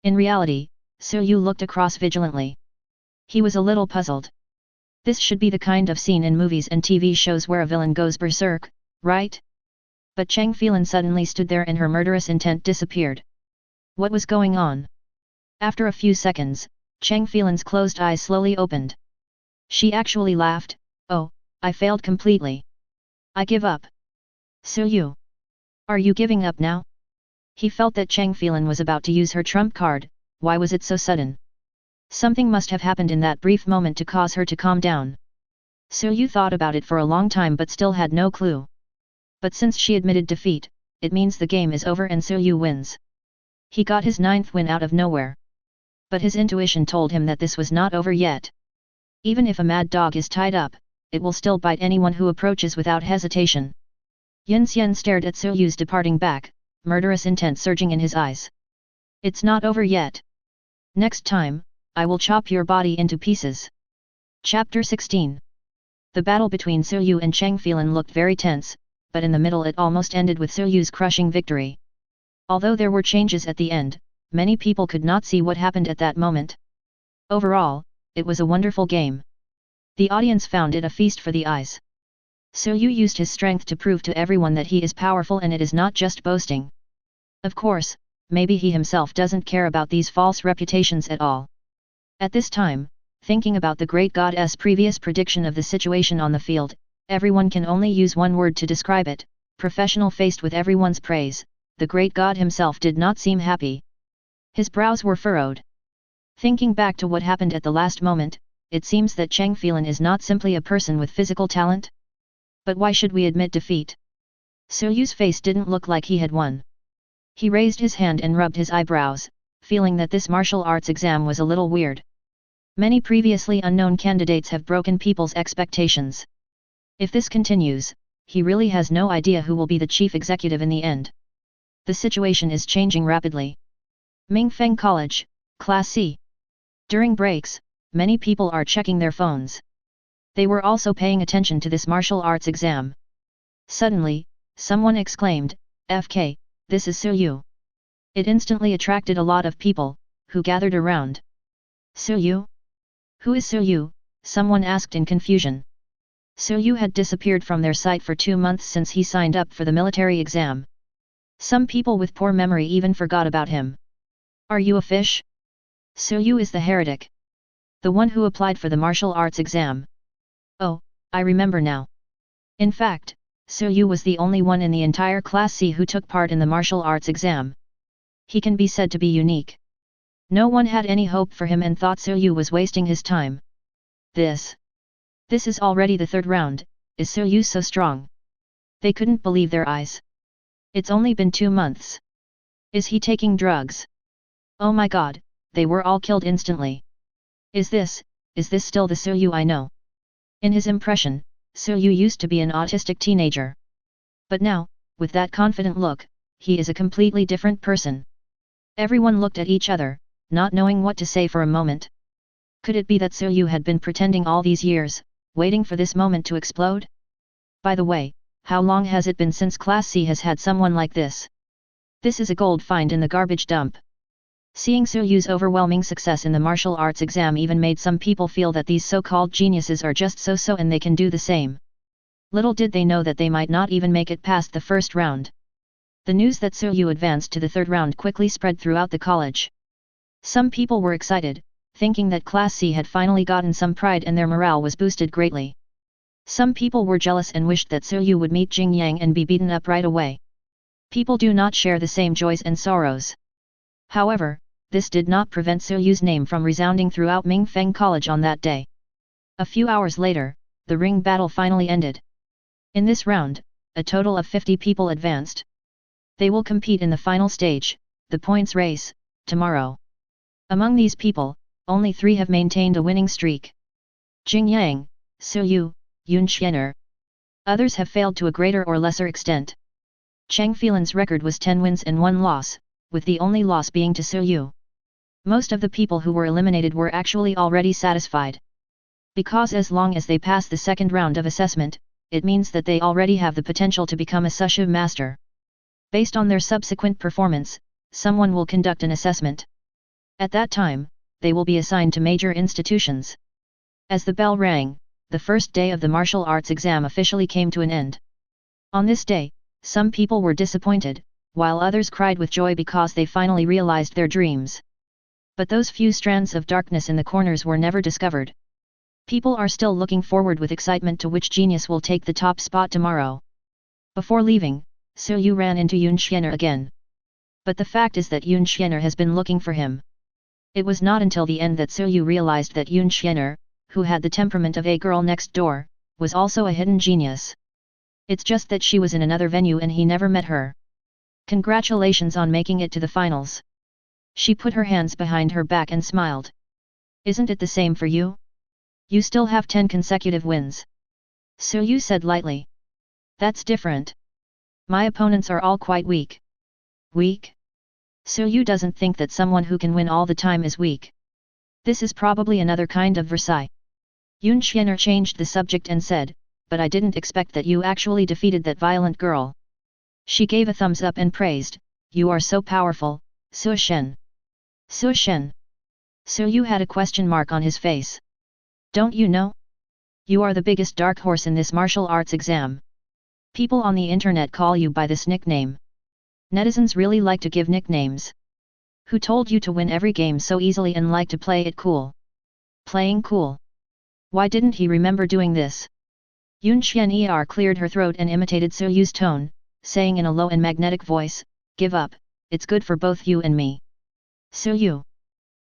In reality, Su Yu looked across vigilantly. He was a little puzzled. This should be the kind of scene in movies and TV shows where a villain goes berserk, right? But Cheng Phelan suddenly stood there and her murderous intent disappeared. What was going on? After a few seconds, Cheng Phelan's closed eyes slowly opened. She actually laughed. Oh, I failed completely. I give up. Su Yu. Are you giving up now? He felt that Cheng Phelan was about to use her trump card. Why was it so sudden? Something must have happened in that brief moment to cause her to calm down. Su Yu thought about it for a long time but still had no clue. But since she admitted defeat, it means the game is over and Su Yu wins. He got his 9th win out of nowhere. But his intuition told him that this was not over yet. Even if a mad dog is tied up, it will still bite anyone who approaches without hesitation. Yin Xian stared at Su Yu's departing back, murderous intent surging in his eyes. It's not over yet. Next time, I will chop your body into pieces. Chapter 16. The battle between Su Yu and Cheng Phelan looked very tense, but in the middle it almost ended with Su Yu's crushing victory. Although there were changes at the end, many people could not see what happened at that moment. Overall, it was a wonderful game. The audience found it a feast for the eyes. Su Yu used his strength to prove to everyone that he is powerful and it is not just boasting. Of course, maybe he himself doesn't care about these false reputations at all. At this time, thinking about the great goddess' previous prediction of the situation on the field, everyone can only use one word to describe it: professional. Faced with everyone's praise, the great god himself did not seem happy. His brows were furrowed. Thinking back to what happened at the last moment, it seems that Cheng Phelan is not simply a person with physical talent. But why should we admit defeat? Su Yu's face didn't look like he had won. He raised his hand and rubbed his eyebrows, feeling that this martial arts exam was a little weird. Many previously unknown candidates have broken people's expectations. If this continues, he really has no idea who will be the chief executive in the end. The situation is changing rapidly. Mingfeng College, Class C. During breaks, many people are checking their phones. They were also paying attention to this martial arts exam. Suddenly, someone exclaimed, "FK, this is Suyu." It instantly attracted a lot of people, who gathered around. Suyu? Who is Suyu? Someone asked in confusion. Suyu had disappeared from their sight for 2 months since he signed up for the military exam. Some people with poor memory even forgot about him. Are you a fish? Suyu is the heretic. The one who applied for the martial arts exam. Oh, I remember now. In fact, Suyu was the only one in the entire Class C who took part in the martial arts exam. He can be said to be unique. No one had any hope for him and thought Suyu was wasting his time. This is already the 3rd round, is Suyu so strong? They couldn't believe their eyes. It's only been 2 months. Is he taking drugs? Oh my god, they were all killed instantly. Is this still the Suyu I know? In his impression, Suyu used to be an autistic teenager. But now, with that confident look, he is a completely different person. Everyone looked at each other, not knowing what to say for a moment. Could it be that Suyu had been pretending all these years, waiting for this moment to explode? By the way, how long has it been since Class C has had someone like this? This is a gold find in the garbage dump. Seeing Suyu's overwhelming success in the martial arts exam even made some people feel that these so-called geniuses are just so-so and they can do the same. Little did they know that they might not even make it past the 1st round. The news that Suyu advanced to the 3rd round quickly spread throughout the college. Some people were excited, thinking that Class C had finally gotten some pride and their morale was boosted greatly. Some people were jealous and wished that Suyu would meet Jing Yang and be beaten up right away. People do not share the same joys and sorrows. However, this did not prevent Suyu's name from resounding throughout Mingfeng College on that day. A few hours later, the ring battle finally ended. In this round, a total of 50 people advanced. They will compete in the final stage, the points race, tomorrow. Among these people, only 3 have maintained a winning streak. Jing Yang, Suyu, Yun Xianer. Others have failed to a greater or lesser extent. Cheng Phelan's record was 10 wins and 1 loss, with the only loss being to Suyu. Most of the people who were eliminated were actually already satisfied. Because as long as they pass the 2nd round of assessment, it means that they already have the potential to become a Sushu master. Based on their subsequent performance, someone will conduct an assessment. At that time, they will be assigned to major institutions. As the bell rang, the 1st day of the martial arts exam officially came to an end. On this day, some people were disappointed, while others cried with joy because they finally realized their dreams. But those few strands of darkness in the corners were never discovered. People are still looking forward with excitement to which genius will take the top spot tomorrow. Before leaving, Suyu ran into Yun Xianer again. But the fact is that Yun Xianer has been looking for him. It was not until the end that Suyu realized that Yun Xianer, who had the temperament of a girl next door, was also a hidden genius. It's just that she was in another venue and he never met her. Congratulations on making it to the finals. She put her hands behind her back and smiled. Isn't it the same for you? You still have 10 consecutive wins. Suyu said lightly. That's different. My opponents are all quite weak. Weak? Suyu doesn't think that someone who can win all the time is weak. This is probably another kind of Versailles. Yun Xianer changed the subject and said, but I didn't expect that you actually defeated that violent girl. She gave a thumbs up and praised, you are so powerful, Su Shen. Su Shen. Suyu had a question mark on his face. Don't you know? You are the biggest dark horse in this martial arts exam. People on the internet call you by this nickname. Netizens really like to give nicknames. Who told you to win every game so easily and like to play it cool? Playing cool. Why didn't he remember doing this? Yun Xianer cleared her throat and imitated Suyu's tone, saying in a low and magnetic voice, give up, it's good for both you and me. Suyu.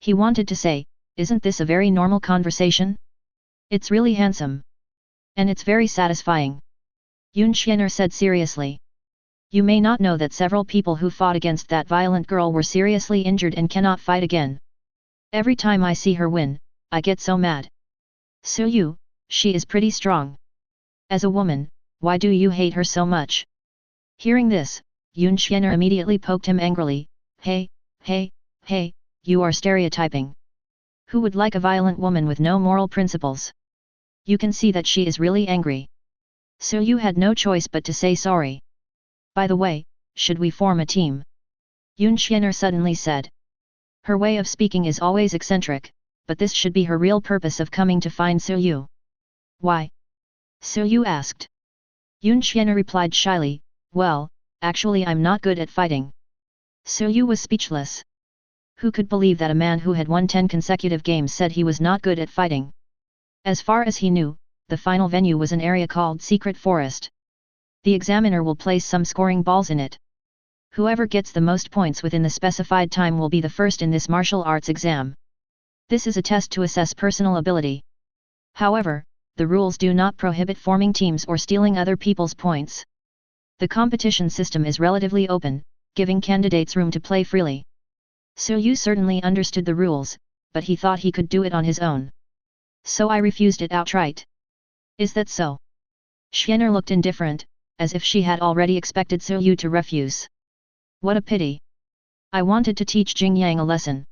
He wanted to say, isn't this a very normal conversation? It's really handsome. And it's very satisfying. Yun Xianer said seriously. You may not know that several people who fought against that violent girl were seriously injured and cannot fight again. Every time I see her win, I get so mad. Suyu, she is pretty strong. As a woman, why do you hate her so much? Hearing this, Yun Xian'er immediately poked him angrily. Hey, you are stereotyping. Who would like a violent woman with no moral principles? You can see that she is really angry. Suyu had no choice but to say sorry. By the way, should we form a team? Yun Xian'er suddenly said. Her way of speaking is always eccentric, but this should be her real purpose of coming to find Suyu. Why? Suyu asked. Yun Xian'er replied shyly, well, actually I'm not good at fighting. Suyu was speechless. Who could believe that a man who had won 10 consecutive games said he was not good at fighting? As far as he knew, the final venue was an area called Secret Forest. The examiner will place some scoring balls in it. Whoever gets the most points within the specified time will be the first in this martial arts exam. This is a test to assess personal ability. However, the rules do not prohibit forming teams or stealing other people's points. The competition system is relatively open, giving candidates room to play freely. Suyu certainly understood the rules, but he thought he could do it on his own. So I refused it outright. Is that so? Xian'er looked indifferent, as if she had already expected Suyu to refuse. What a pity. I wanted to teach Jingyang a lesson.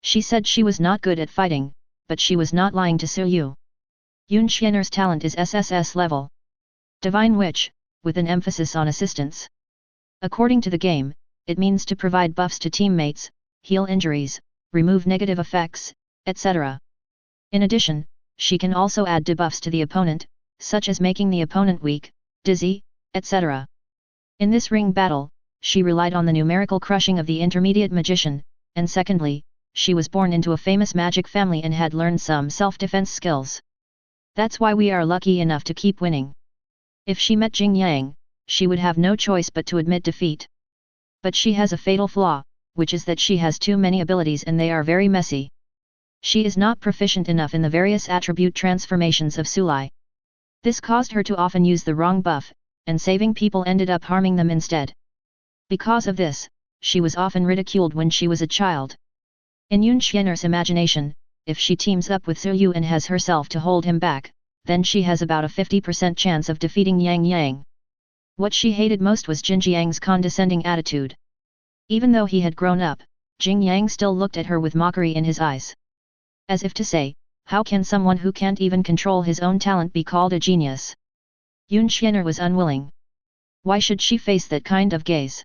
She said she was not good at fighting, but she was not lying to Suyu. Yun Xian'er's talent is SSS level. Divine Witch, with an emphasis on assistance. According to the game, it means to provide buffs to teammates, heal injuries, remove negative effects, etc. In addition, she can also add debuffs to the opponent, such as making the opponent weak, dizzy, etc. In this ring battle, she relied on the numerical crushing of the intermediate magician, and secondly, she was born into a famous magic family and had learned some self-defense skills. That's why we are lucky enough to keep winning. If she met Jingyang, she would have no choice but to admit defeat. But she has a fatal flaw, which is that she has too many abilities and they are very messy. She is not proficient enough in the various attribute transformations of Sulai. This caused her to often use the wrong buff, and saving people ended up harming them instead. Because of this, she was often ridiculed when she was a child. In Yun Xian'er's imagination, if she teams up with Suyu and has herself to hold him back, then she has about a 50% chance of defeating Yang Yang. What she hated most was Jinjiang's condescending attitude. Even though he had grown up, Jing Yang still looked at her with mockery in his eyes. As if to say, how can someone who can't even control his own talent be called a genius? Yun Xian'er was unwilling. Why should she face that kind of gaze?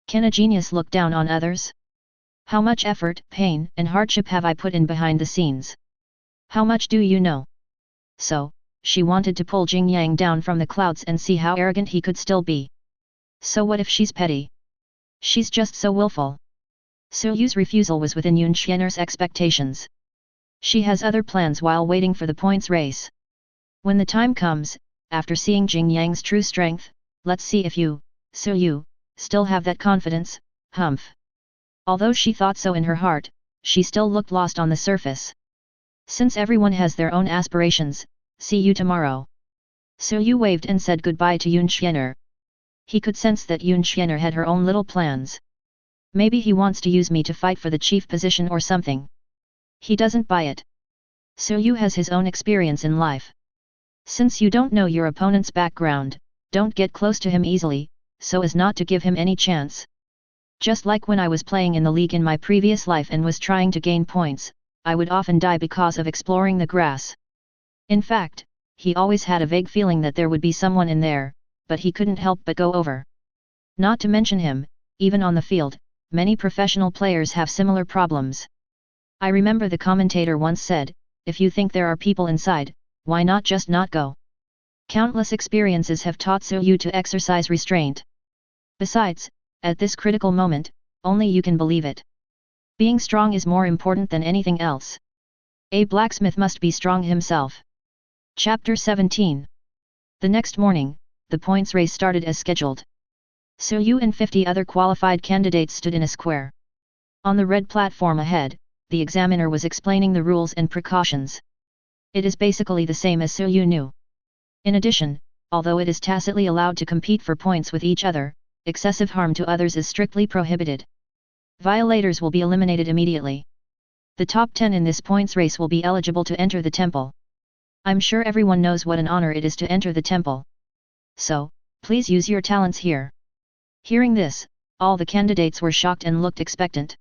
Can a genius look down on others? How much effort, pain, and hardship have I put in behind the scenes? How much do you know? So, she wanted to pull Jing Yang down from the clouds and see how arrogant he could still be. So what if she's petty? She's just so willful. Suyu's refusal was within Yun Xian'er's expectations. She has other plans while waiting for the points race. When the time comes, after seeing Jing Yang's true strength, let's see if you, Suyu, still have that confidence, humph. Although she thought so in her heart, she still looked lost on the surface. Since everyone has their own aspirations, see you tomorrow. Suyu waved and said goodbye to Yun Xian'er. He could sense that Yun Xian'er had her own little plans. Maybe he wants to use me to fight for the chief position or something. He doesn't buy it. Suyu has his own experience in life. Since you don't know your opponent's background, don't get close to him easily, so as not to give him any chance. Just like when I was playing in the league in my previous life and was trying to gain points, I would often die because of exploring the grass. In fact, he always had a vague feeling that there would be someone in there, but he couldn't help but go over. Not to mention him, even on the field, many professional players have similar problems. I remember the commentator once said, if you think there are people inside, why not just not go? Countless experiences have taught Suyu to exercise restraint. Besides, at this critical moment, only you can believe it. Being strong is more important than anything else. A blacksmith must be strong himself. Chapter 17. The next morning, the points race started as scheduled. Suyu and 50 other qualified candidates stood in a square. On the red platform ahead, the examiner was explaining the rules and precautions. It is basically the same as Suyu knew. In addition, although it is tacitly allowed to compete for points with each other, excessive harm to others is strictly prohibited. Violators will be eliminated immediately. The top 10 in this points race will be eligible to enter the temple. I'm sure everyone knows what an honor it is to enter the temple. So, please use your talents here. Hearing this, all the candidates were shocked and looked expectant.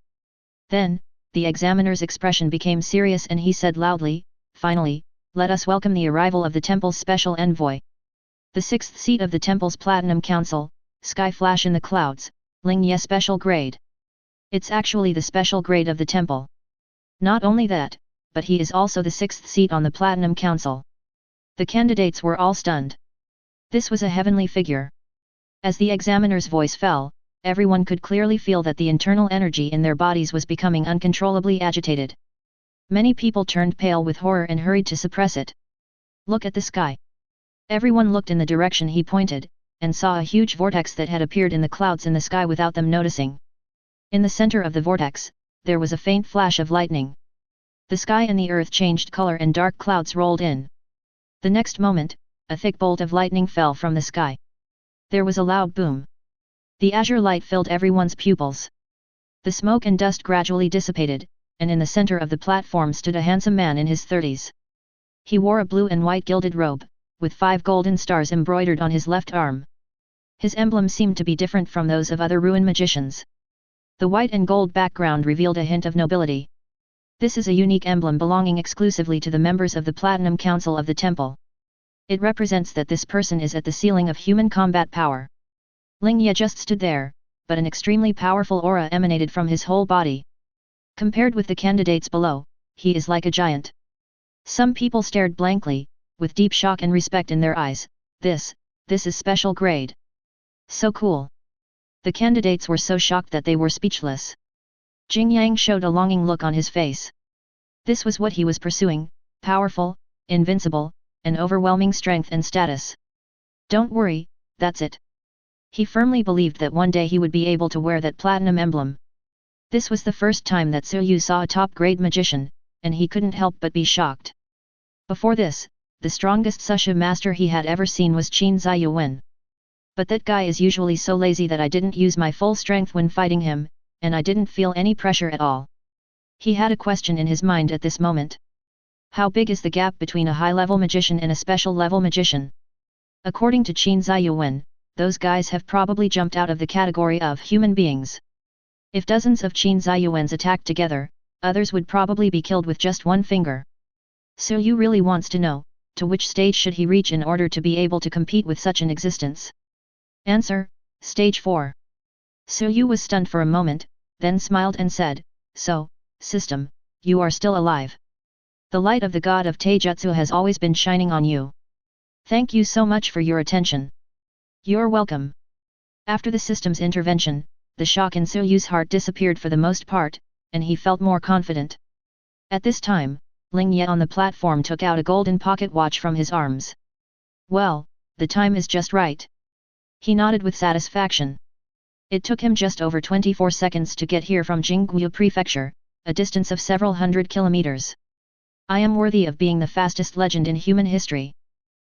Then, the examiner's expression became serious and he said loudly, "Finally, let us welcome the arrival of the temple's special envoy. The 6th seat of the temple's Platinum Council, Sky Flash in the Clouds, Lingye special grade. It's actually the special grade of the temple. Not only that, but he is also the 6th seat on the Platinum Council." The candidates were all stunned. This was a heavenly figure. As the examiner's voice fell, everyone could clearly feel that the internal energy in their bodies was becoming uncontrollably agitated. Many people turned pale with horror and hurried to suppress it. "Look at the sky." Everyone looked in the direction he pointed, and saw a huge vortex that had appeared in the clouds in the sky without them noticing. In the center of the vortex, there was a faint flash of lightning. The sky and the earth changed color and dark clouds rolled in. The next moment, a thick bolt of lightning fell from the sky. There was a loud boom. The azure light filled everyone's pupils. The smoke and dust gradually dissipated, and in the center of the platform stood a handsome man in his 30s. He wore a blue and white gilded robe, with 5 golden stars embroidered on his left arm. His emblem seemed to be different from those of other ruin magicians. The white and gold background revealed a hint of nobility. This is a unique emblem belonging exclusively to the members of the Platinum Council of the Temple. It represents that this person is at the ceiling of human combat power. Lingye just stood there, but an extremely powerful aura emanated from his whole body. Compared with the candidates below, he is like a giant. Some people stared blankly, with deep shock and respect in their eyes. This is special grade. So cool. The candidates were so shocked that they were speechless. Jing Yang showed a longing look on his face. This was what he was pursuing: powerful, invincible, and overwhelming strength and status. Don't worry, that's it. He firmly believed that one day he would be able to wear that platinum emblem. This was the first time that Suyu saw a top-grade magician, and he couldn't help but be shocked. Before this, the strongest Susha master he had ever seen was Qin Ziyuwen. But that guy is usually so lazy that I didn't use my full strength when fighting him, and I didn't feel any pressure at all. He had a question in his mind at this moment. How big is the gap between a high-level magician and a special-level magician? According to Qin Ziyuwen, those guys have probably jumped out of the category of human beings. If dozens of Qin Ziyuwens attacked together, others would probably be killed with just one finger. Suyu really wants to know, to which stage should he reach in order to be able to compete with such an existence? Answer: Stage 4. Suyu was stunned for a moment, then smiled and said, "So, system, you are still alive. The light of the god of Taijutsu has always been shining on you. Thank you so much for your attention." "You're welcome." After the system's intervention, the shock in Suyu's heart disappeared for the most part, and he felt more confident. At this time, Lingye on the platform took out a golden pocket watch from his arms. "Well, the time is just right." He nodded with satisfaction. It took him just over 24 seconds to get here from Jingguo Prefecture, a distance of several hundred kilometers. "I am worthy of being the fastest legend in human history."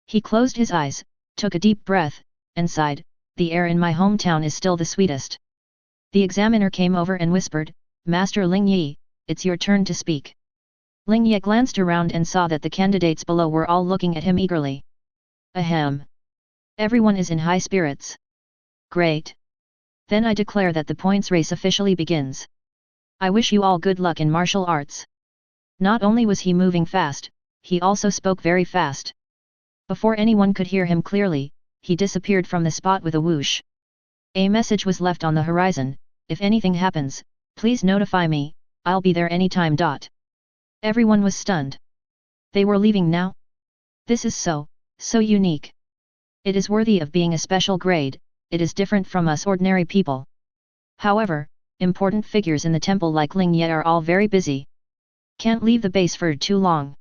He closed his eyes, took a deep breath, and sighed, "The air in my hometown is still the sweetest." The examiner came over and whispered, "Master Lingye, it's your turn to speak." Lingye glanced around and saw that the candidates below were all looking at him eagerly. Ahem. Everyone is in high spirits. Great. Then I declare that the points race officially begins. I wish you all good luck in martial arts. Not only was he moving fast, he also spoke very fast. Before anyone could hear him clearly, he disappeared from the spot with a whoosh. A message was left on the horizon: "If anything happens, please notify me, I'll be there anytime." Everyone was stunned. They were leaving now? This is so unique. It is worthy of being a special grade. It is different from us ordinary people. However, important figures in the temple like Lingye are all very busy. Can't leave the base for too long.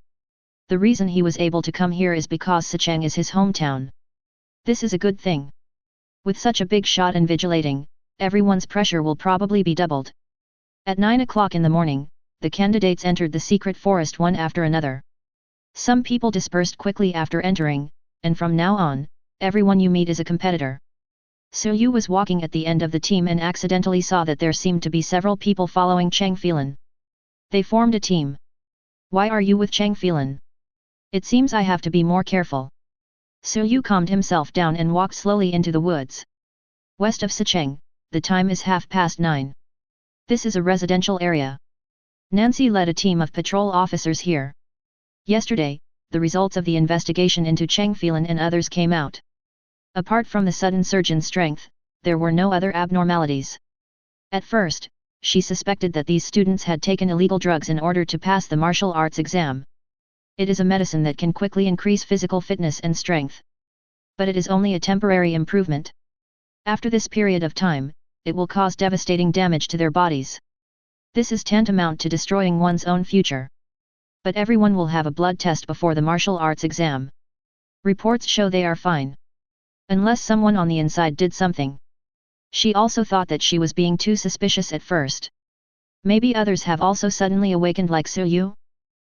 The reason he was able to come here is because Sicheng is his hometown. This is a good thing. With such a big shot invigilating, everyone's pressure will probably be doubled. At 9 o'clock in the morning, the candidates entered the secret forest one after another. Some people dispersed quickly after entering, and from now on, everyone you meet is a competitor. Su Yu was walking at the end of the team and accidentally saw that there seemed to be several people following Chang Phelan. They formed a team. Why are you with Chang Phelan? It seems I have to be more careful. Su Yu calmed himself down and walked slowly into the woods. West of Sicheng, the time is 9:30. This is a residential area. Nancy led a team of patrol officers here. Yesterday, the results of the investigation into Chang Phelan and others came out. Apart from the sudden surge in strength, there were no other abnormalities. At first, she suspected that these students had taken illegal drugs in order to pass the martial arts exam. It is a medicine that can quickly increase physical fitness and strength. But it is only a temporary improvement. After this period of time, it will cause devastating damage to their bodies. This is tantamount to destroying one's own future. But everyone will have a blood test before the martial arts exam. Reports show they are fine. Unless someone on the inside did something. She also thought that she was being too suspicious at first. Maybe others have also suddenly awakened like Su Yu?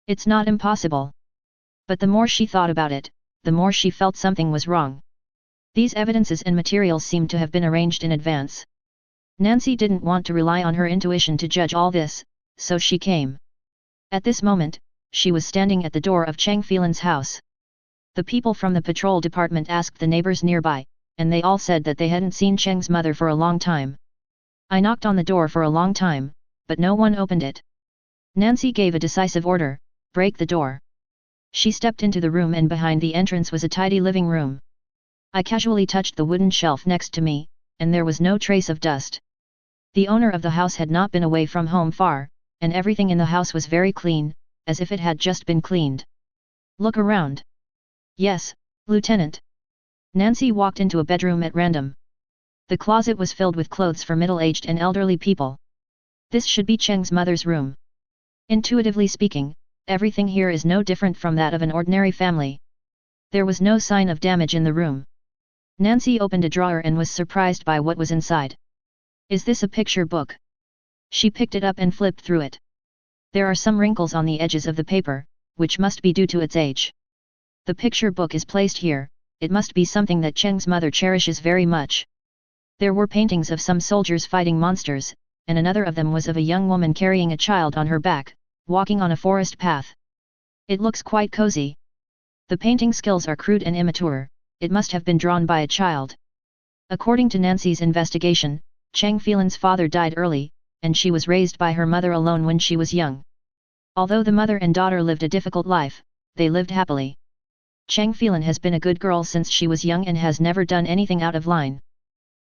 It's not impossible. But the more she thought about it, the more she felt something was wrong. These evidences and materials seemed to have been arranged in advance. Nancy didn't want to rely on her intuition to judge all this, so she came. At this moment, she was standing at the door of Chang Phelan's house. The people from the patrol department asked the neighbors nearby, and they all said that they hadn't seen Cheng's mother for a long time. I knocked on the door for a long time, but no one opened it. Nancy gave a decisive order, break the door. She stepped into the room and behind the entrance was a tidy living room. I casually touched the wooden shelf next to me, and there was no trace of dust. The owner of the house had not been away from home far, and everything in the house was very clean, as if it had just been cleaned. Look around. Yes, Lieutenant. Nancy walked into a bedroom at random. The closet was filled with clothes for middle-aged and elderly people. This should be Cheng's mother's room. Intuitively speaking, everything here is no different from that of an ordinary family. There was no sign of damage in the room. Nancy opened a drawer and was surprised by what was inside. Is this a picture book? She picked it up and flipped through it. There are some wrinkles on the edges of the paper, which must be due to its age. The picture book is placed here, it must be something that Cheng's mother cherishes very much. There were paintings of some soldiers fighting monsters, and another of them was of a young woman carrying a child on her back, walking on a forest path. It looks quite cozy. The painting skills are crude and immature, it must have been drawn by a child. According to Nancy's investigation, Chang Phelan's father died early, and she was raised by her mother alone when she was young. Although the mother and daughter lived a difficult life, they lived happily. Chang Phelan has been a good girl since she was young and has never done anything out of line.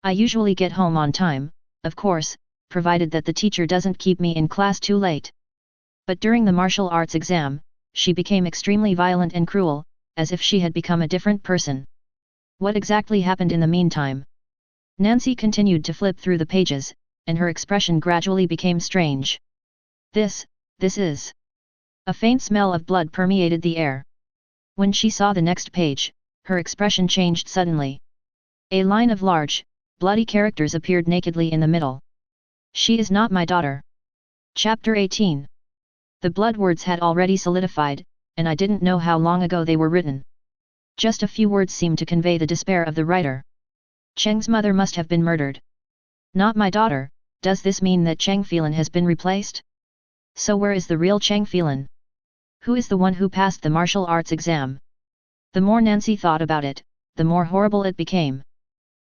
I usually get home on time, of course, provided that the teacher doesn't keep me in class too late. But during the martial arts exam, she became extremely violent and cruel, as if she had become a different person. What exactly happened in the meantime? Nancy continued to flip through the pages, and her expression gradually became strange. This is... A faint smell of blood permeated the air. When she saw the next page, her expression changed suddenly. A line of large, bloody characters appeared nakedly in the middle. She is not my daughter. Chapter 18. The blood words had already solidified, and I didn't know how long ago they were written. Just a few words seemed to convey the despair of the writer. Cheng's mother must have been murdered. Not my daughter, does this mean that Chang Phelan has been replaced? So where is the real Chang Phelan? Who is the one who passed the martial arts exam? The more Nancy thought about it, the more horrible it became.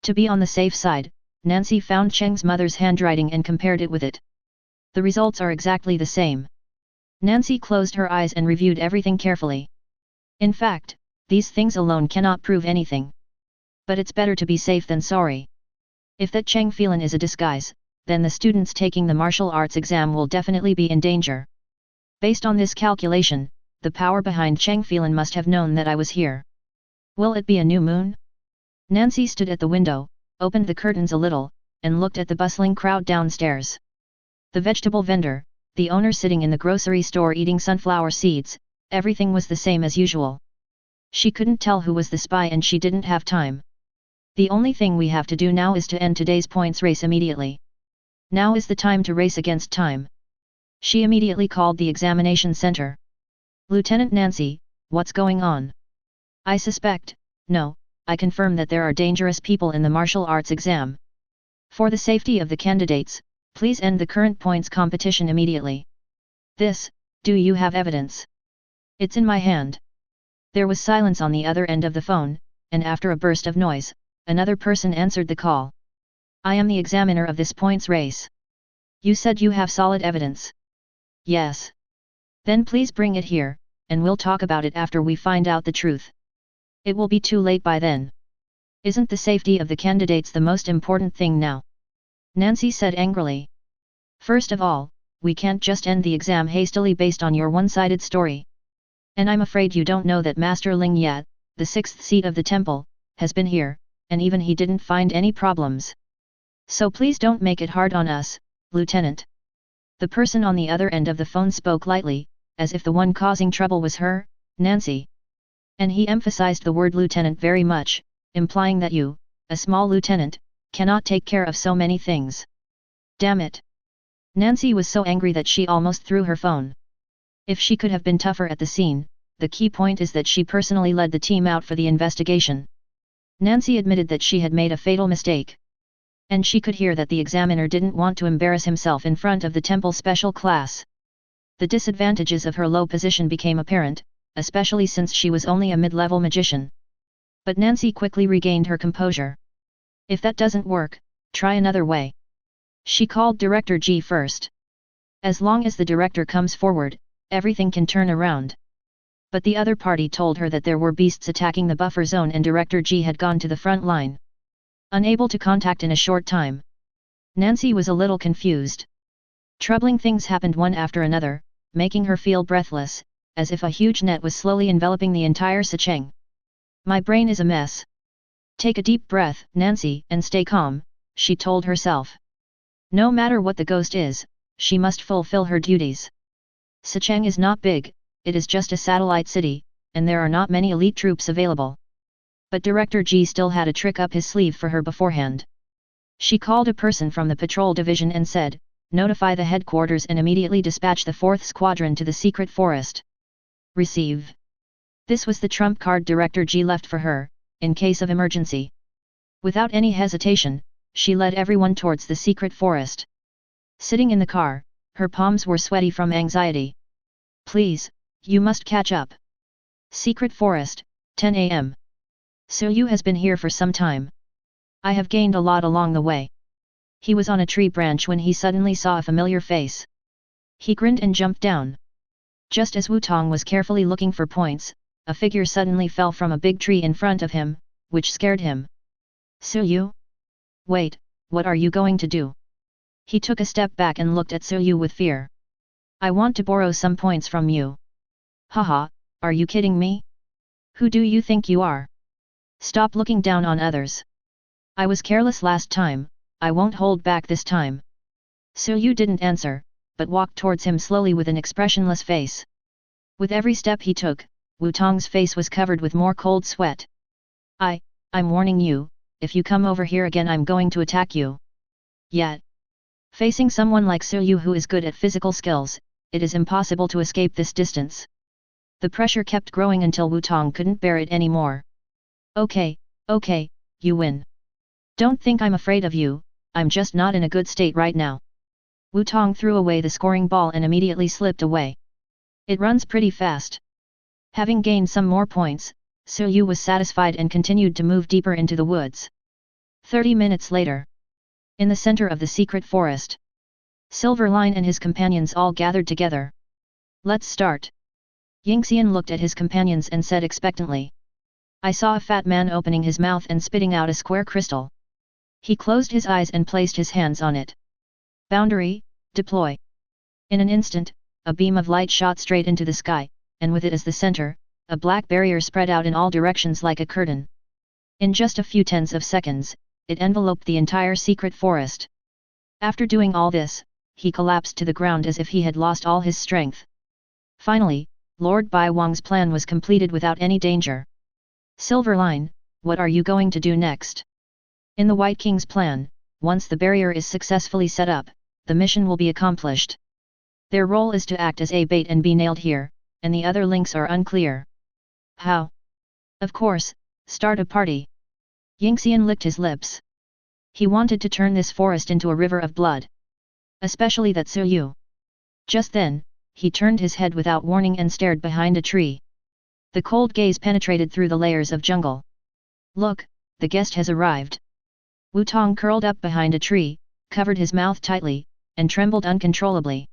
To be on the safe side, Nancy found Cheng's mother's handwriting and compared it with it. The results are exactly the same. Nancy closed her eyes and reviewed everything carefully. In fact, these things alone cannot prove anything. But it's better to be safe than sorry. If that Chang Phelan is a disguise, then the students taking the martial arts exam will definitely be in danger. Based on this calculation, the power behind Chang Phelan must have known that I was here. Will it be a new moon? Nancy stood at the window, opened the curtains a little, and looked at the bustling crowd downstairs. The vegetable vendor, the owner sitting in the grocery store eating sunflower seeds, everything was the same as usual. She couldn't tell who was the spy and she didn't have time. The only thing we have to do now is to end today's points race immediately. Now is the time to race against time. She immediately called the examination center. Lieutenant Nancy, what's going on? I suspect, no, I confirm that there are dangerous people in the martial arts exam. For the safety of the candidates, please end the current points competition immediately. This, do you have evidence? It's in my hand. There was silence on the other end of the phone, and after a burst of noise, another person answered the call. I am the examiner of this points race. You said you have solid evidence. Yes. Then please bring it here, and we'll talk about it after we find out the truth. It will be too late by then. Isn't the safety of the candidates the most important thing now? Nancy said angrily. First of all, we can't just end the exam hastily based on your one-sided story. And I'm afraid you don't know that Master Ling Yat, the 6th seat of the temple, has been here, and even he didn't find any problems. So please don't make it hard on us, Lieutenant. The person on the other end of the phone spoke lightly, as if the one causing trouble was her, Nancy. And he emphasized the word lieutenant very much, implying that you, a small lieutenant, cannot take care of so many things. Damn it! Nancy was so angry that she almost threw her phone. If she could have been tougher at the scene, the key point is that she personally led the team out for the investigation. Nancy admitted that she had made a fatal mistake. And she could hear that the examiner didn't want to embarrass himself in front of the temple special class. The disadvantages of her low position became apparent, especially since she was only a mid-level magician. But Nancy quickly regained her composure. If that doesn't work, try another way. She called Director G first. As long as the director comes forward, everything can turn around. But the other party told her that there were beasts attacking the buffer zone and Director G had gone to the front line. Unable to contact in a short time. Nancy was a little confused. Troubling things happened one after another, making her feel breathless, as if a huge net was slowly enveloping the entire Sicheng. My brain is a mess. Take a deep breath, Nancy, and stay calm, she told herself. No matter what the ghost is, she must fulfill her duties. Sicheng is not big, it is just a satellite city, and there are not many elite troops available. But Director G still had a trick up his sleeve for her beforehand. She called a person from the patrol division and said, notify the headquarters and immediately dispatch the 4th Squadron to the secret forest. Receive. This was the trump card Director G left for her, in case of emergency. Without any hesitation, she led everyone towards the secret forest. Sitting in the car, her palms were sweaty from anxiety. Please, you must catch up. Secret forest, 10 a.m. So Yu has been here for some time. I have gained a lot along the way. He was on a tree branch when he suddenly saw a familiar face. He grinned and jumped down. Just as Wu Tong was carefully looking for points, a figure suddenly fell from a big tree in front of him, which scared him. Su Yu? Wait, what are you going to do? He took a step back and looked at Su Yu with fear. I want to borrow some points from you. Haha, are you kidding me? Who do you think you are? Stop looking down on others. I was careless last time, I won't hold back this time. Su Yu didn't answer, but walked towards him slowly with an expressionless face. With every step he took, Wu Tong's face was covered with more cold sweat. I'm warning you, if you come over here again I'm going to attack you. Yet, facing someone like Su Yu who is good at physical skills, it is impossible to escape this distance. The pressure kept growing until Wu Tong couldn't bear it anymore. Okay, you win. Don't think I'm afraid of you, I'm just not in a good state right now. Wu Tong threw away the scoring ball and immediately slipped away. It runs pretty fast. Having gained some more points, Su Yu was satisfied and continued to move deeper into the woods. 30 minutes later. In the center of the secret forest. Silverline and his companions all gathered together. Let's start. Yingxian looked at his companions and said expectantly. I saw a fat man opening his mouth and spitting out a square crystal. He closed his eyes and placed his hands on it. Boundary, deploy. In an instant, a beam of light shot straight into the sky, and with it as the center, a black barrier spread out in all directions like a curtain. In just a few tens of seconds, it enveloped the entire secret forest. After doing all this, he collapsed to the ground as if he had lost all his strength. Finally, Lord Bai Wang's plan was completed without any danger. Silverline, what are you going to do next? In the White King's plan, once the barrier is successfully set up, the mission will be accomplished. Their role is to act as a bait and be nailed here, and the other links are unclear. How? Of course, start a party. Yingxian licked his lips. He wanted to turn this forest into a river of blood. Especially that Suyu. Just then, he turned his head without warning and stared behind a tree. The cold gaze penetrated through the layers of jungle. Look, the guest has arrived. Wu Tong curled up behind a tree, covered his mouth tightly, and trembled uncontrollably.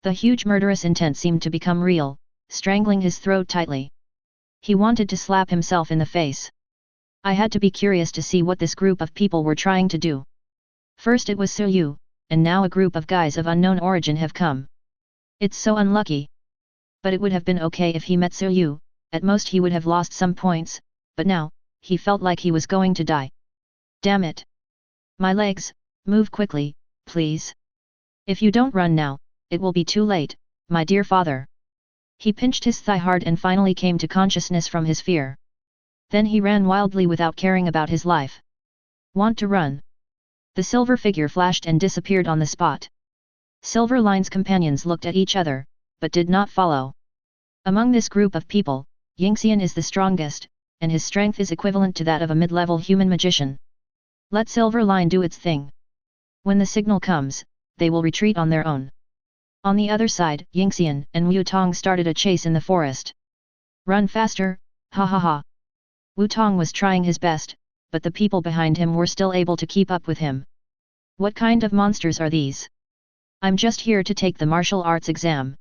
The huge murderous intent seemed to become real, strangling his throat tightly. He wanted to slap himself in the face. I had to be curious to see what this group of people were trying to do. First it was Suyu, and now a group of guys of unknown origin have come. It's so unlucky. But it would have been okay if he met Suyu, at most he would have lost some points, but now, he felt like he was going to die. Damn it! My legs, move quickly, please. If you don't run now, it will be too late, my dear father. He pinched his thigh hard and finally came to consciousness from his fear. Then he ran wildly without caring about his life. Want to run? The silver figure flashed and disappeared on the spot. Silver Line's companions looked at each other, but did not follow. Among this group of people, Yingxian is the strongest, and his strength is equivalent to that of a mid-level human magician. Let Silver Line do its thing. When the signal comes, they will retreat on their own. On the other side, Yingxian and Wu Tong started a chase in the forest. Run faster, ha ha ha. Wu Tong was trying his best, but the people behind him were still able to keep up with him. What kind of monsters are these? I'm just here to take the martial arts exam.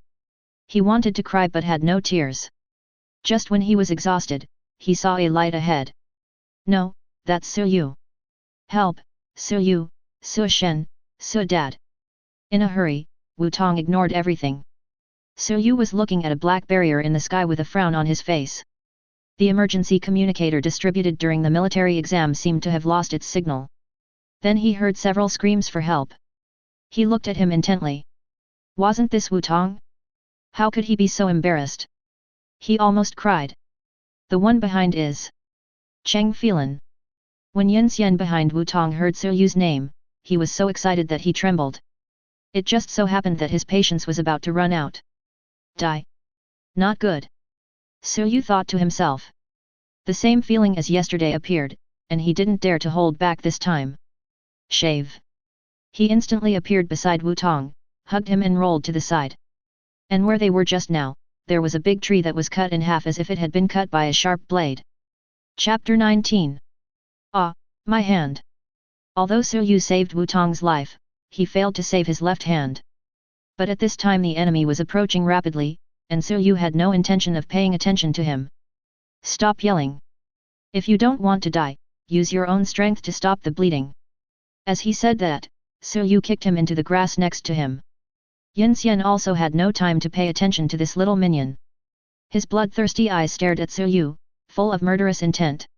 He wanted to cry but had no tears. Just when he was exhausted, he saw a light ahead. No, that's Suyu. Help, Suyu, Su Shen, Su Dad. In a hurry, Wu Tong ignored everything. Suyu was looking at a black barrier in the sky with a frown on his face. The emergency communicator distributed during the military exam seemed to have lost its signal. Then he heard several screams for help. He looked at him intently. Wasn't this Wu Tong? How could he be so embarrassed? He almost cried. The one behind is Cheng Phelan. When Yinxian behind Wu Tong heard Suyu's name, he was so excited that he trembled. It just so happened that his patience was about to run out. Die. Not good. Suyu thought to himself. The same feeling as yesterday appeared, and he didn't dare to hold back this time. Shave. He instantly appeared beside Wu Tong, hugged him and rolled to the side. And where they were just now, there was a big tree that was cut in half as if it had been cut by a sharp blade. Chapter 19. Ah, my hand. Although Suyu saved Wu Tong's life, he failed to save his left hand. But at this time the enemy was approaching rapidly, and Suyu had no intention of paying attention to him. Stop yelling. If you don't want to die, use your own strength to stop the bleeding. As he said that, Suyu kicked him into the grass next to him. Yinxian also had no time to pay attention to this little minion. His bloodthirsty eyes stared at Suyu, full of murderous intent.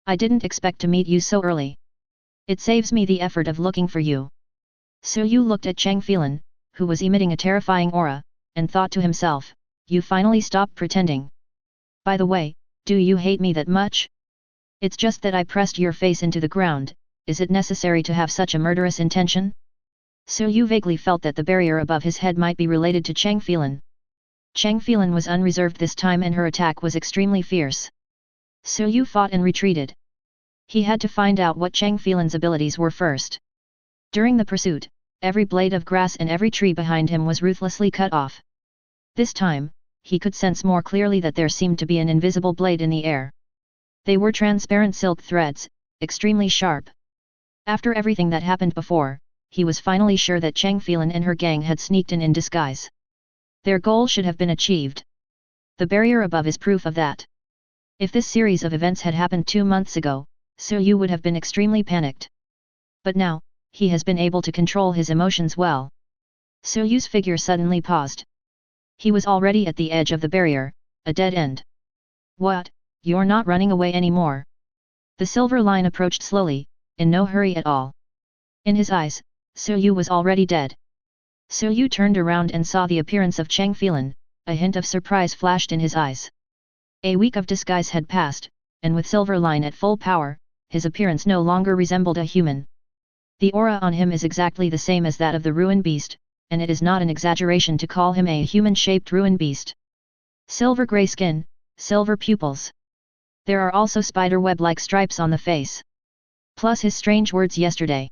I didn't expect to meet you so early. It saves me the effort of looking for you. Suyu looked at Cheng Phelan, who was emitting a terrifying aura, and thought to himself, you finally stopped pretending. By the way, do you hate me that much? It's just that I pressed your face into the ground, is it necessary to have such a murderous intention? Suyu vaguely felt that the barrier above his head might be related to Cheng Phelan. Cheng Phelan was unreserved this time and her attack was extremely fierce. Suyu fought and retreated. He had to find out what Cheng Phelan's abilities were first. During the pursuit, every blade of grass and every tree behind him was ruthlessly cut off. This time, he could sense more clearly that there seemed to be an invisible blade in the air. They were transparent silk threads, extremely sharp. After everything that happened before, he was finally sure that Cheng Phelan and her gang had sneaked in disguise. Their goal should have been achieved. The barrier above is proof of that. If this series of events had happened 2 months ago, Suyu would have been extremely panicked. But now, he has been able to control his emotions well. Suyu's figure suddenly paused. He was already at the edge of the barrier, a dead end. What, you're not running away anymore? The silver line approached slowly, in no hurry at all. In his eyes, Suyu was already dead. Suyu turned around and saw the appearance of Cheng Phelan, a hint of surprise flashed in his eyes. A week of disguise had passed, and with Silver Line at full power, his appearance no longer resembled a human. The aura on him is exactly the same as that of the ruin beast, and it is not an exaggeration to call him a human-shaped ruin beast. Silver grey skin, silver pupils. There are also spider web-like stripes on the face. Plus his strange words yesterday.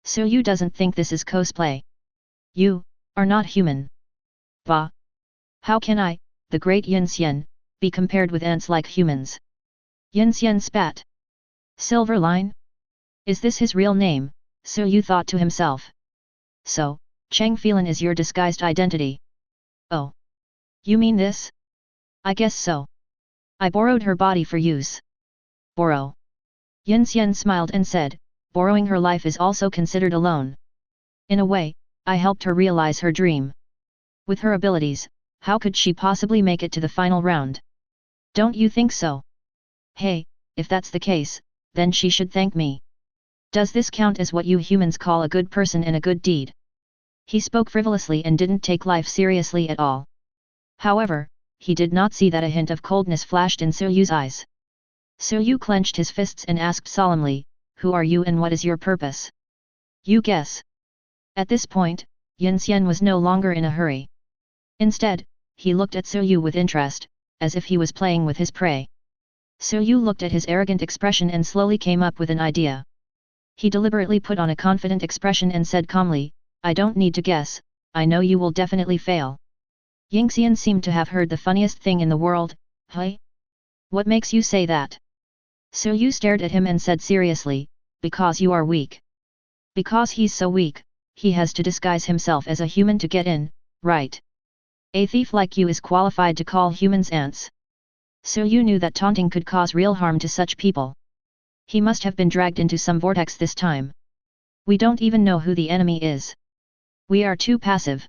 So you doesn't think this is cosplay? You are not human. Bah! How can I, the great Yin Xian, be compared with ants like humans? Yin Xian spat. Silver Line? Is this his real name? So you thought to himself. So, Cheng Phelan is your disguised identity. Oh. You mean this? I guess so. I borrowed her body for use. Borrow. Yin Xian smiled and said, borrowing her life is also considered a loan. In a way, I helped her realize her dream. With her abilities, how could she possibly make it to the final round? Don't you think so? Hey, if that's the case, then she should thank me. Does this count as what you humans call a good person and a good deed? He spoke frivolously and didn't take life seriously at all. However, he did not see that a hint of coldness flashed in Su Yu's eyes. Su Yu clenched his fists and asked solemnly, who are you and what is your purpose? You guess. At this point, Yin Xian was no longer in a hurry. Instead, he looked at Su Yu with interest, as if he was playing with his prey. Su Yu looked at his arrogant expression and slowly came up with an idea. He deliberately put on a confident expression and said calmly, I don't need to guess, I know you will definitely fail. Yin Xian seemed to have heard the funniest thing in the world. Hey? What makes you say that? Su Yu stared at him and said seriously, because you are weak. Because he's so weak, he has to disguise himself as a human to get in, right? A thief like you is qualified to call humans ants. Su Yu knew that taunting could cause real harm to such people. He must have been dragged into some vortex this time. We don't even know who the enemy is. We are too passive.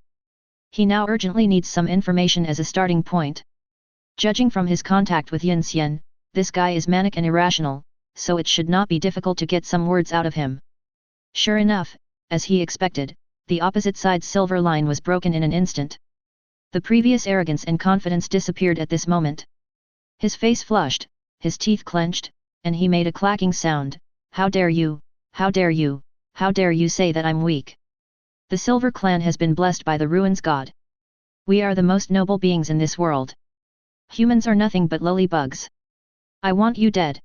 He now urgently needs some information as a starting point. Judging from his contact with Yin Xian, this guy is manic and irrational, so it should not be difficult to get some words out of him. Sure enough, as he expected, the opposite side's silver line was broken in an instant. The previous arrogance and confidence disappeared at this moment. His face flushed, his teeth clenched, and he made a clacking sound. How dare you, how dare you, how dare you say that I'm weak? The Silver Clan has been blessed by the Ruins God. We are the most noble beings in this world. Humans are nothing but lowly bugs. I want you dead.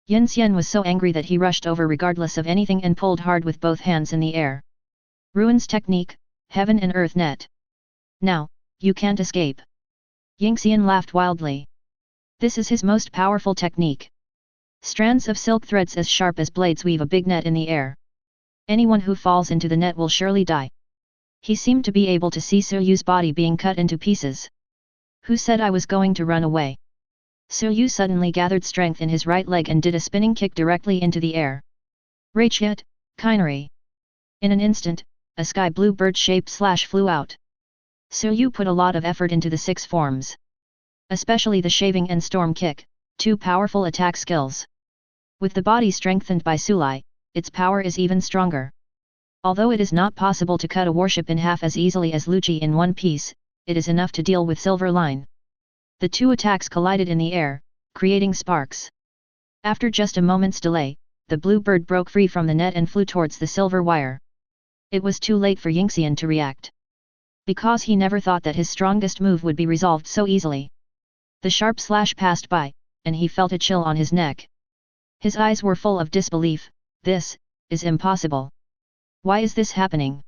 Yin Xian was so angry that he rushed over regardless of anything and pulled hard with both hands in the air. Ruins technique, heaven and earth net. Now, you can't escape. Yin Xian laughed wildly. This is his most powerful technique. Strands of silk threads as sharp as blades weave a big net in the air. Anyone who falls into the net will surely die. He seemed to be able to see Su Yu's body being cut into pieces. Who said I was going to run away? Su Yu suddenly gathered strength in his right leg and did a spinning kick directly into the air. Rachet, Kinary. In an instant, a sky blue bird-shaped slash flew out. Su Yu put a lot of effort into the 6 forms. Especially the shaving and storm kick, 2 powerful attack skills. With the body strengthened by Sulai, its power is even stronger. Although it is not possible to cut a warship in half as easily as Lucci in one piece, it is enough to deal with Silver Line. The 2 attacks collided in the air, creating sparks. After just a moment's delay, the blue bird broke free from the net and flew towards the silver wire. It was too late for Yin Xian to react. Because he never thought that his strongest move would be resolved so easily. The sharp slash passed by, and he felt a chill on his neck. His eyes were full of disbelief. This is impossible. Why is this happening?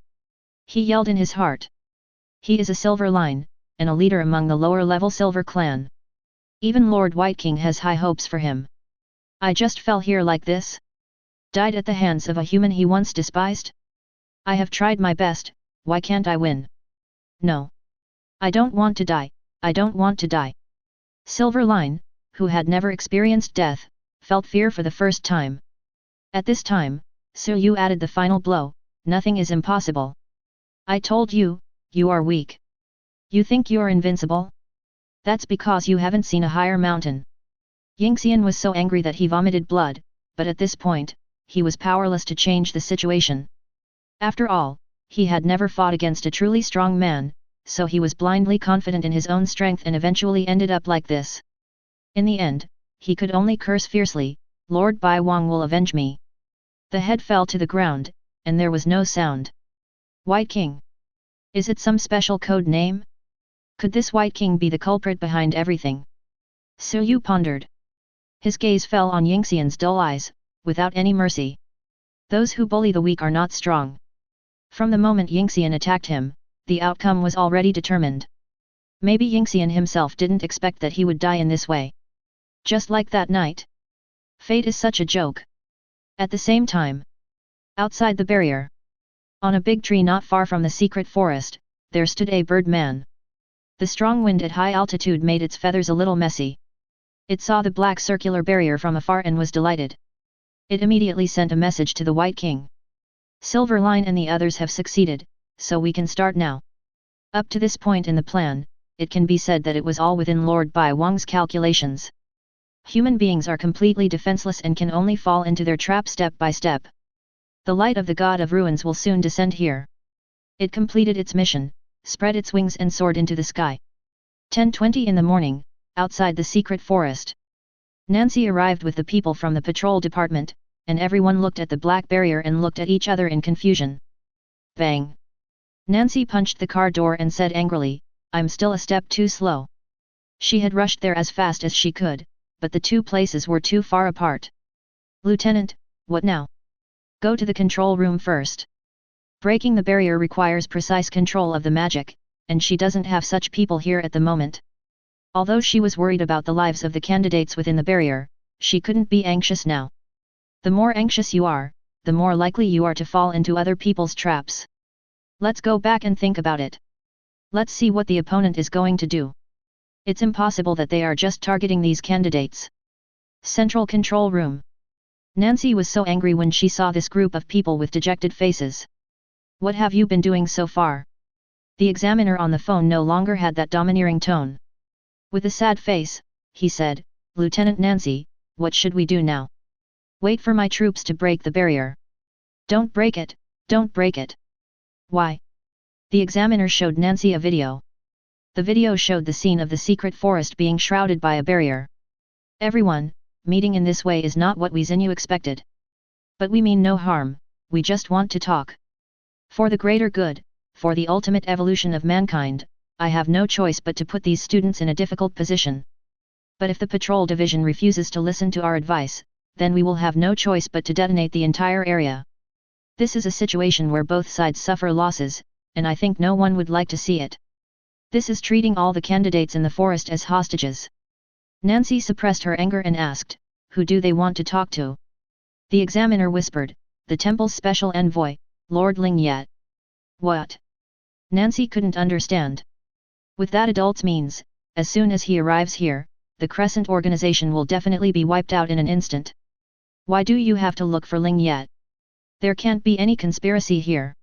He yelled in his heart. He is a Silver Line, and a leader among the lower-level Silver Clan. Even Lord White King has high hopes for him. I just fell here like this? Died at the hands of a human he once despised? I have tried my best, why can't I win? No. I don't want to die, I don't want to die. Silver Line, who had never experienced death, felt fear for the first time. At this time, Su Yu added the final blow, nothing is impossible. I told you, you are weak. You think you're invincible? That's because you haven't seen a higher mountain. Yin Xian was so angry that he vomited blood, but at this point, he was powerless to change the situation. After all, he had never fought against a truly strong man, so he was blindly confident in his own strength and eventually ended up like this. In the end, he could only curse fiercely, Lord Bai Wang will avenge me. The head fell to the ground, and there was no sound. White King. Is it some special code name? Could this White King be the culprit behind everything? Su Yu pondered. His gaze fell on Yin Xian's dull eyes, without any mercy. Those who bully the weak are not strong. From the moment Yingxian attacked him, the outcome was already determined. Maybe Yingxian himself didn't expect that he would die in this way. Just like that night. Fate is such a joke. At the same time, outside the barrier, on a big tree not far from the secret forest, there stood a bird man. The strong wind at high altitude made its feathers a little messy. It saw the black circular barrier from afar and was delighted. It immediately sent a message to the White King. Silver Line and the others have succeeded, so we can start now. Up to this point in the plan, it can be said that it was all within Lord Bai Wang's calculations. Human beings are completely defenseless and can only fall into their trap step by step. The light of the God of Ruins will soon descend here. It completed its mission, spread its wings and soared into the sky. 10:20 in the morning, outside the secret forest. Nancy arrived with the people from the patrol department, and everyone looked at the black barrier and looked at each other in confusion. Bang! Nancy punched the car door and said angrily, "I'm still a step too slow." She had rushed there as fast as she could, but the two places were too far apart. "Lieutenant, what now?" "Go to the control room first. Breaking the barrier requires precise control of the magic, and she doesn't have such people here at the moment." Although she was worried about the lives of the candidates within the barrier, she couldn't be anxious now. The more anxious you are, the more likely you are to fall into other people's traps. Let's go back and think about it. Let's see what the opponent is going to do. It's impossible that they are just targeting these candidates. Central Control Room. Nancy was so angry when she saw this group of people with dejected faces. "What have you been doing so far?" The examiner on the phone no longer had that domineering tone. With a sad face, he said, "Lieutenant Nancy, what should we do now?" "Wait for my troops to break the barrier." "Don't break it, don't break it." "Why?" The examiner showed Nancy a video. The video showed the scene of the secret forest being shrouded by a barrier. "Everyone, meeting in this way is not what we Xinyu expected. But we mean no harm, we just want to talk. For the greater good, for the ultimate evolution of mankind, I have no choice but to put these students in a difficult position. But if the patrol division refuses to listen to our advice, then we will have no choice but to detonate the entire area. This is a situation where both sides suffer losses, and I think no one would like to see it. This is treating all the candidates in the forest as hostages." Nancy suppressed her anger and asked, "Who do they want to talk to?" The examiner whispered, "The temple's special envoy, Lord Ling Yat." "What?" Nancy couldn't understand. "With that adults means, as soon as he arrives here, the Crescent organization will definitely be wiped out in an instant. Why do you have to look for Ling Yat? There can't be any conspiracy here."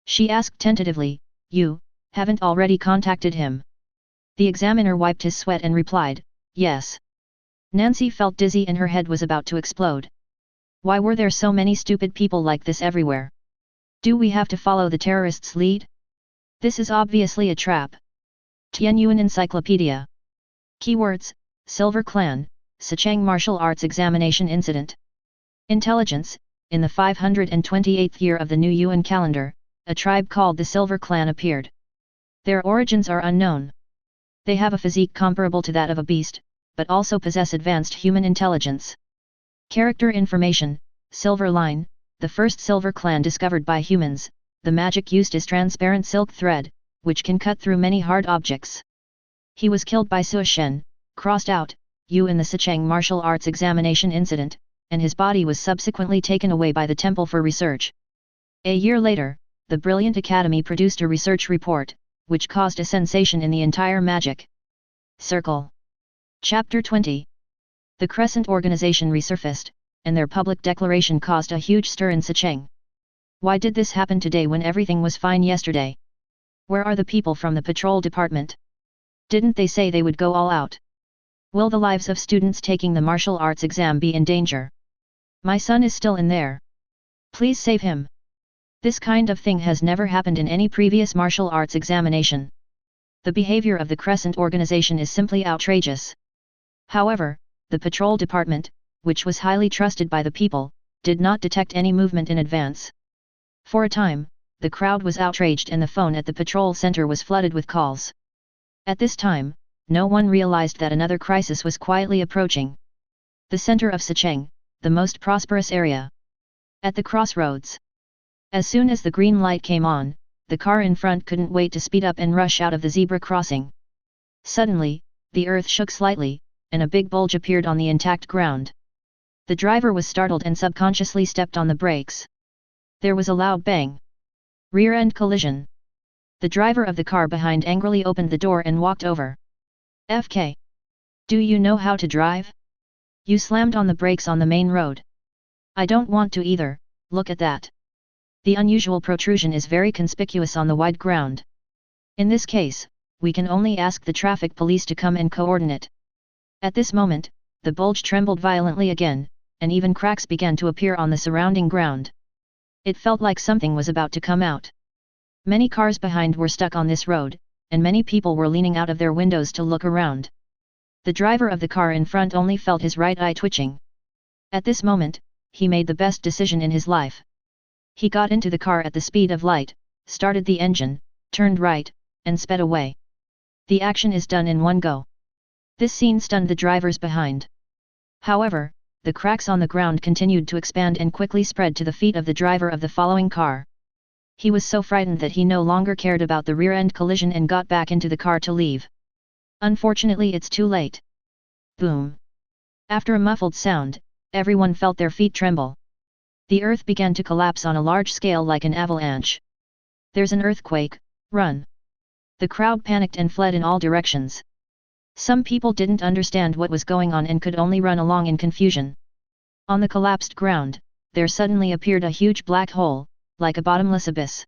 She asked tentatively, "You haven't already contacted him?" The examiner wiped his sweat and replied, "Yes." Nancy felt dizzy and her head was about to explode. Why were there so many stupid people like this everywhere? Do we have to follow the terrorists' lead? This is obviously a trap. Tianyuan Encyclopedia. Keywords: Silver Clan, Sicheng Martial Arts Examination Incident. Intelligence: in the 528th year of the new Yuan calendar, a tribe called the Silver Clan appeared. Their origins are unknown. They have a physique comparable to that of a beast, but also possess advanced human intelligence. Character information: Silver Line, the first Silver Clan discovered by humans. The magic used is transparent silk thread, which can cut through many hard objects. He was killed by Su Shen, crossed out, Yu in the Sicheng martial arts examination incident, and his body was subsequently taken away by the temple for research. A year later, the Brilliant Academy produced a research report, which caused a sensation in the entire magic circle. Chapter 20. The Crescent organization resurfaced, and their public declaration caused a huge stir in Sicheng. Why did this happen today when everything was fine yesterday? Where are the people from the patrol department? Didn't they say they would go all out? Will the lives of students taking the martial arts exam be in danger? My son is still in there. Please save him. This kind of thing has never happened in any previous martial arts examination. The behavior of the Crescent organization is simply outrageous. However, the patrol department, which was highly trusted by the people, did not detect any movement in advance. For a time, the crowd was outraged and the phone at the patrol center was flooded with calls. At this time, no one realized that another crisis was quietly approaching. The center of Sicheng, the most prosperous area. At the crossroads. As soon as the green light came on, the car in front couldn't wait to speed up and rush out of the zebra crossing. Suddenly, the earth shook slightly, and a big bulge appeared on the intact ground. The driver was startled and subconsciously stepped on the brakes. There was a loud bang. Rear-end collision. The driver of the car behind angrily opened the door and walked over. "FK. Do you know how to drive? You slammed on the brakes on the main road." "I don't want to either, look at that." The unusual protrusion is very conspicuous on the wide ground. In this case, we can only ask the traffic police to come and coordinate. At this moment, the bulge trembled violently again, and even cracks began to appear on the surrounding ground. It felt like something was about to come out. Many cars behind were stuck on this road, and many people were leaning out of their windows to look around. The driver of the car in front only felt his right eye twitching. At this moment, he made the best decision in his life. He got into the car at the speed of light, started the engine, turned right, and sped away. The action is done in one go. This scene stunned the drivers behind. However, the cracks on the ground continued to expand and quickly spread to the feet of the driver of the following car. He was so frightened that he no longer cared about the rear-end collision and got back into the car to leave. Unfortunately, it's too late. Boom. After a muffled sound, everyone felt their feet tremble. The earth began to collapse on a large scale like an avalanche. "There's an earthquake, run!" The crowd panicked and fled in all directions. Some people didn't understand what was going on and could only run along in confusion. On the collapsed ground, there suddenly appeared a huge black hole, like a bottomless abyss.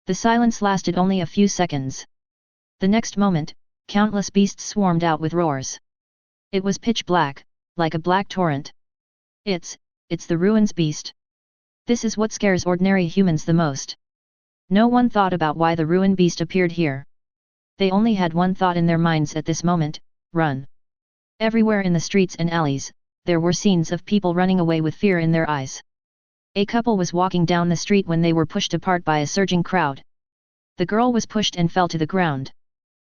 The silence lasted only a few seconds. The next moment, countless beasts swarmed out with roars. It was pitch black, like a black torrent. It's the ruins beast. This is what scares ordinary humans the most. No one thought about why the ruin beast appeared here. They only had one thought in their minds at this moment: run. Everywhere in the streets and alleys, there were scenes of people running away with fear in their eyes. A couple was walking down the street when they were pushed apart by a surging crowd. The girl was pushed and fell to the ground.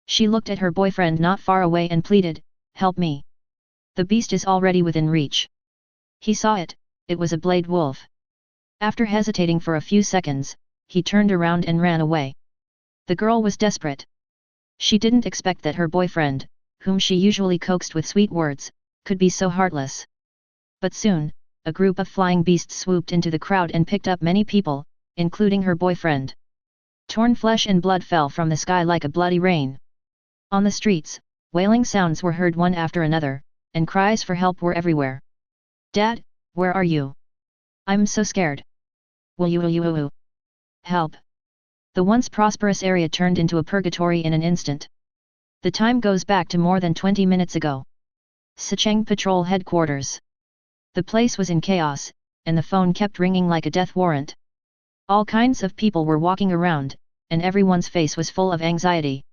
She looked at her boyfriend not far away and pleaded, "Help me. The beast is already within reach." He saw it was a blade wolf. After hesitating for a few seconds, he turned around and ran away. The girl was desperate. She didn't expect that her boyfriend, whom she usually coaxed with sweet words, could be so heartless. But soon, a group of flying beasts swooped into the crowd and picked up many people, including her boyfriend. Torn flesh and blood fell from the sky like a bloody rain. On the streets, wailing sounds were heard one after another, and cries for help were everywhere. "Dad, where are you? I'm so scared. Will you help?" The once prosperous area turned into a purgatory in an instant. The time goes back to more than 20 minutes ago. Sicheng Patrol Headquarters. The place was in chaos, and the phone kept ringing like a death warrant. All kinds of people were walking around, and everyone's face was full of anxiety.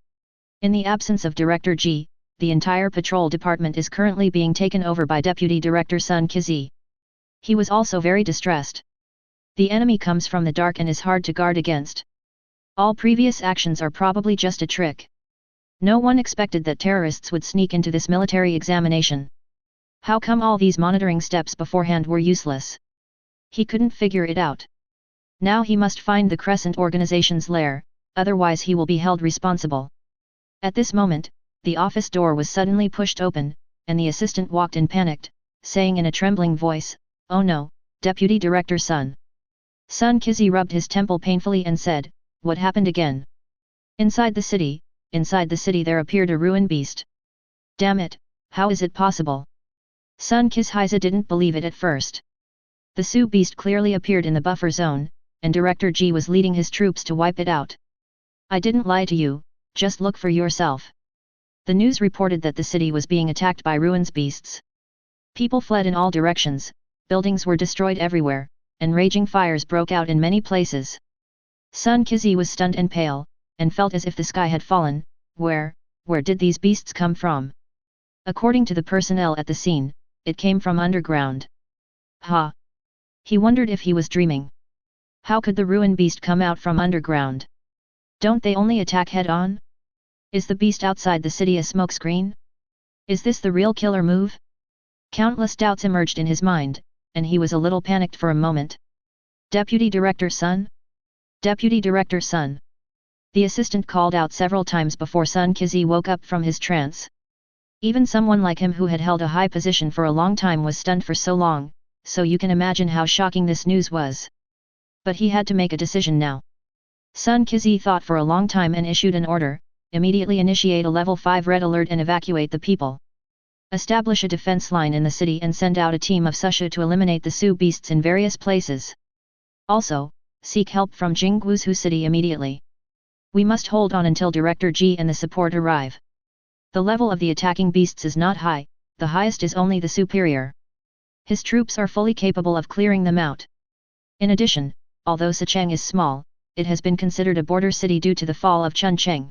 In the absence of Director G, the entire patrol department is currently being taken over by Deputy Director Sun Kizi. He was also very distressed. The enemy comes from the dark and is hard to guard against. All previous actions are probably just a trick. No one expected that terrorists would sneak into this military examination. How come all these monitoring steps beforehand were useless? He couldn't figure it out. Now he must find the Crescent Organization's lair, otherwise he will be held responsible. At this moment, the office door was suddenly pushed open, and the assistant walked in panicked, saying in a trembling voice, "Oh no, Deputy Director Sun." Sun Kizi rubbed his temple painfully and said, "What happened again?" Inside the city there appeared a ruin beast. "Damn it, how is it possible?" Sun Kizhiza didn't believe it at first. The Su beast clearly appeared in the buffer zone, and Director G was leading his troops to wipe it out. "I didn't lie to you, just look for yourself." The news reported that the city was being attacked by ruins beasts. People fled in all directions, buildings were destroyed everywhere, and raging fires broke out in many places. Sun Kizi was stunned and pale, and felt as if the sky had fallen. Where did these beasts come from? According to the personnel at the scene, it came from underground. Ha! He wondered if he was dreaming. How could the ruin beast come out from underground? Don't they only attack head-on? Is the beast outside the city a smokescreen? Is this the real killer move? Countless doubts emerged in his mind, and he was a little panicked for a moment. Deputy Director Sun? Deputy Director Sun. The assistant called out several times before Sun Qizi woke up from his trance. Even someone like him who had held a high position for a long time was stunned for so long, so you can imagine how shocking this news was. But he had to make a decision now. Sun Qizi thought for a long time and issued an order: immediately initiate a level 5 red alert and evacuate the people. Establish a defense line in the city and send out a team of Sushu to eliminate the Su beasts in various places. Also, seek help from Jingguozu city immediately. We must hold on until Director Ji and the support arrive. The level of the attacking beasts is not high, the highest is only the superior. His troops are fully capable of clearing them out. In addition, although Sicheng is small, it has been considered a border city due to the fall of Chuncheng.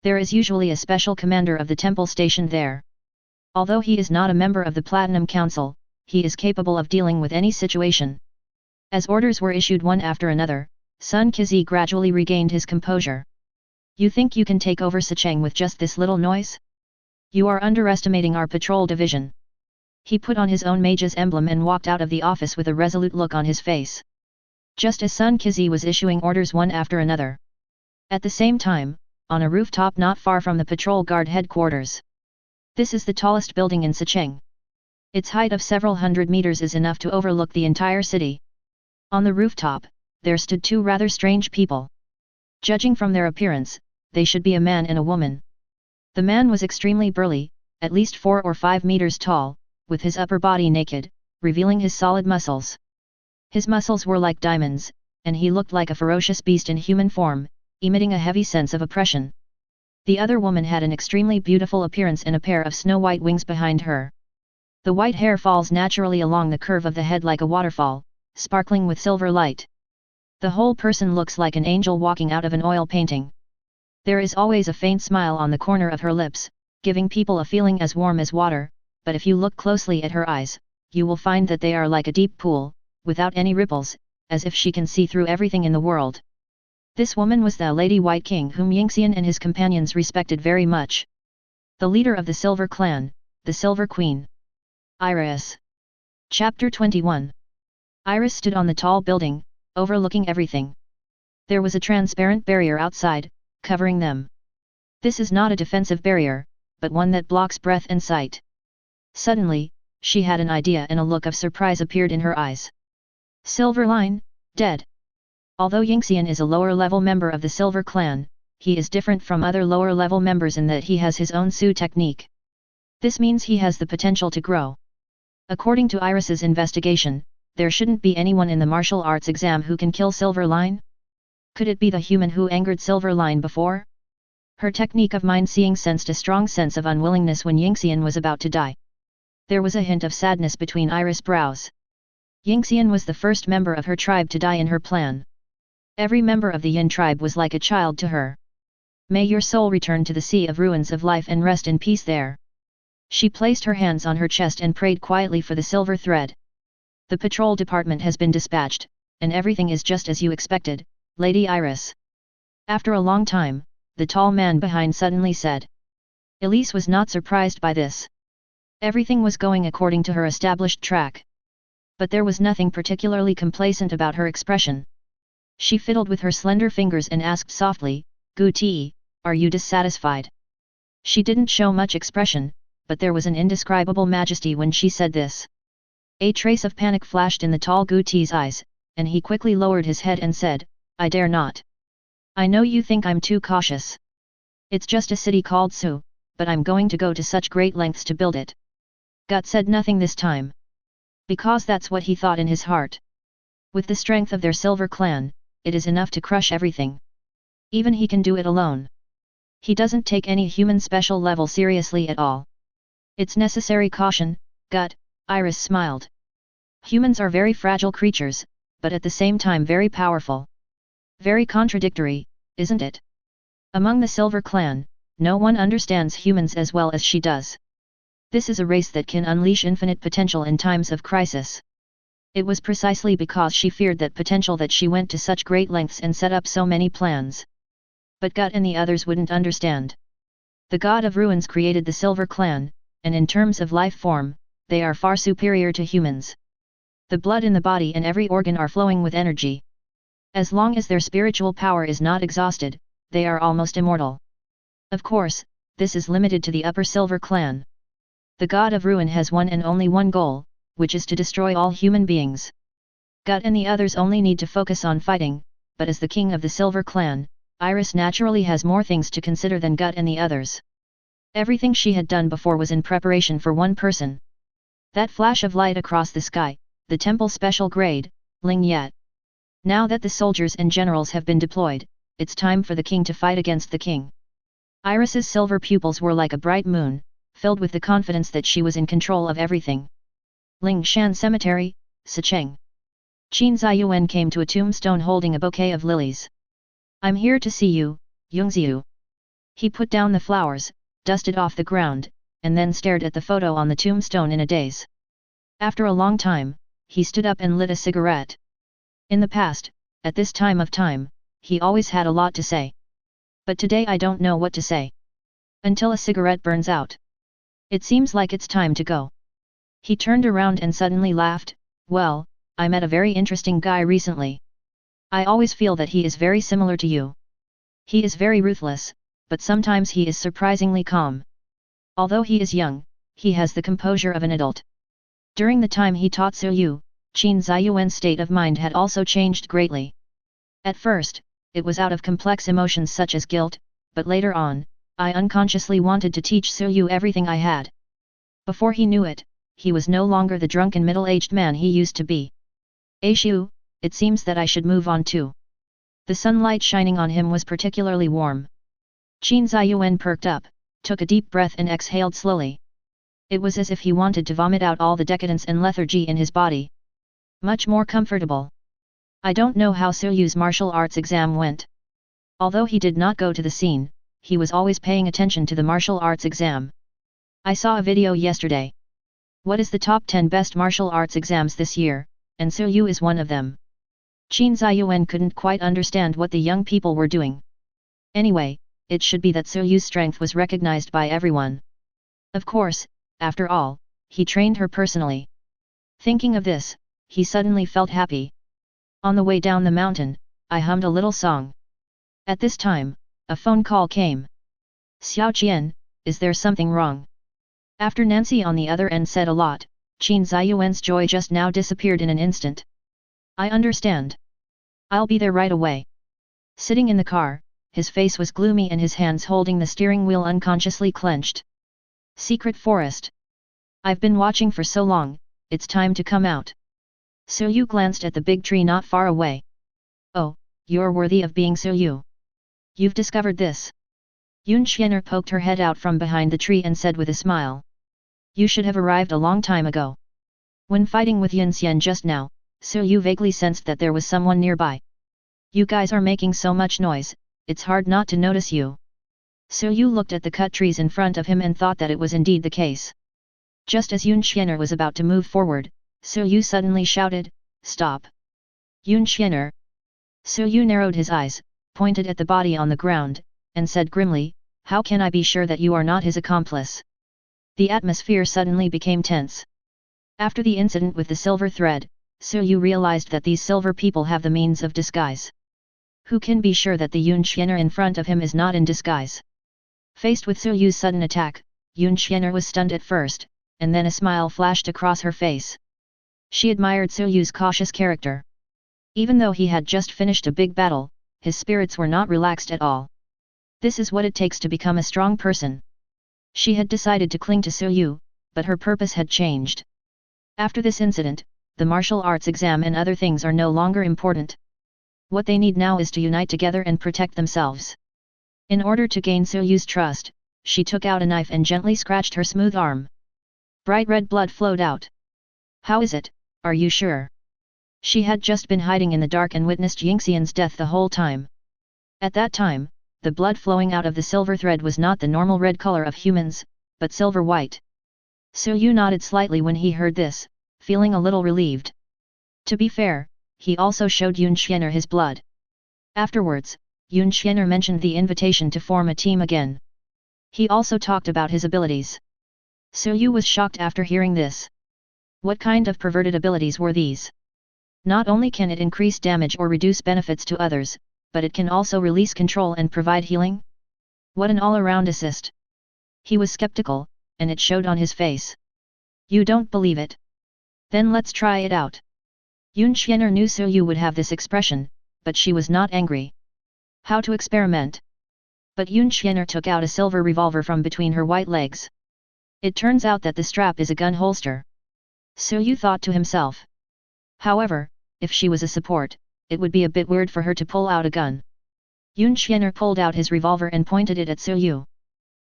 There is usually a special commander of the temple stationed there. Although he is not a member of the Platinum Council, he is capable of dealing with any situation. As orders were issued one after another, Sun Qizi gradually regained his composure. You think you can take over Sicheng with just this little noise? You are underestimating our patrol division. He put on his own mage's emblem and walked out of the office with a resolute look on his face. Just as Sun Qizi was issuing orders one after another. At the same time, on a rooftop not far from the patrol guard headquarters. This is the tallest building in Sicheng. Its height of several hundred meters is enough to overlook the entire city. On the rooftop, there stood two rather strange people. Judging from their appearance, they should be a man and a woman. The man was extremely burly, at least 4 or 5 meters tall, with his upper body naked, revealing his solid muscles. His muscles were like diamonds, and he looked like a ferocious beast in human form, emitting a heavy sense of oppression. The other woman had an extremely beautiful appearance and a pair of snow-white wings behind her. The white hair falls naturally along the curve of the head like a waterfall, sparkling with silver light. The whole person looks like an angel walking out of an oil painting. There is always a faint smile on the corner of her lips, giving people a feeling as warm as water, but if you look closely at her eyes, you will find that they are like a deep pool, without any ripples, as if she can see through everything in the world. This woman was the Lady White King whom Yingxian and his companions respected very much. The leader of the Silver Clan, the Silver Queen. Iris. Chapter 21. Iris stood on the tall building, overlooking everything. There was a transparent barrier outside, covering them. This is not a defensive barrier, but one that blocks breath and sight. Suddenly, she had an idea and a look of surprise appeared in her eyes. Silverline, dead. Although Yingxian is a lower-level member of the Silver Clan, he is different from other lower-level members in that he has his own Su technique. This means he has the potential to grow. According to Iris's investigation, there shouldn't be anyone in the martial arts exam who can kill Silverline? Could it be the human who angered Silverline before? Her technique of mind-seeing sensed a strong sense of unwillingness when Yingxian was about to die. There was a hint of sadness between Iris' brows. Yingxian was the first member of her tribe to die in her plan. Every member of the Yin tribe was like a child to her. May your soul return to the sea of ruins of life and rest in peace there. She placed her hands on her chest and prayed quietly for the silver thread. The patrol department has been dispatched, and everything is just as you expected, Lady Iris. After a long time, the tall man behind suddenly said. Elise was not surprised by this. Everything was going according to her established track. But there was nothing particularly complacent about her expression. She fiddled with her slender fingers and asked softly, Gu Ti, are you dissatisfied? She didn't show much expression, but there was an indescribable majesty when she said this. A trace of panic flashed in the tall Gu Ti's eyes, and he quickly lowered his head and said, I dare not. I know you think I'm too cautious. It's just a city called Su, but I'm going to go to such great lengths to build it. Gut said nothing this time. Because that's what he thought in his heart. With the strength of their Silver Clan, it is enough to crush everything. Even he can do it alone. He doesn't take any human special level seriously at all. It's necessary caution, Gut, Iris smiled. Humans are very fragile creatures, but at the same time very powerful. Very contradictory, isn't it? Among the Silver Clan, no one understands humans as well as she does. This is a race that can unleash infinite potential in times of crisis. It was precisely because she feared that potential that she went to such great lengths and set up so many plans. But Gut and the others wouldn't understand. The God of Ruins created the Silver Clan, and in terms of life form, they are far superior to humans. The blood in the body and every organ are flowing with energy. As long as their spiritual power is not exhausted, they are almost immortal. Of course, this is limited to the upper Silver clan. The God of Ruin has one and only one goal, which is to destroy all human beings. Gut and the others only need to focus on fighting, but as the king of the Silver clan, Iris naturally has more things to consider than Gut and the others. Everything she had done before was in preparation for one person. That flash of light across the sky, the temple special grade, Ling Yat. Now that the soldiers and generals have been deployed, it's time for the king to fight against the king. Iris's silver pupils were like a bright moon, filled with the confidence that she was in control of everything. Lingshan Cemetery, Sicheng. Qin Ziyuan came to a tombstone holding a bouquet of lilies. I'm here to see you, Yungziu. He put down the flowers, dusted off the ground, and then stared at the photo on the tombstone in a daze. After a long time, he stood up and lit a cigarette. In the past, at this time of time, he always had a lot to say. But today I don't know what to say. Until a cigarette burns out. It seems like it's time to go. He turned around and suddenly laughed. Well, I met a very interesting guy recently. I always feel that he is very similar to you. He is very ruthless, but sometimes he is surprisingly calm. Although he is young, he has the composure of an adult. During the time he taught Suyu, Qin Ziyuan's state of mind had also changed greatly. At first, it was out of complex emotions such as guilt, but later on, I unconsciously wanted to teach Suyu everything I had. Before he knew it, he was no longer the drunken middle-aged man he used to be. Aishu, it seems that I should move on too. The sunlight shining on him was particularly warm. Qin Ziyuan perked up, took a deep breath and exhaled slowly. It was as if he wanted to vomit out all the decadence and lethargy in his body. Much more comfortable. I don't know how Suyu's martial arts exam went. Although he did not go to the scene, he was always paying attention to the martial arts exam. I saw a video yesterday. What is the top 10 best martial arts exams this year, and Suyu is one of them. Qin Ziyuan couldn't quite understand what the young people were doing. Anyway, it should be that Suyu's strength was recognized by everyone. Of course, after all, he trained her personally. Thinking of this, he suddenly felt happy. On the way down the mountain, I hummed a little song. At this time, a phone call came. Xiao Qian, is there something wrong? After Nancy on the other end said a lot, Qin Ziyuan's joy just now disappeared in an instant. I understand. I'll be there right away. Sitting in the car, his face was gloomy and his hands holding the steering wheel unconsciously clenched. Secret forest. I've been watching for so long, it's time to come out. Suyu glanced at the big tree not far away. Oh, you're worthy of being Suyu. You've discovered this. Yun Xianer poked her head out from behind the tree and said with a smile. You should have arrived a long time ago. When fighting with Yun Xian just now, Suyu vaguely sensed that there was someone nearby. You guys are making so much noise, it's hard not to notice you. Suyu looked at the cut trees in front of him and thought that it was indeed the case. Just as Yun Xianer was about to move forward, Suyu suddenly shouted, Stop! Yun Xianer! Suyu narrowed his eyes, pointed at the body on the ground, and said grimly, How can I be sure that you are not his accomplice? The atmosphere suddenly became tense. After the incident with the silver thread, Suyu realized that these silver people have the means of disguise. Who can be sure that the Yun Xianer in front of him is not in disguise? Faced with Suyu's sudden attack, Yun Xianer was stunned at first, and then a smile flashed across her face. She admired Suyu's cautious character. Even though he had just finished a big battle, his spirits were not relaxed at all. This is what it takes to become a strong person. She had decided to cling to Suyu, but her purpose had changed. After this incident, the martial arts exam and other things are no longer important. What they need now is to unite together and protect themselves. In order to gain Suyu's trust, she took out a knife and gently scratched her smooth arm. Bright red blood flowed out. How is it, are you sure? She had just been hiding in the dark and witnessed Yingxian's death the whole time. At that time, the blood flowing out of the silver thread was not the normal red color of humans, but silver white. Suyu nodded slightly when he heard this, feeling a little relieved. To be fair, he also showed Yun Xianer his blood. Afterwards, Yun Xianer mentioned the invitation to form a team again. He also talked about his abilities. Suyu was shocked after hearing this. What kind of perverted abilities were these? Not only can it increase damage or reduce benefits to others, but it can also release control and provide healing? What an all-around assist! He was skeptical, and it showed on his face. You don't believe it? Then let's try it out. Yun Xian'er knew So Yu would have this expression, but she was not angry. How to experiment? But Yun Xian'er took out a silver revolver from between her white legs. It turns out that the strap is a gun holster. So Yu thought to himself. However, if she was a support, it would be a bit weird for her to pull out a gun. Yun Xian'er pulled out his revolver and pointed it at So Yu.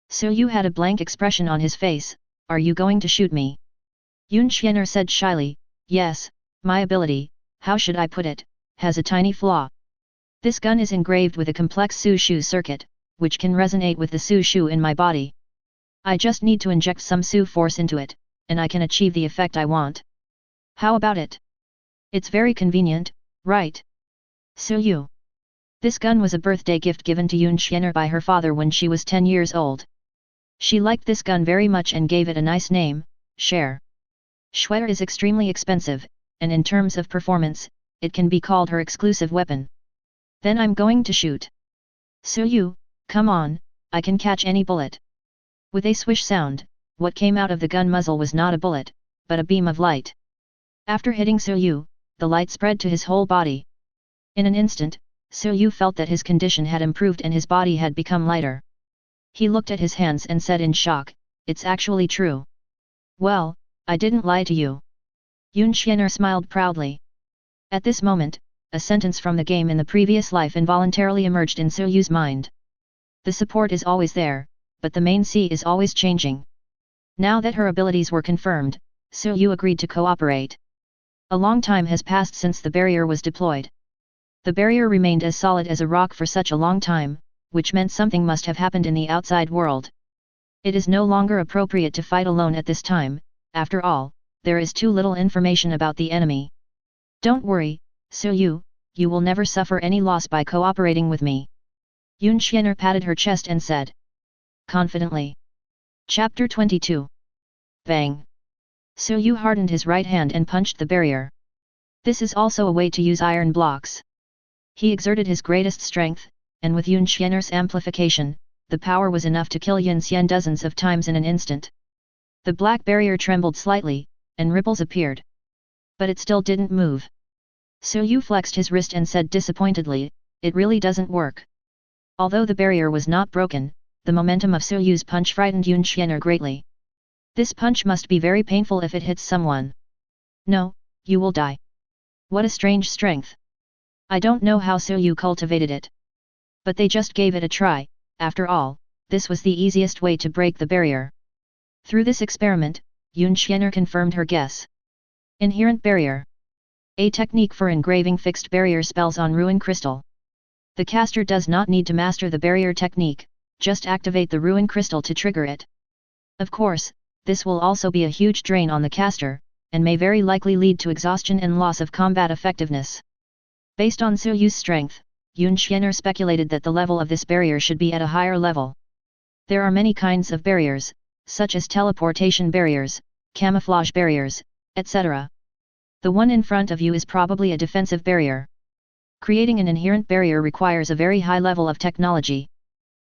So Yu had a blank expression on his face. Are you going to shoot me? Yun Xian'er said shyly, yes, my ability, how should I put it, has a tiny flaw. This gun is engraved with a complex Su Shu circuit, which can resonate with the Su Shu in my body. I just need to inject some Su force into it, and I can achieve the effect I want. How about it? It's very convenient, right? So Yu. This gun was a birthday gift given to Yun Xian'er by her father when she was 10 years old. She liked this gun very much and gave it a nice name, Share. Share is extremely expensive, and in terms of performance, it can be called her exclusive weapon. Then I'm going to shoot. So Yu, come on, I can catch any bullet. With a swish sound, what came out of the gun muzzle was not a bullet, but a beam of light. After hitting So Yu, the light spread to his whole body. In an instant, So Yu felt that his condition had improved and his body had become lighter. He looked at his hands and said in shock, it's actually true. Well, I didn't lie to you. Yun Xian'er smiled proudly. At this moment, a sentence from the game in the previous life involuntarily emerged in So Yu's mind. The support is always there, but the main C is always changing. Now that her abilities were confirmed, So Yu agreed to cooperate. A long time has passed since the barrier was deployed. The barrier remained as solid as a rock for such a long time, which meant something must have happened in the outside world. It is no longer appropriate to fight alone at this time, after all, there is too little information about the enemy. Don't worry, So Yu, you will never suffer any loss by cooperating with me. Yun Xian'er patted her chest and said. Confidently. Chapter 22. Bang. So Yu hardened his right hand and punched the barrier. This is also a way to use iron blocks. He exerted his greatest strength, and with Yun Xian'er's amplification, the power was enough to kill Yun Xian dozens of times in an instant. The black barrier trembled slightly, and ripples appeared. But it still didn't move. So Yu flexed his wrist and said disappointedly, it really doesn't work. Although the barrier was not broken, the momentum of So Yu's punch frightened Yun Xian'er greatly. This punch must be very painful if it hits someone. No, you will die. What a strange strength. I don't know how So Yu cultivated it. But they just gave it a try. After all, this was the easiest way to break the barrier. Through this experiment, Yun Xian'er confirmed her guess. Inherent barrier. A technique for engraving fixed barrier spells on ruin crystal. The caster does not need to master the barrier technique, just activate the ruin crystal to trigger it. Of course, this will also be a huge drain on the caster, and may very likely lead to exhaustion and loss of combat effectiveness. Based on So Yu's strength, Yun Xian'er speculated that the level of this barrier should be at a higher level. There are many kinds of barriers, such as teleportation barriers, camouflage barriers, etc. The one in front of you is probably a defensive barrier. Creating an inherent barrier requires a very high level of technology.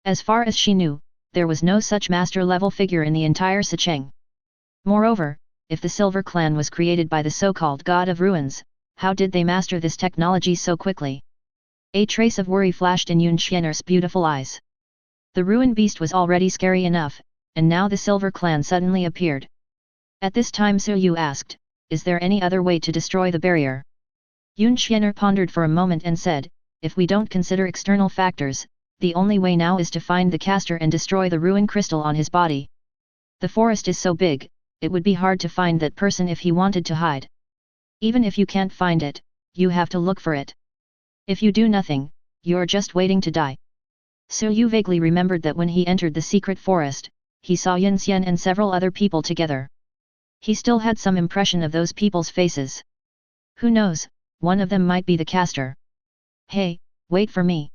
As far as she knew, there was no such master-level figure in the entire Sicheng. Moreover, if the Silver Clan was created by the so-called God of Ruins, how did they master this technology so quickly? A trace of worry flashed in Yun Xian'er's beautiful eyes. The ruined beast was already scary enough, and now the Silver Clan suddenly appeared. At this time So Yu asked, is there any other way to destroy the barrier? Yun Xian'er pondered for a moment and said, if we don't consider external factors, the only way now is to find the caster and destroy the ruin crystal on his body. The forest is so big, it would be hard to find that person if he wanted to hide. Even if you can't find it, you have to look for it. If you do nothing, you're just waiting to die. So Yu vaguely remembered that when he entered the secret forest, he saw Yun Xian and several other people together. He still had some impression of those people's faces. Who knows, one of them might be the caster. Hey, wait for me.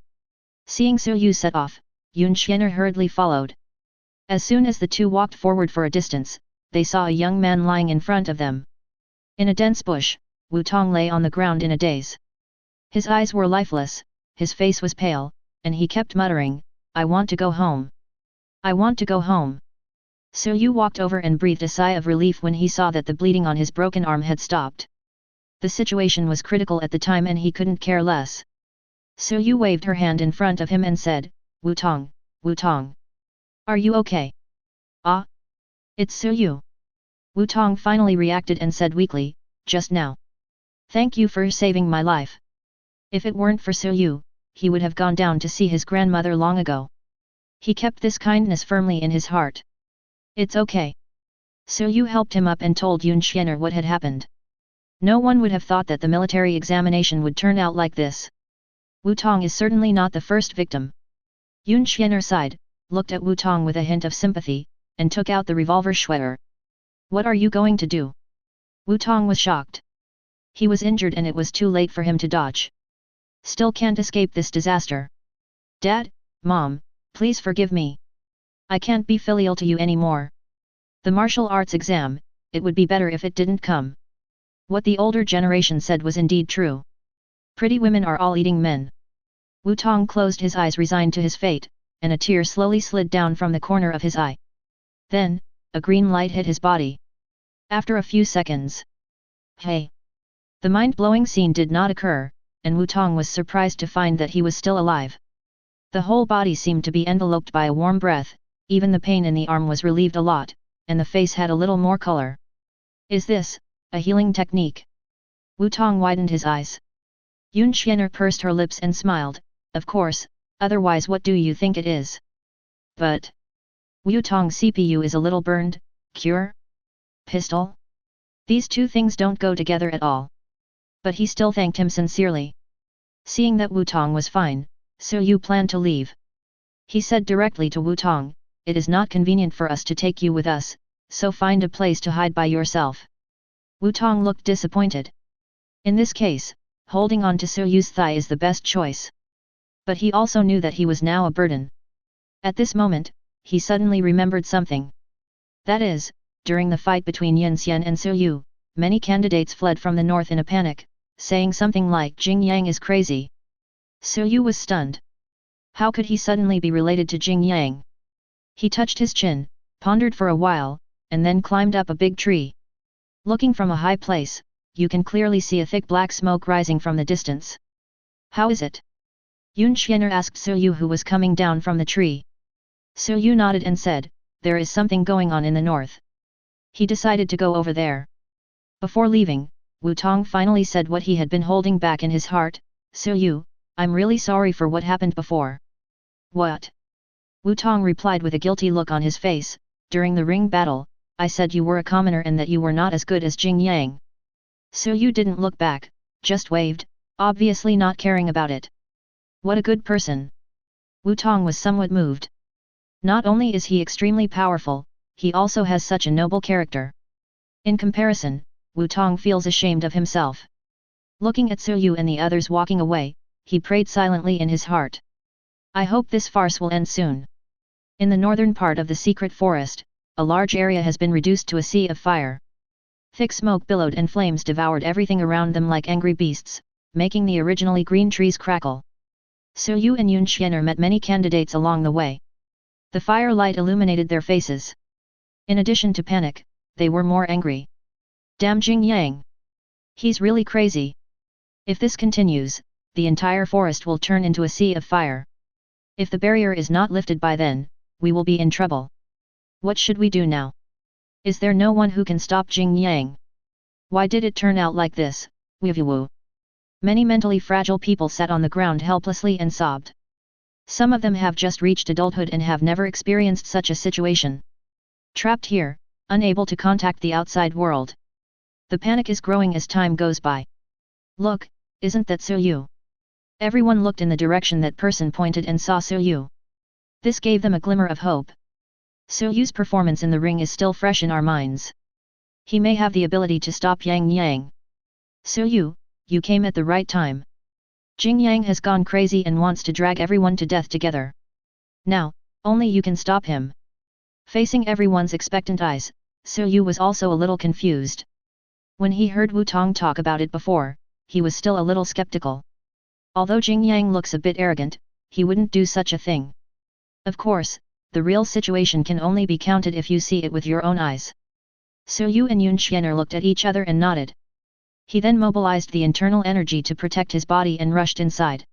Seeing So Yu set off, Yun Xian'er hurriedly followed. As soon as the two walked forward for a distance, they saw a young man lying in front of them. In a dense bush, Wu Tong lay on the ground in a daze. His eyes were lifeless, his face was pale, and he kept muttering, "I want to go home. I want to go home." Su Yu walked over and breathed a sigh of relief when he saw that the bleeding on his broken arm had stopped. The situation was critical at the time and he couldn't care less. Su Yu waved her hand in front of him and said, "Wu Tong, Wu Tong. Are you okay?" "Ah? It's Su Yu." Wu Tong finally reacted and said weakly, "Just now. Thank you for saving my life. If it weren't for Su Yu, he would have gone down to see his grandmother long ago." He kept this kindness firmly in his heart. "It's okay." Su Yu helped him up and told Yun Xian'er what had happened. No one would have thought that the military examination would turn out like this. Wu Tong is certainly not the first victim. Yun Xian'er sighed, looked at Wu Tong with a hint of sympathy, and took out the revolver Schwerer. "What are you going to do?" Wu Tong was shocked. He was injured and it was too late for him to dodge. Still can't escape this disaster. "Dad, Mom, please forgive me. I can't be filial to you anymore. The martial arts exam, it would be better if it didn't come." What the older generation said was indeed true. Pretty women are all eating men. Wu Tong closed his eyes resigned to his fate, and a tear slowly slid down from the corner of his eye. Then, a green light hit his body. After a few seconds. Hey! The mind-blowing scene did not occur, and Wu Tong was surprised to find that he was still alive. The whole body seemed to be enveloped by a warm breath, even the pain in the arm was relieved a lot, and the face had a little more color. "Is this a healing technique?" Wu Tong widened his eyes. Yun Xian'er pursed her lips and smiled, "Of course, otherwise what do you think it is?" "But Wu Tong's CPU is a little burned, cure? Pistol? These two things don't go together at all." But he still thanked him sincerely. Seeing that Wu Tong was fine, Su Yu planned to leave. He said directly to Wu Tong, "It is not convenient for us to take you with us, so find a place to hide by yourself." Wu Tong looked disappointed. In this case, holding on to Su Yu's thigh is the best choice. But he also knew that he was now a burden. At this moment, he suddenly remembered something. That is, during the fight between Yin Xian and Su Yu, many candidates fled from the north in a panic, saying something like Jing Yang is crazy. Su Yu was stunned. How could he suddenly be related to Jing Yang? He touched his chin, pondered for a while, and then climbed up a big tree. Looking from a high place, you can clearly see a thick black smoke rising from the distance. "How is it?" Yun Xian'er asked Su Yu who was coming down from the tree. Su Yu nodded and said, "There is something going on in the north." He decided to go over there. Before leaving, Wu Tong finally said what he had been holding back in his heart, "Su Yu, I'm really sorry for what happened before." "What?" Wu Tong replied with a guilty look on his face, "During the ring battle, I said you were a commoner and that you were not as good as Jing Yang." Su Yu didn't look back, just waved, obviously not caring about it. What a good person. Wu Tong was somewhat moved. Not only is he extremely powerful, he also has such a noble character. In comparison, Wu Tong feels ashamed of himself. Looking at Su Yu and the others walking away, he prayed silently in his heart. "I hope this farce will end soon." In the northern part of the secret forest, a large area has been reduced to a sea of fire. Thick smoke billowed and flames devoured everything around them like angry beasts, making the originally green trees crackle. Su Yu and Yun Xian'er met many candidates along the way. The firelight illuminated their faces. In addition to panic, they were more angry. "Damn Jing Yang! He's really crazy. If this continues, the entire forest will turn into a sea of fire. If the barrier is not lifted by then, we will be in trouble. What should we do now? Is there no one who can stop Jing Yang? Why did it turn out like this, Wu?" Many mentally fragile people sat on the ground helplessly and sobbed. Some of them have just reached adulthood and have never experienced such a situation. Trapped here, unable to contact the outside world. The panic is growing as time goes by. "Look, isn't that Su Yu?" Everyone looked in the direction that person pointed and saw Su Yu. This gave them a glimmer of hope. Su Yu's performance in the ring is still fresh in our minds. He may have the ability to stop Yang Yang. Su Yu, you came at the right time. Jing Yang has gone crazy and wants to drag everyone to death together. Now, only you can stop him. Facing everyone's expectant eyes, Su Yu was also a little confused. When he heard Wu Tong talk about it before, he was still a little skeptical. Although Jing Yang looks a bit arrogant, he wouldn't do such a thing. Of course, the real situation can only be counted if you see it with your own eyes. Su Yu and Yun Xian'er looked at each other and nodded. He then mobilized the internal energy to protect his body and rushed inside.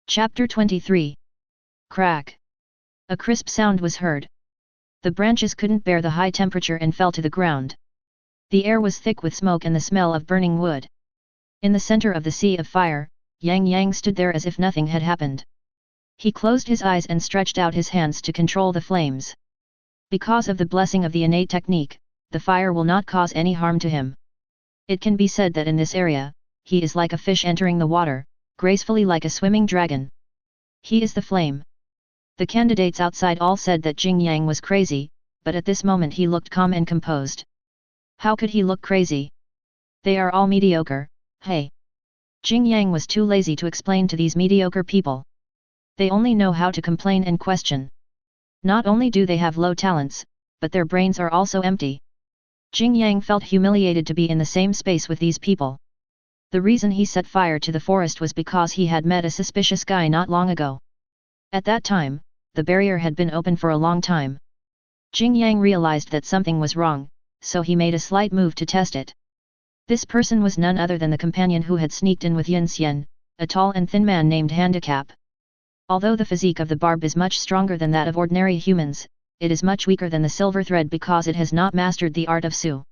Chapter 23. Crack. A crisp sound was heard. The branches couldn't bear the high temperature and fell to the ground. The air was thick with smoke and the smell of burning wood. In the center of the sea of fire, Yang Yang stood there as if nothing had happened. He closed his eyes and stretched out his hands to control the flames. Because of the blessing of the innate technique, the fire will not cause any harm to him. It can be said that in this area, he is like a fish entering the water, gracefully like a swimming dragon. He is the flame. The candidates outside all said that Jing Yang was crazy, but at this moment he looked calm and composed. How could he look crazy? They are all mediocre, hey. Jing Yang was too lazy to explain to these mediocre people. They only know how to complain and question. Not only do they have low talents, but their brains are also empty. Jing Yang felt humiliated to be in the same space with these people. The reason he set fire to the forest was because he had met a suspicious guy not long ago. At that time, the barrier had been open for a long time. Jing Yang realized that something was wrong, so he made a slight move to test it. This person was none other than the companion who had sneaked in with Yin Xian, a tall and thin man named Handicap. Although the physique of the barb is much stronger than that of ordinary humans, it is much weaker than the silver thread because it has not mastered the art of Su.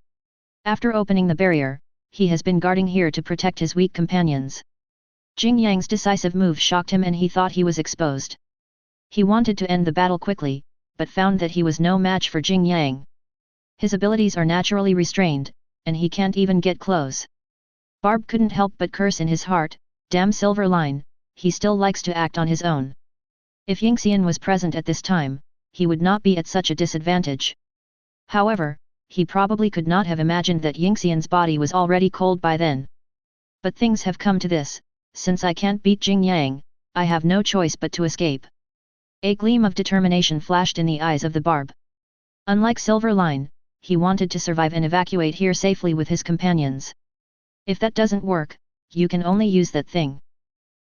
After opening the barrier, he has been guarding here to protect his weak companions. Jing Yang's decisive move shocked him and he thought he was exposed. He wanted to end the battle quickly, but found that he was no match for Jing Yang. His abilities are naturally restrained, and he can't even get close. Barb couldn't help but curse in his heart, damn Silver Line, he still likes to act on his own. If Yingxian was present at this time, he would not be at such a disadvantage. However, he probably could not have imagined that Yingxian's body was already cold by then. But things have come to this, since I can't beat Jing Yang, I have no choice but to escape. A gleam of determination flashed in the eyes of the barb. Unlike Silver Line, he wanted to survive and evacuate here safely with his companions. If that doesn't work, you can only use that thing.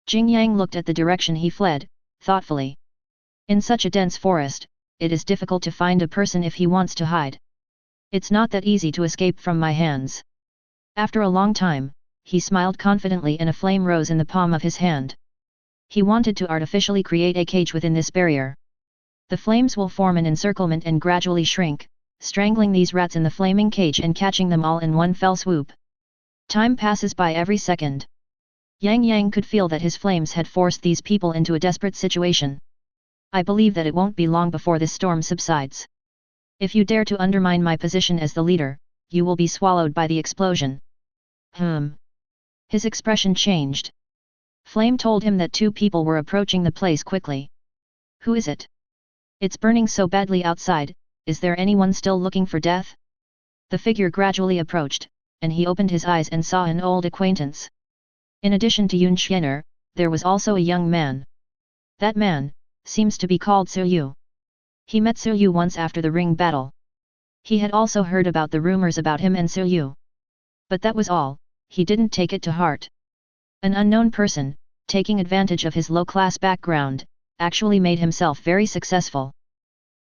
Jing Yang looked at the direction he fled, thoughtfully. In such a dense forest, it is difficult to find a person if he wants to hide. It's not that easy to escape from my hands. After a long time, he smiled confidently and a flame rose in the palm of his hand. He wanted to artificially create a cage within this barrier. The flames will form an encirclement and gradually shrink, strangling these rats in the flaming cage and catching them all in one fell swoop. Time passes by every second. Yang Yang could feel that his flames had forced these people into a desperate situation. I believe that it won't be long before this storm subsides. If you dare to undermine my position as the leader, you will be swallowed by the explosion. His expression changed. Flame told him that two people were approaching the place quickly. Who is it? It's burning so badly outside, is there anyone still looking for death? The figure gradually approached, and he opened his eyes and saw an old acquaintance. In addition to Yun Xian'er, there was also a young man. That man seems to be called Su Yu. He met Su Yu once after the ring battle. He had also heard about the rumors about him and Su Yu. But that was all, he didn't take it to heart. An unknown person, taking advantage of his low-class background, actually made himself very successful.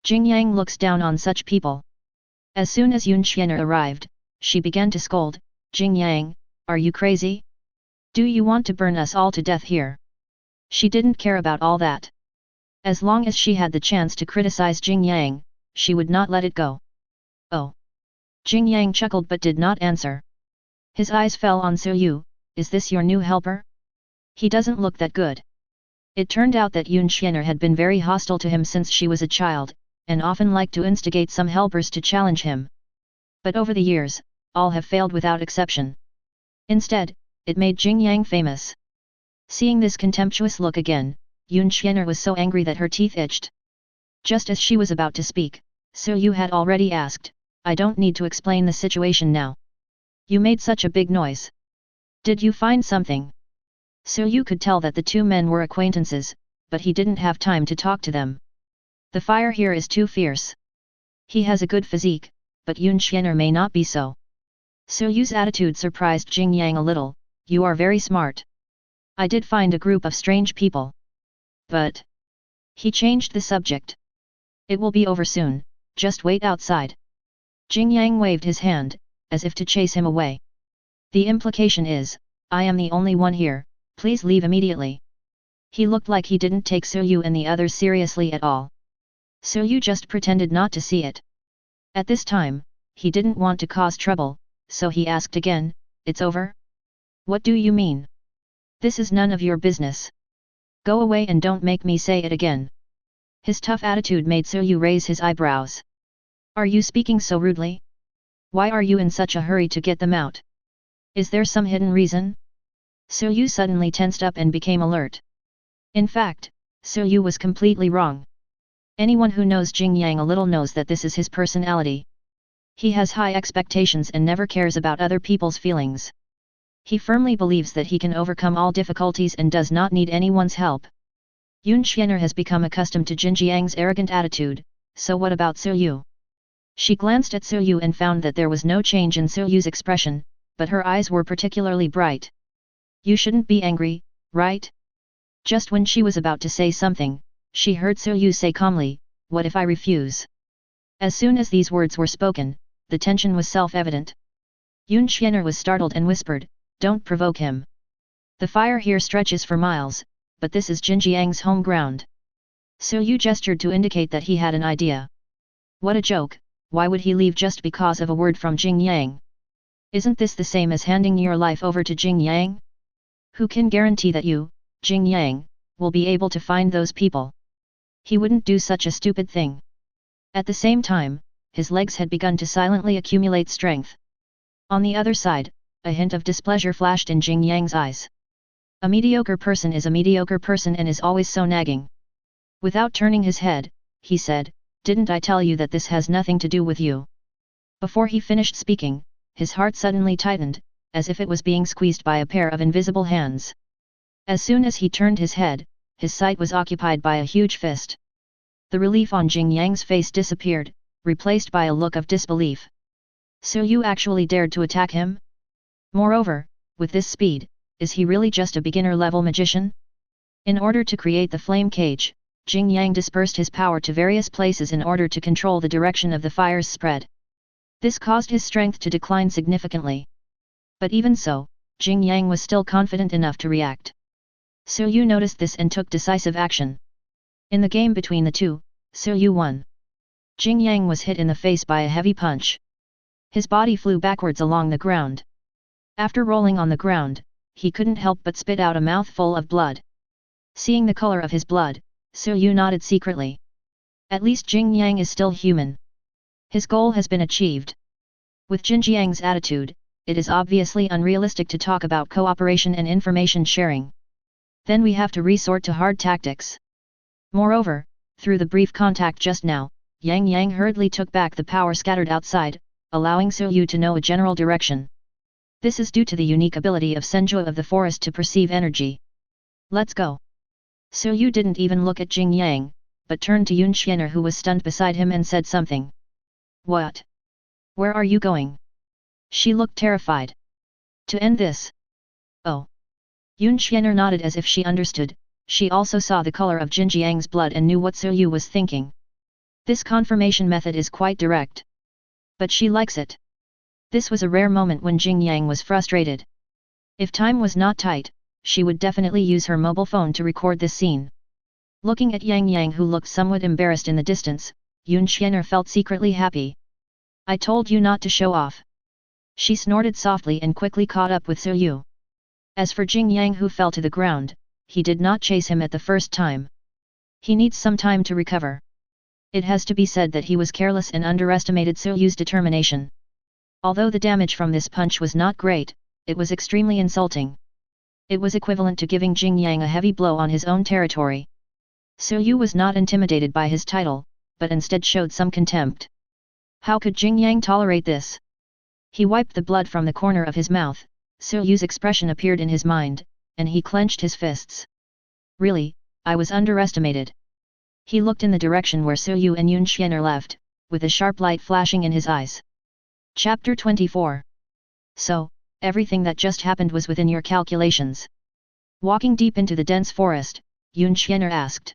Jing Yang looks down on such people. As soon as Yun Xian'er arrived, she began to scold, Jing Yang, are you crazy? Do you want to burn us all to death here? She didn't care about all that. As long as she had the chance to criticize Jing Yang, she would not let it go. Oh! Jing Yang chuckled but did not answer. His eyes fell on Su Yu, is this your new helper? He doesn't look that good. It turned out that Yun Xian'er had been very hostile to him since she was a child, and often liked to instigate some helpers to challenge him. But over the years, all have failed without exception. Instead, it made Jing Yang famous. Seeing this contemptuous look again, Yun Xian'er was so angry that her teeth itched. Just as she was about to speak, Su Yu had already asked, I don't need to explain the situation now. You made such a big noise. Did you find something? Su Yu could tell that the two men were acquaintances, but he didn't have time to talk to them. The fire here is too fierce. He has a good physique, but Yun Xian'er may not be so. Yu's attitude surprised Jing Yang a little. You are very smart. I did find a group of strange people. But... He changed the subject. It will be over soon, just wait outside. Jing Yang waved his hand, as if to chase him away. The implication is, I am the only one here, please leave immediately. He looked like he didn't take Yu and the others seriously at all. Yu just pretended not to see it. At this time, he didn't want to cause trouble, so he asked again, it's over? What do you mean? This is none of your business. Go away and don't make me say it again. His tough attitude made Yu raise his eyebrows. Are you speaking so rudely? Why are you in such a hurry to get them out? Is there some hidden reason? Yu suddenly tensed up and became alert. In fact, Yu was completely wrong. Anyone who knows Jing Yang a little knows that this is his personality. He has high expectations and never cares about other people's feelings. He firmly believes that he can overcome all difficulties and does not need anyone's help. Yun Xian'er has become accustomed to Jin Jiang's arrogant attitude, so what about Yu? She glanced at Yu and found that there was no change in Yu's expression, but her eyes were particularly bright. You shouldn't be angry, right? Just when she was about to say something, she heard Yu say calmly, what if I refuse? As soon as these words were spoken, the tension was self-evident. Yun Xian'er was startled and whispered, don't provoke him. The fire here stretches for miles, but this is Jin Jiang's home ground. Yu gestured to indicate that he had an idea. What a joke, why would he leave just because of a word from Jing Yang? Isn't this the same as handing your life over to Jing Yang? Who can guarantee that you, Jing Yang, will be able to find those people? He wouldn't do such a stupid thing. At the same time, his legs had begun to silently accumulate strength. On the other side, a hint of displeasure flashed in Jing Yang's eyes. A mediocre person is a mediocre person and is always so nagging. Without turning his head, he said, didn't I tell you that this has nothing to do with you? Before he finished speaking, his heart suddenly tightened, as if it was being squeezed by a pair of invisible hands. As soon as he turned his head, his sight was occupied by a huge fist. The relief on Jing Yang's face disappeared, replaced by a look of disbelief. Yu actually dared to attack him? Moreover, with this speed, is he really just a beginner-level magician? In order to create the flame cage, Jing Yang dispersed his power to various places in order to control the direction of the fire's spread. This caused his strength to decline significantly. But even so, Jing Yang was still confident enough to react. Yu noticed this and took decisive action. In the game between the two, Yu won. Jing Yang was hit in the face by a heavy punch. His body flew backwards along the ground. After rolling on the ground, he couldn't help but spit out a mouthful of blood. Seeing the color of his blood, Yu nodded secretly. At least Jing Yang is still human. His goal has been achieved. With Jin Jiang's attitude, it is obviously unrealistic to talk about cooperation and information sharing. Then we have to resort to hard tactics. Moreover, through the brief contact just now, Yang hurriedly took back the power scattered outside, allowing Yu to know a general direction. This is due to the unique ability of Senju of the forest to perceive energy. Let's go. Yu didn't even look at Jing Yang, but turned to Yun Xian'er who was stunned beside him and said something. What? Where are you going? She looked terrified. To end this. Oh. Yun Xian'er nodded as if she understood. She also saw the color of Jin Jiang's blood and knew what Yu was thinking. This confirmation method is quite direct. But she likes it. This was a rare moment when Jing Yang was frustrated. If time was not tight, she would definitely use her mobile phone to record this scene. Looking at Yang who looked somewhat embarrassed in the distance, Yun Xian'er felt secretly happy. I told you not to show off. She snorted softly and quickly caught up with Yu. As for Jing Yang who fell to the ground, he did not chase him at the first time. He needs some time to recover. It has to be said that he was careless and underestimated Yu's determination. Although the damage from this punch was not great, it was extremely insulting. It was equivalent to giving Jing Yang a heavy blow on his own territory. Yu was not intimidated by his title, but instead showed some contempt. How could Jing Yang tolerate this? He wiped the blood from the corner of his mouth. Yu's expression appeared in his mind, and he clenched his fists. Really, I was underestimated. He looked in the direction where Yu and Yun Xian'er left, with a sharp light flashing in his eyes. Chapter 24 So, everything that just happened was within your calculations. Walking deep into the dense forest, Yun Xian'er asked.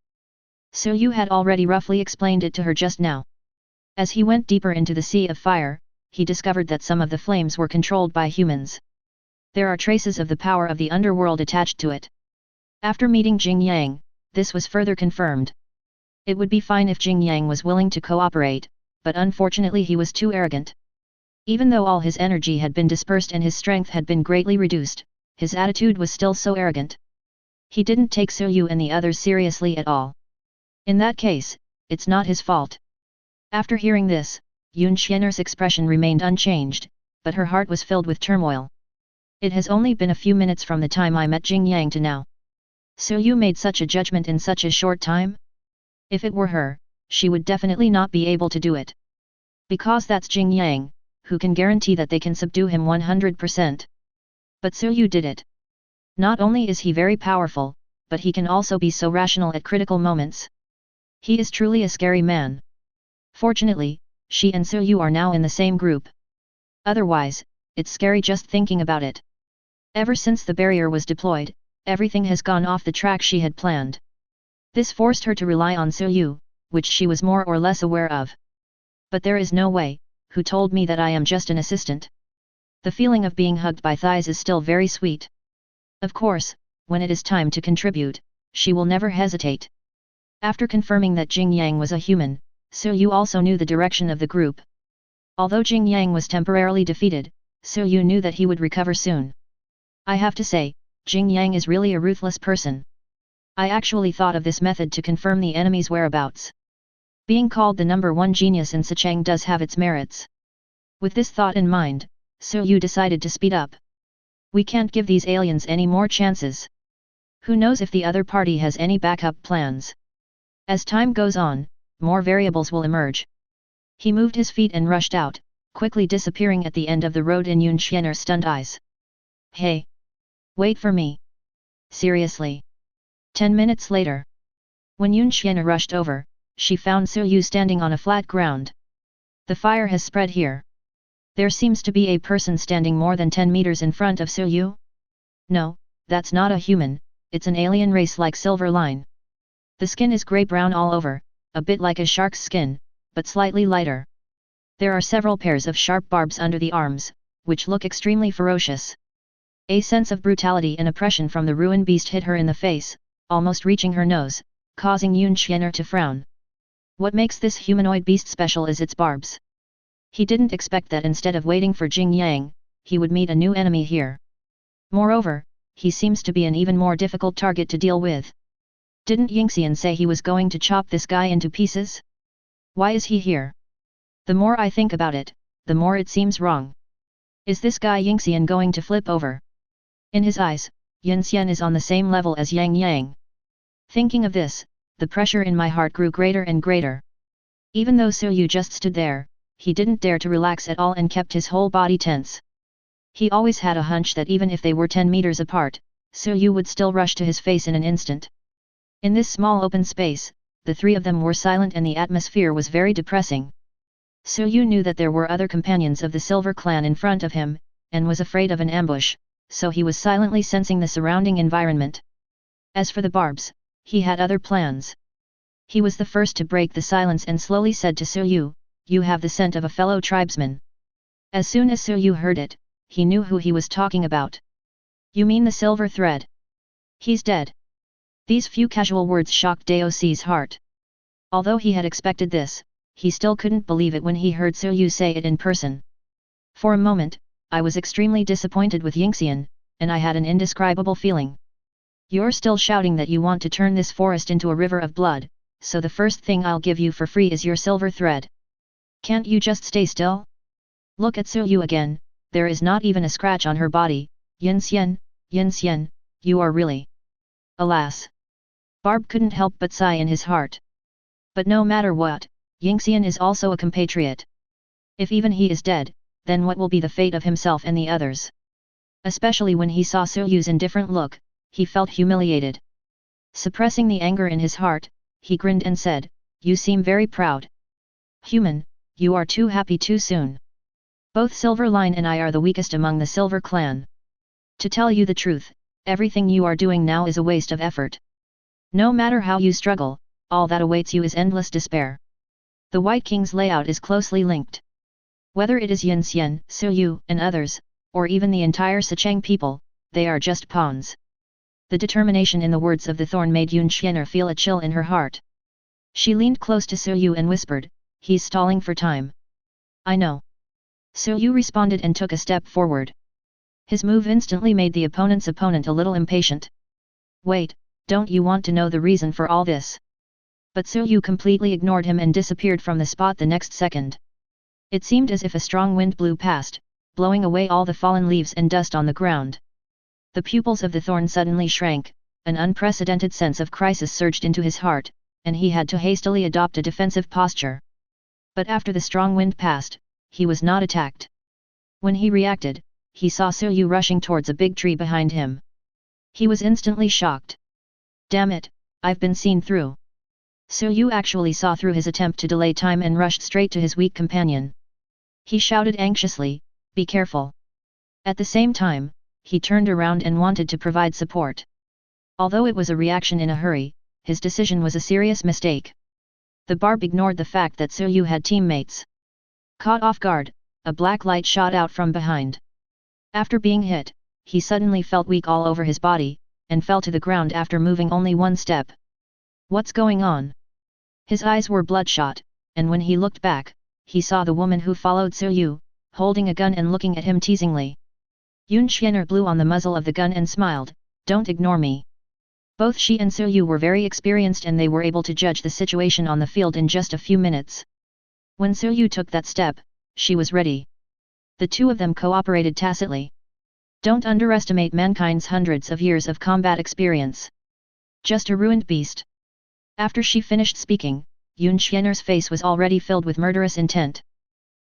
So you had already roughly explained it to her just now. As he went deeper into the sea of fire, he discovered that some of the flames were controlled by humans. There are traces of the power of the underworld attached to it. After meeting Jing Yang, this was further confirmed. It would be fine if Jing Yang was willing to cooperate, but unfortunately he was too arrogant. Even though all his energy had been dispersed and his strength had been greatly reduced, his attitude was still so arrogant. He didn't take So Yu and the others seriously at all. In that case, it's not his fault. After hearing this, Yun Xian'er's expression remained unchanged, but her heart was filled with turmoil. It has only been a few minutes from the time I met Jing Yang to now. So Yu made such a judgment in such a short time? If it were her, she would definitely not be able to do it. Because that's Jing Yang, who can guarantee that they can subdue him 100%. But So Yu did it. Not only is he very powerful, but he can also be so rational at critical moments. He is truly a scary man. Fortunately, she and So Yu are now in the same group. Otherwise, it's scary just thinking about it. Ever since the barrier was deployed, everything has gone off the track she had planned. This forced her to rely on So Yu, which she was more or less aware of. But there is no way, who told me that I am just an assistant? The feeling of being hugged by thighs is still very sweet. Of course, when it is time to contribute, she will never hesitate. After confirming that Jing Yang was a human, So Yu also knew the direction of the group. Although Jing Yang was temporarily defeated, So Yu knew that he would recover soon. I have to say, Jing Yang is really a ruthless person. I actually thought of this method to confirm the enemy's whereabouts. Being called the #1 genius in Sicheng does have its merits. With this thought in mind, So Yu decided to speed up. We can't give these aliens any more chances. Who knows if the other party has any backup plans? As time goes on, more variables will emerge. He moved his feet and rushed out, quickly disappearing at the end of the road in Yun Xian'er's stunned eyes. Hey! Wait for me! Seriously! 10 minutes later. When Yun Xian'er rushed over, she found So Yu standing on a flat ground. The fire has spread here. There seems to be a person standing more than 10 meters in front of So Yu. No, that's not a human, it's an alien race like Silver Line. The skin is grey-brown all over, a bit like a shark's skin, but slightly lighter. There are several pairs of sharp barbs under the arms, which look extremely ferocious. A sense of brutality and oppression from the ruined beast hit her in the face, almost reaching her nose, causing Yun Xian'er to frown. What makes this humanoid beast special is its barbs. He didn't expect that instead of waiting for Jing Yang, he would meet a new enemy here. Moreover, he seems to be an even more difficult target to deal with. Didn't Yingxian say he was going to chop this guy into pieces? Why is he here? The more I think about it, the more it seems wrong. Is this guy Yingxian going to flip over? In his eyes, Yin Xian is on the same level as Yang Yang. Thinking of this, the pressure in my heart grew greater and greater. Even though So Yu just stood there, he didn't dare to relax at all and kept his whole body tense. He always had a hunch that even if they were 10 meters apart, So Yu would still rush to his face in an instant. In this small open space, the three of them were silent and the atmosphere was very depressing. So Yu knew that there were other companions of the Silver Clan in front of him, and was afraid of an ambush, so he was silently sensing the surrounding environment. As for the barbs, he had other plans. He was the first to break the silence and slowly said to So Yu, "You have the scent of a fellow tribesman." As soon as So Yu heard it, he knew who he was talking about. "You mean the silver thread? He's dead." These few casual words shocked Daoci's heart. Although he had expected this, he still couldn't believe it when he heard So Yu say it in person. For a moment, I was extremely disappointed with Yingxian, and I had an indescribable feeling. "You're still shouting that you want to turn this forest into a river of blood, so the first thing I'll give you for free is your silver thread. Can't you just stay still? Look at So Yu again, there is not even a scratch on her body. Yin Xian, you are really..." Alas! Barb couldn't help but sigh in his heart. But no matter what, Yingxian is also a compatriot. If even he is dead, then what will be the fate of himself and the others? Especially when he saw So Yu's indifferent look, he felt humiliated. Suppressing the anger in his heart, he grinned and said, "You seem very proud. Human, you are too happy too soon. Both Silver Line and I are the weakest among the Silver Clan. To tell you the truth, everything you are doing now is a waste of effort. No matter how you struggle, all that awaits you is endless despair. The White King's layout is closely linked. Whether it is Yin Xian, Su Yu, and others, or even the entire Sicheng people, they are just pawns. The determination in the words of the thorn made Yun Xianer feel a chill in her heart. She leaned close to Su Yu and whispered, "He's stalling for time." "I know." Su Yu responded and took a step forward. His move instantly made the opponent's opponent a little impatient. "Wait, don't you want to know the reason for all this?" But Su Yu completely ignored him and disappeared from the spot the next second. It seemed as if a strong wind blew past, blowing away all the fallen leaves and dust on the ground. The pupils of the thorn suddenly shrank, an unprecedented sense of crisis surged into his heart, and he had to hastily adopt a defensive posture. But after the strong wind passed, he was not attacked. When he reacted, he saw Su Yu rushing towards a big tree behind him. He was instantly shocked. "Damn it, I've been seen through." Su Yu actually saw through his attempt to delay time and rushed straight to his weak companion. He shouted anxiously, "Be careful." At the same time, he turned around and wanted to provide support. Although it was a reaction in a hurry, his decision was a serious mistake. The barb ignored the fact that Su Yu had teammates. Caught off guard, a black light shot out from behind. After being hit, he suddenly felt weak all over his body, and fell to the ground after moving only one step. What's going on? His eyes were bloodshot, and when he looked back, he saw the woman who followed Su Yu, holding a gun and looking at him teasingly. Yun Xianer blew on the muzzle of the gun and smiled, "Don't ignore me." Both she and Su Yu were very experienced and they were able to judge the situation on the field in just a few minutes. When Su Yu took that step, she was ready. The two of them cooperated tacitly. Don't underestimate mankind's hundreds of years of combat experience. Just a ruined beast. After she finished speaking, Yun Xianer's face was already filled with murderous intent.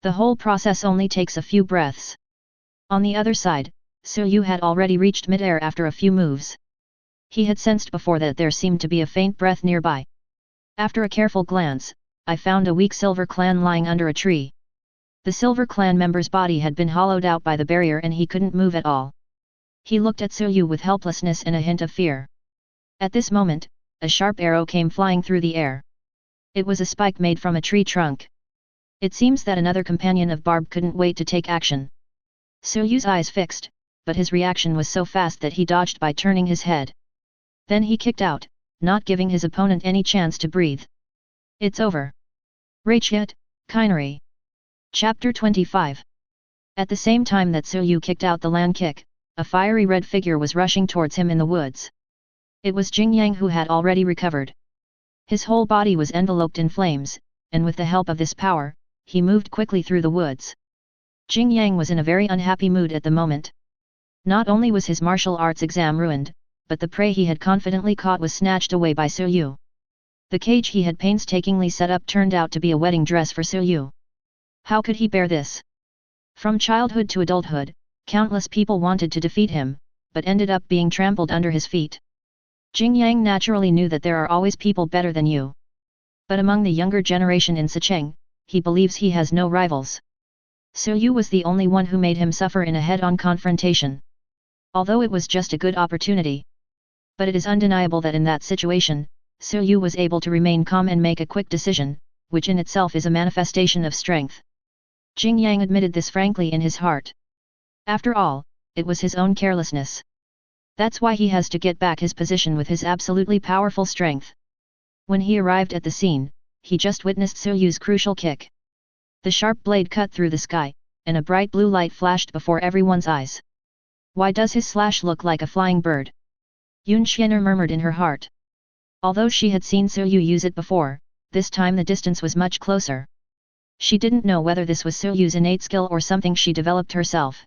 The whole process only takes a few breaths. On the other side, Su Yu had already reached mid-air after a few moves. He had sensed before that there seemed to be a faint breath nearby. After a careful glance, I found a weak Silver Clan lying under a tree. The Silver Clan member's body had been hollowed out by the barrier and he couldn't move at all. He looked at Su Yu with helplessness and a hint of fear. At this moment, a sharp arrow came flying through the air. It was a spike made from a tree trunk. It seems that another companion of Barb couldn't wait to take action. Su Yu's eyes fixed, but his reaction was so fast that he dodged by turning his head. Then he kicked out, not giving his opponent any chance to breathe. It's over. Rachet, Kinary. Chapter 25. At the same time that Su Yu kicked out the land kick, a fiery red figure was rushing towards him in the woods. It was Jing Yang who had already recovered. His whole body was enveloped in flames, and with the help of this power, he moved quickly through the woods. Jing Yang was in a very unhappy mood at the moment. Not only was his martial arts exam ruined, but the prey he had confidently caught was snatched away by Su Yu. The cage he had painstakingly set up turned out to be a wedding dress for Su Yu. How could he bear this? From childhood to adulthood, countless people wanted to defeat him, but ended up being trampled under his feet. Jing Yang naturally knew that there are always people better than you. But among the younger generation in Sicheng, he believes he has no rivals. Su Yu was the only one who made him suffer in a head-on confrontation. Although it was just a good opportunity. But it is undeniable that in that situation, Su Yu was able to remain calm and make a quick decision, which in itself is a manifestation of strength. Jing Yang admitted this frankly in his heart. After all, it was his own carelessness. That's why he has to get back his position with his absolutely powerful strength. When he arrived at the scene, he just witnessed Su Yu's crucial kick. The sharp blade cut through the sky, and a bright blue light flashed before everyone's eyes. Why does his slash look like a flying bird? Yun Xianer murmured in her heart. Although she had seen Su Yu use it before, this time the distance was much closer. She didn't know whether this was Su Yu's innate skill or something she developed herself.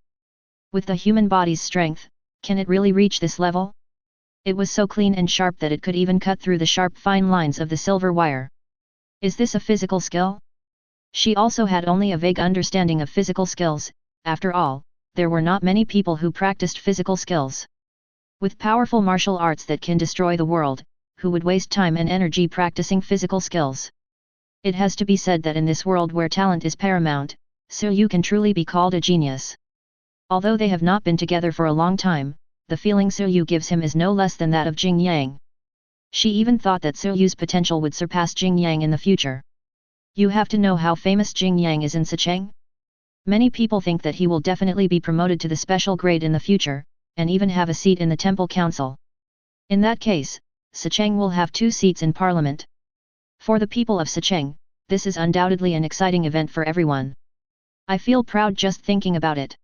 With the human body's strength, can it really reach this level? It was so clean and sharp that it could even cut through the sharp fine lines of the silver wire. Is this a physical skill? She also had only a vague understanding of physical skills. After all, there were not many people who practiced physical skills. With powerful martial arts that can destroy the world, who would waste time and energy practicing physical skills? It has to be said that in this world where talent is paramount, Yu can truly be called a genius. Although they have not been together for a long time, the feeling Yu gives him is no less than that of Jing Yang. She even thought that Yu's potential would surpass Jing Yang in the future. You have to know how famous Jing Yang is in Sicheng? Many people think that he will definitely be promoted to the special grade in the future, and even have a seat in the temple council. In that case, Sicheng will have 2 seats in parliament. For the people of Sicheng, this is undoubtedly an exciting event for everyone. I feel proud just thinking about it.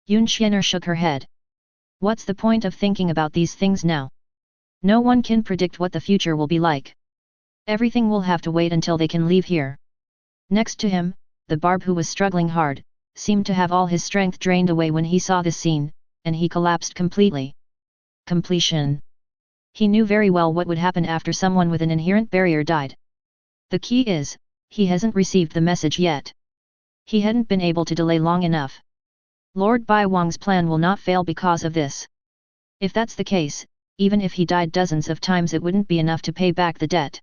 Yun Xian'er shook her head. What's the point of thinking about these things now? No one can predict what the future will be like. Everything will have to wait until they can leave here. Next to him, the barb who was struggling hard, seemed to have all his strength drained away when he saw this scene, and he collapsed completely. Completion. He knew very well what would happen after someone with an inherent barrier died. The key is, he hasn't received the message yet. He hadn't been able to delay long enough. Lord Bai Wang's plan will not fail because of this. If that's the case, even if he died dozens of times it wouldn't be enough to pay back the debt.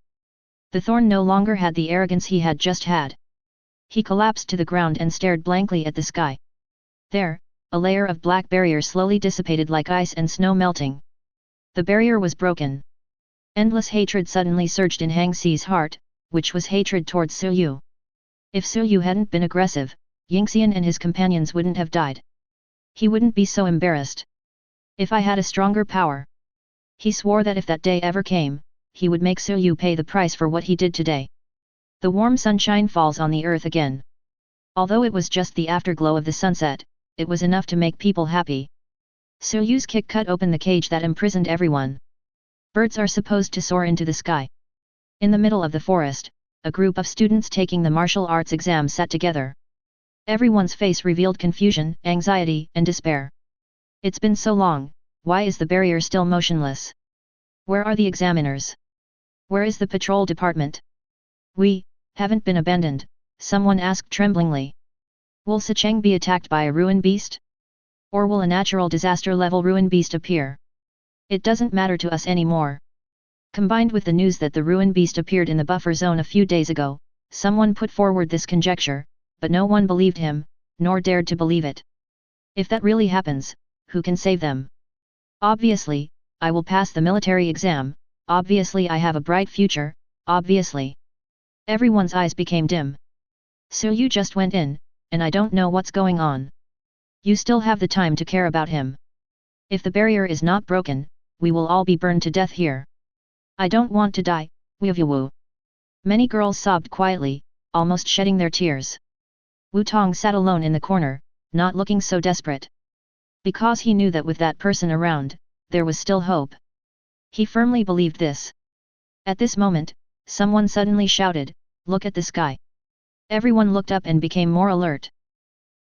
The thorn no longer had the arrogance he had just had. He collapsed to the ground and stared blankly at the sky. There, a layer of black barrier slowly dissipated like ice and snow melting. The barrier was broken. Endless hatred suddenly surged in Hang Xi's heart, which was hatred towards Yu. If Yu hadn't been aggressive, Yingxian and his companions wouldn't have died. He wouldn't be so embarrassed. If I had a stronger power. He swore that if that day ever came, he would make Yu pay the price for what he did today. The warm sunshine falls on the earth again. Although it was just the afterglow of the sunset, it was enough to make people happy. Yu's kick cut open the cage that imprisoned everyone. Birds are supposed to soar into the sky. In the middle of the forest, a group of students taking the martial arts exam sat together. Everyone's face revealed confusion, anxiety, and despair. It's been so long, why is the barrier still motionless? Where are the examiners? Where is the patrol department? We haven't been abandoned, someone asked tremblingly. Will Sicheng be attacked by a ruin beast? Or will a natural disaster-level ruin beast appear? It doesn't matter to us anymore. Combined with the news that the ruin beast appeared in the buffer zone a few days ago, someone put forward this conjecture, but no one believed him, nor dared to believe it. If that really happens, who can save them? Obviously, I will pass the military exam, obviously I have a bright future, obviously. Everyone's eyes became dim. Yu just went in, and I don't know what's going on. You still have the time to care about him. If the barrier is not broken, we will all be burned to death here. I don't want to die, Wu. Many girls sobbed quietly, almost shedding their tears. Wu Tong sat alone in the corner, not looking so desperate. Because he knew that with that person around, there was still hope. He firmly believed this. At this moment, someone suddenly shouted, "Look at the sky." Everyone looked up and became more alert.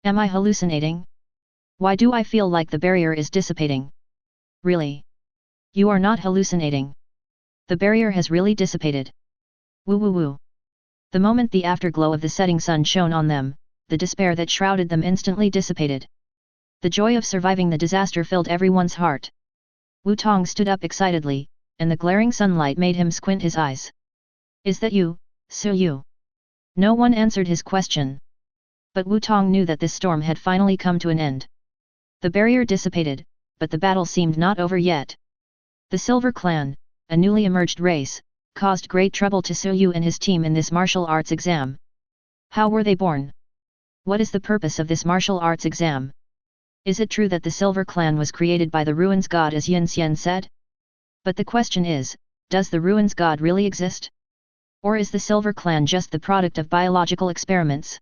Am I hallucinating? Why do I feel like the barrier is dissipating? Really? You are not hallucinating. The barrier has really dissipated. Woo. The moment the afterglow of the setting sun shone on them, the despair that shrouded them instantly dissipated. The joy of surviving the disaster filled everyone's heart. Wu Tong stood up excitedly, and the glaring sunlight made him squint his eyes. Is that you, Yu? No one answered his question. But Wu Tong knew that this storm had finally come to an end. The barrier dissipated, but the battle seemed not over yet. The Silver Clan, a newly emerged race, caused great trouble to Yu and his team in this martial arts exam. How were they born? What is the purpose of this martial arts exam? Is it true that the Silver Clan was created by the Ruins God as Yin Xian said? But the question is, does the Ruins God really exist? Or is the Silver Clan just the product of biological experiments?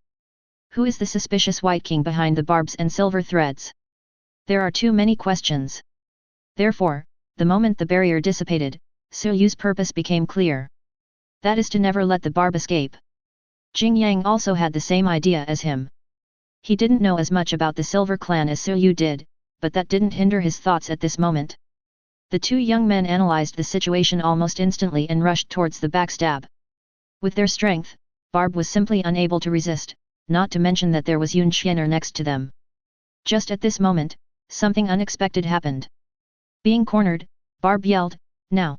Who is the suspicious White King behind the barbs and silver threads? There are too many questions. Therefore, the moment the barrier dissipated, Yu's purpose became clear. That is to never let the barb escape. Jing Yang also had the same idea as him. He didn't know as much about the Silver Clan as Yu did, but that didn't hinder his thoughts at this moment. The two young men analyzed the situation almost instantly and rushed towards the backstab. With their strength, Barb was simply unable to resist, not to mention that there was Yun Xian'er next to them. Just at this moment, something unexpected happened. Being cornered, Barb yelled, "Now!"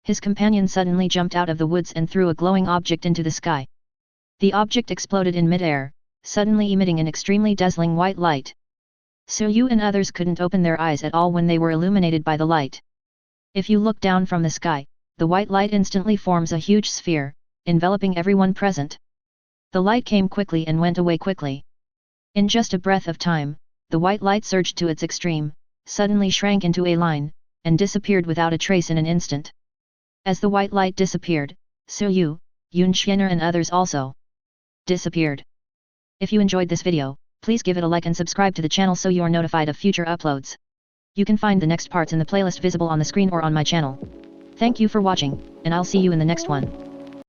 His companion suddenly jumped out of the woods and threw a glowing object into the sky. The object exploded in midair, suddenly emitting an extremely dazzling white light. Su Yu and others couldn't open their eyes at all when they were illuminated by the light. If you look down from the sky, the white light instantly forms a huge sphere, enveloping everyone present. The light came quickly and went away quickly. In just a breath of time, the white light surged to its extreme, suddenly shrank into a line, and disappeared without a trace in an instant. As the white light disappeared, Su Yu, Yunxianer and others also disappeared. If you enjoyed this video, please give it a like and subscribe to the channel so you are notified of future uploads. You can find the next parts in the playlist visible on the screen or on my channel. Thank you for watching, and I'll see you in the next one.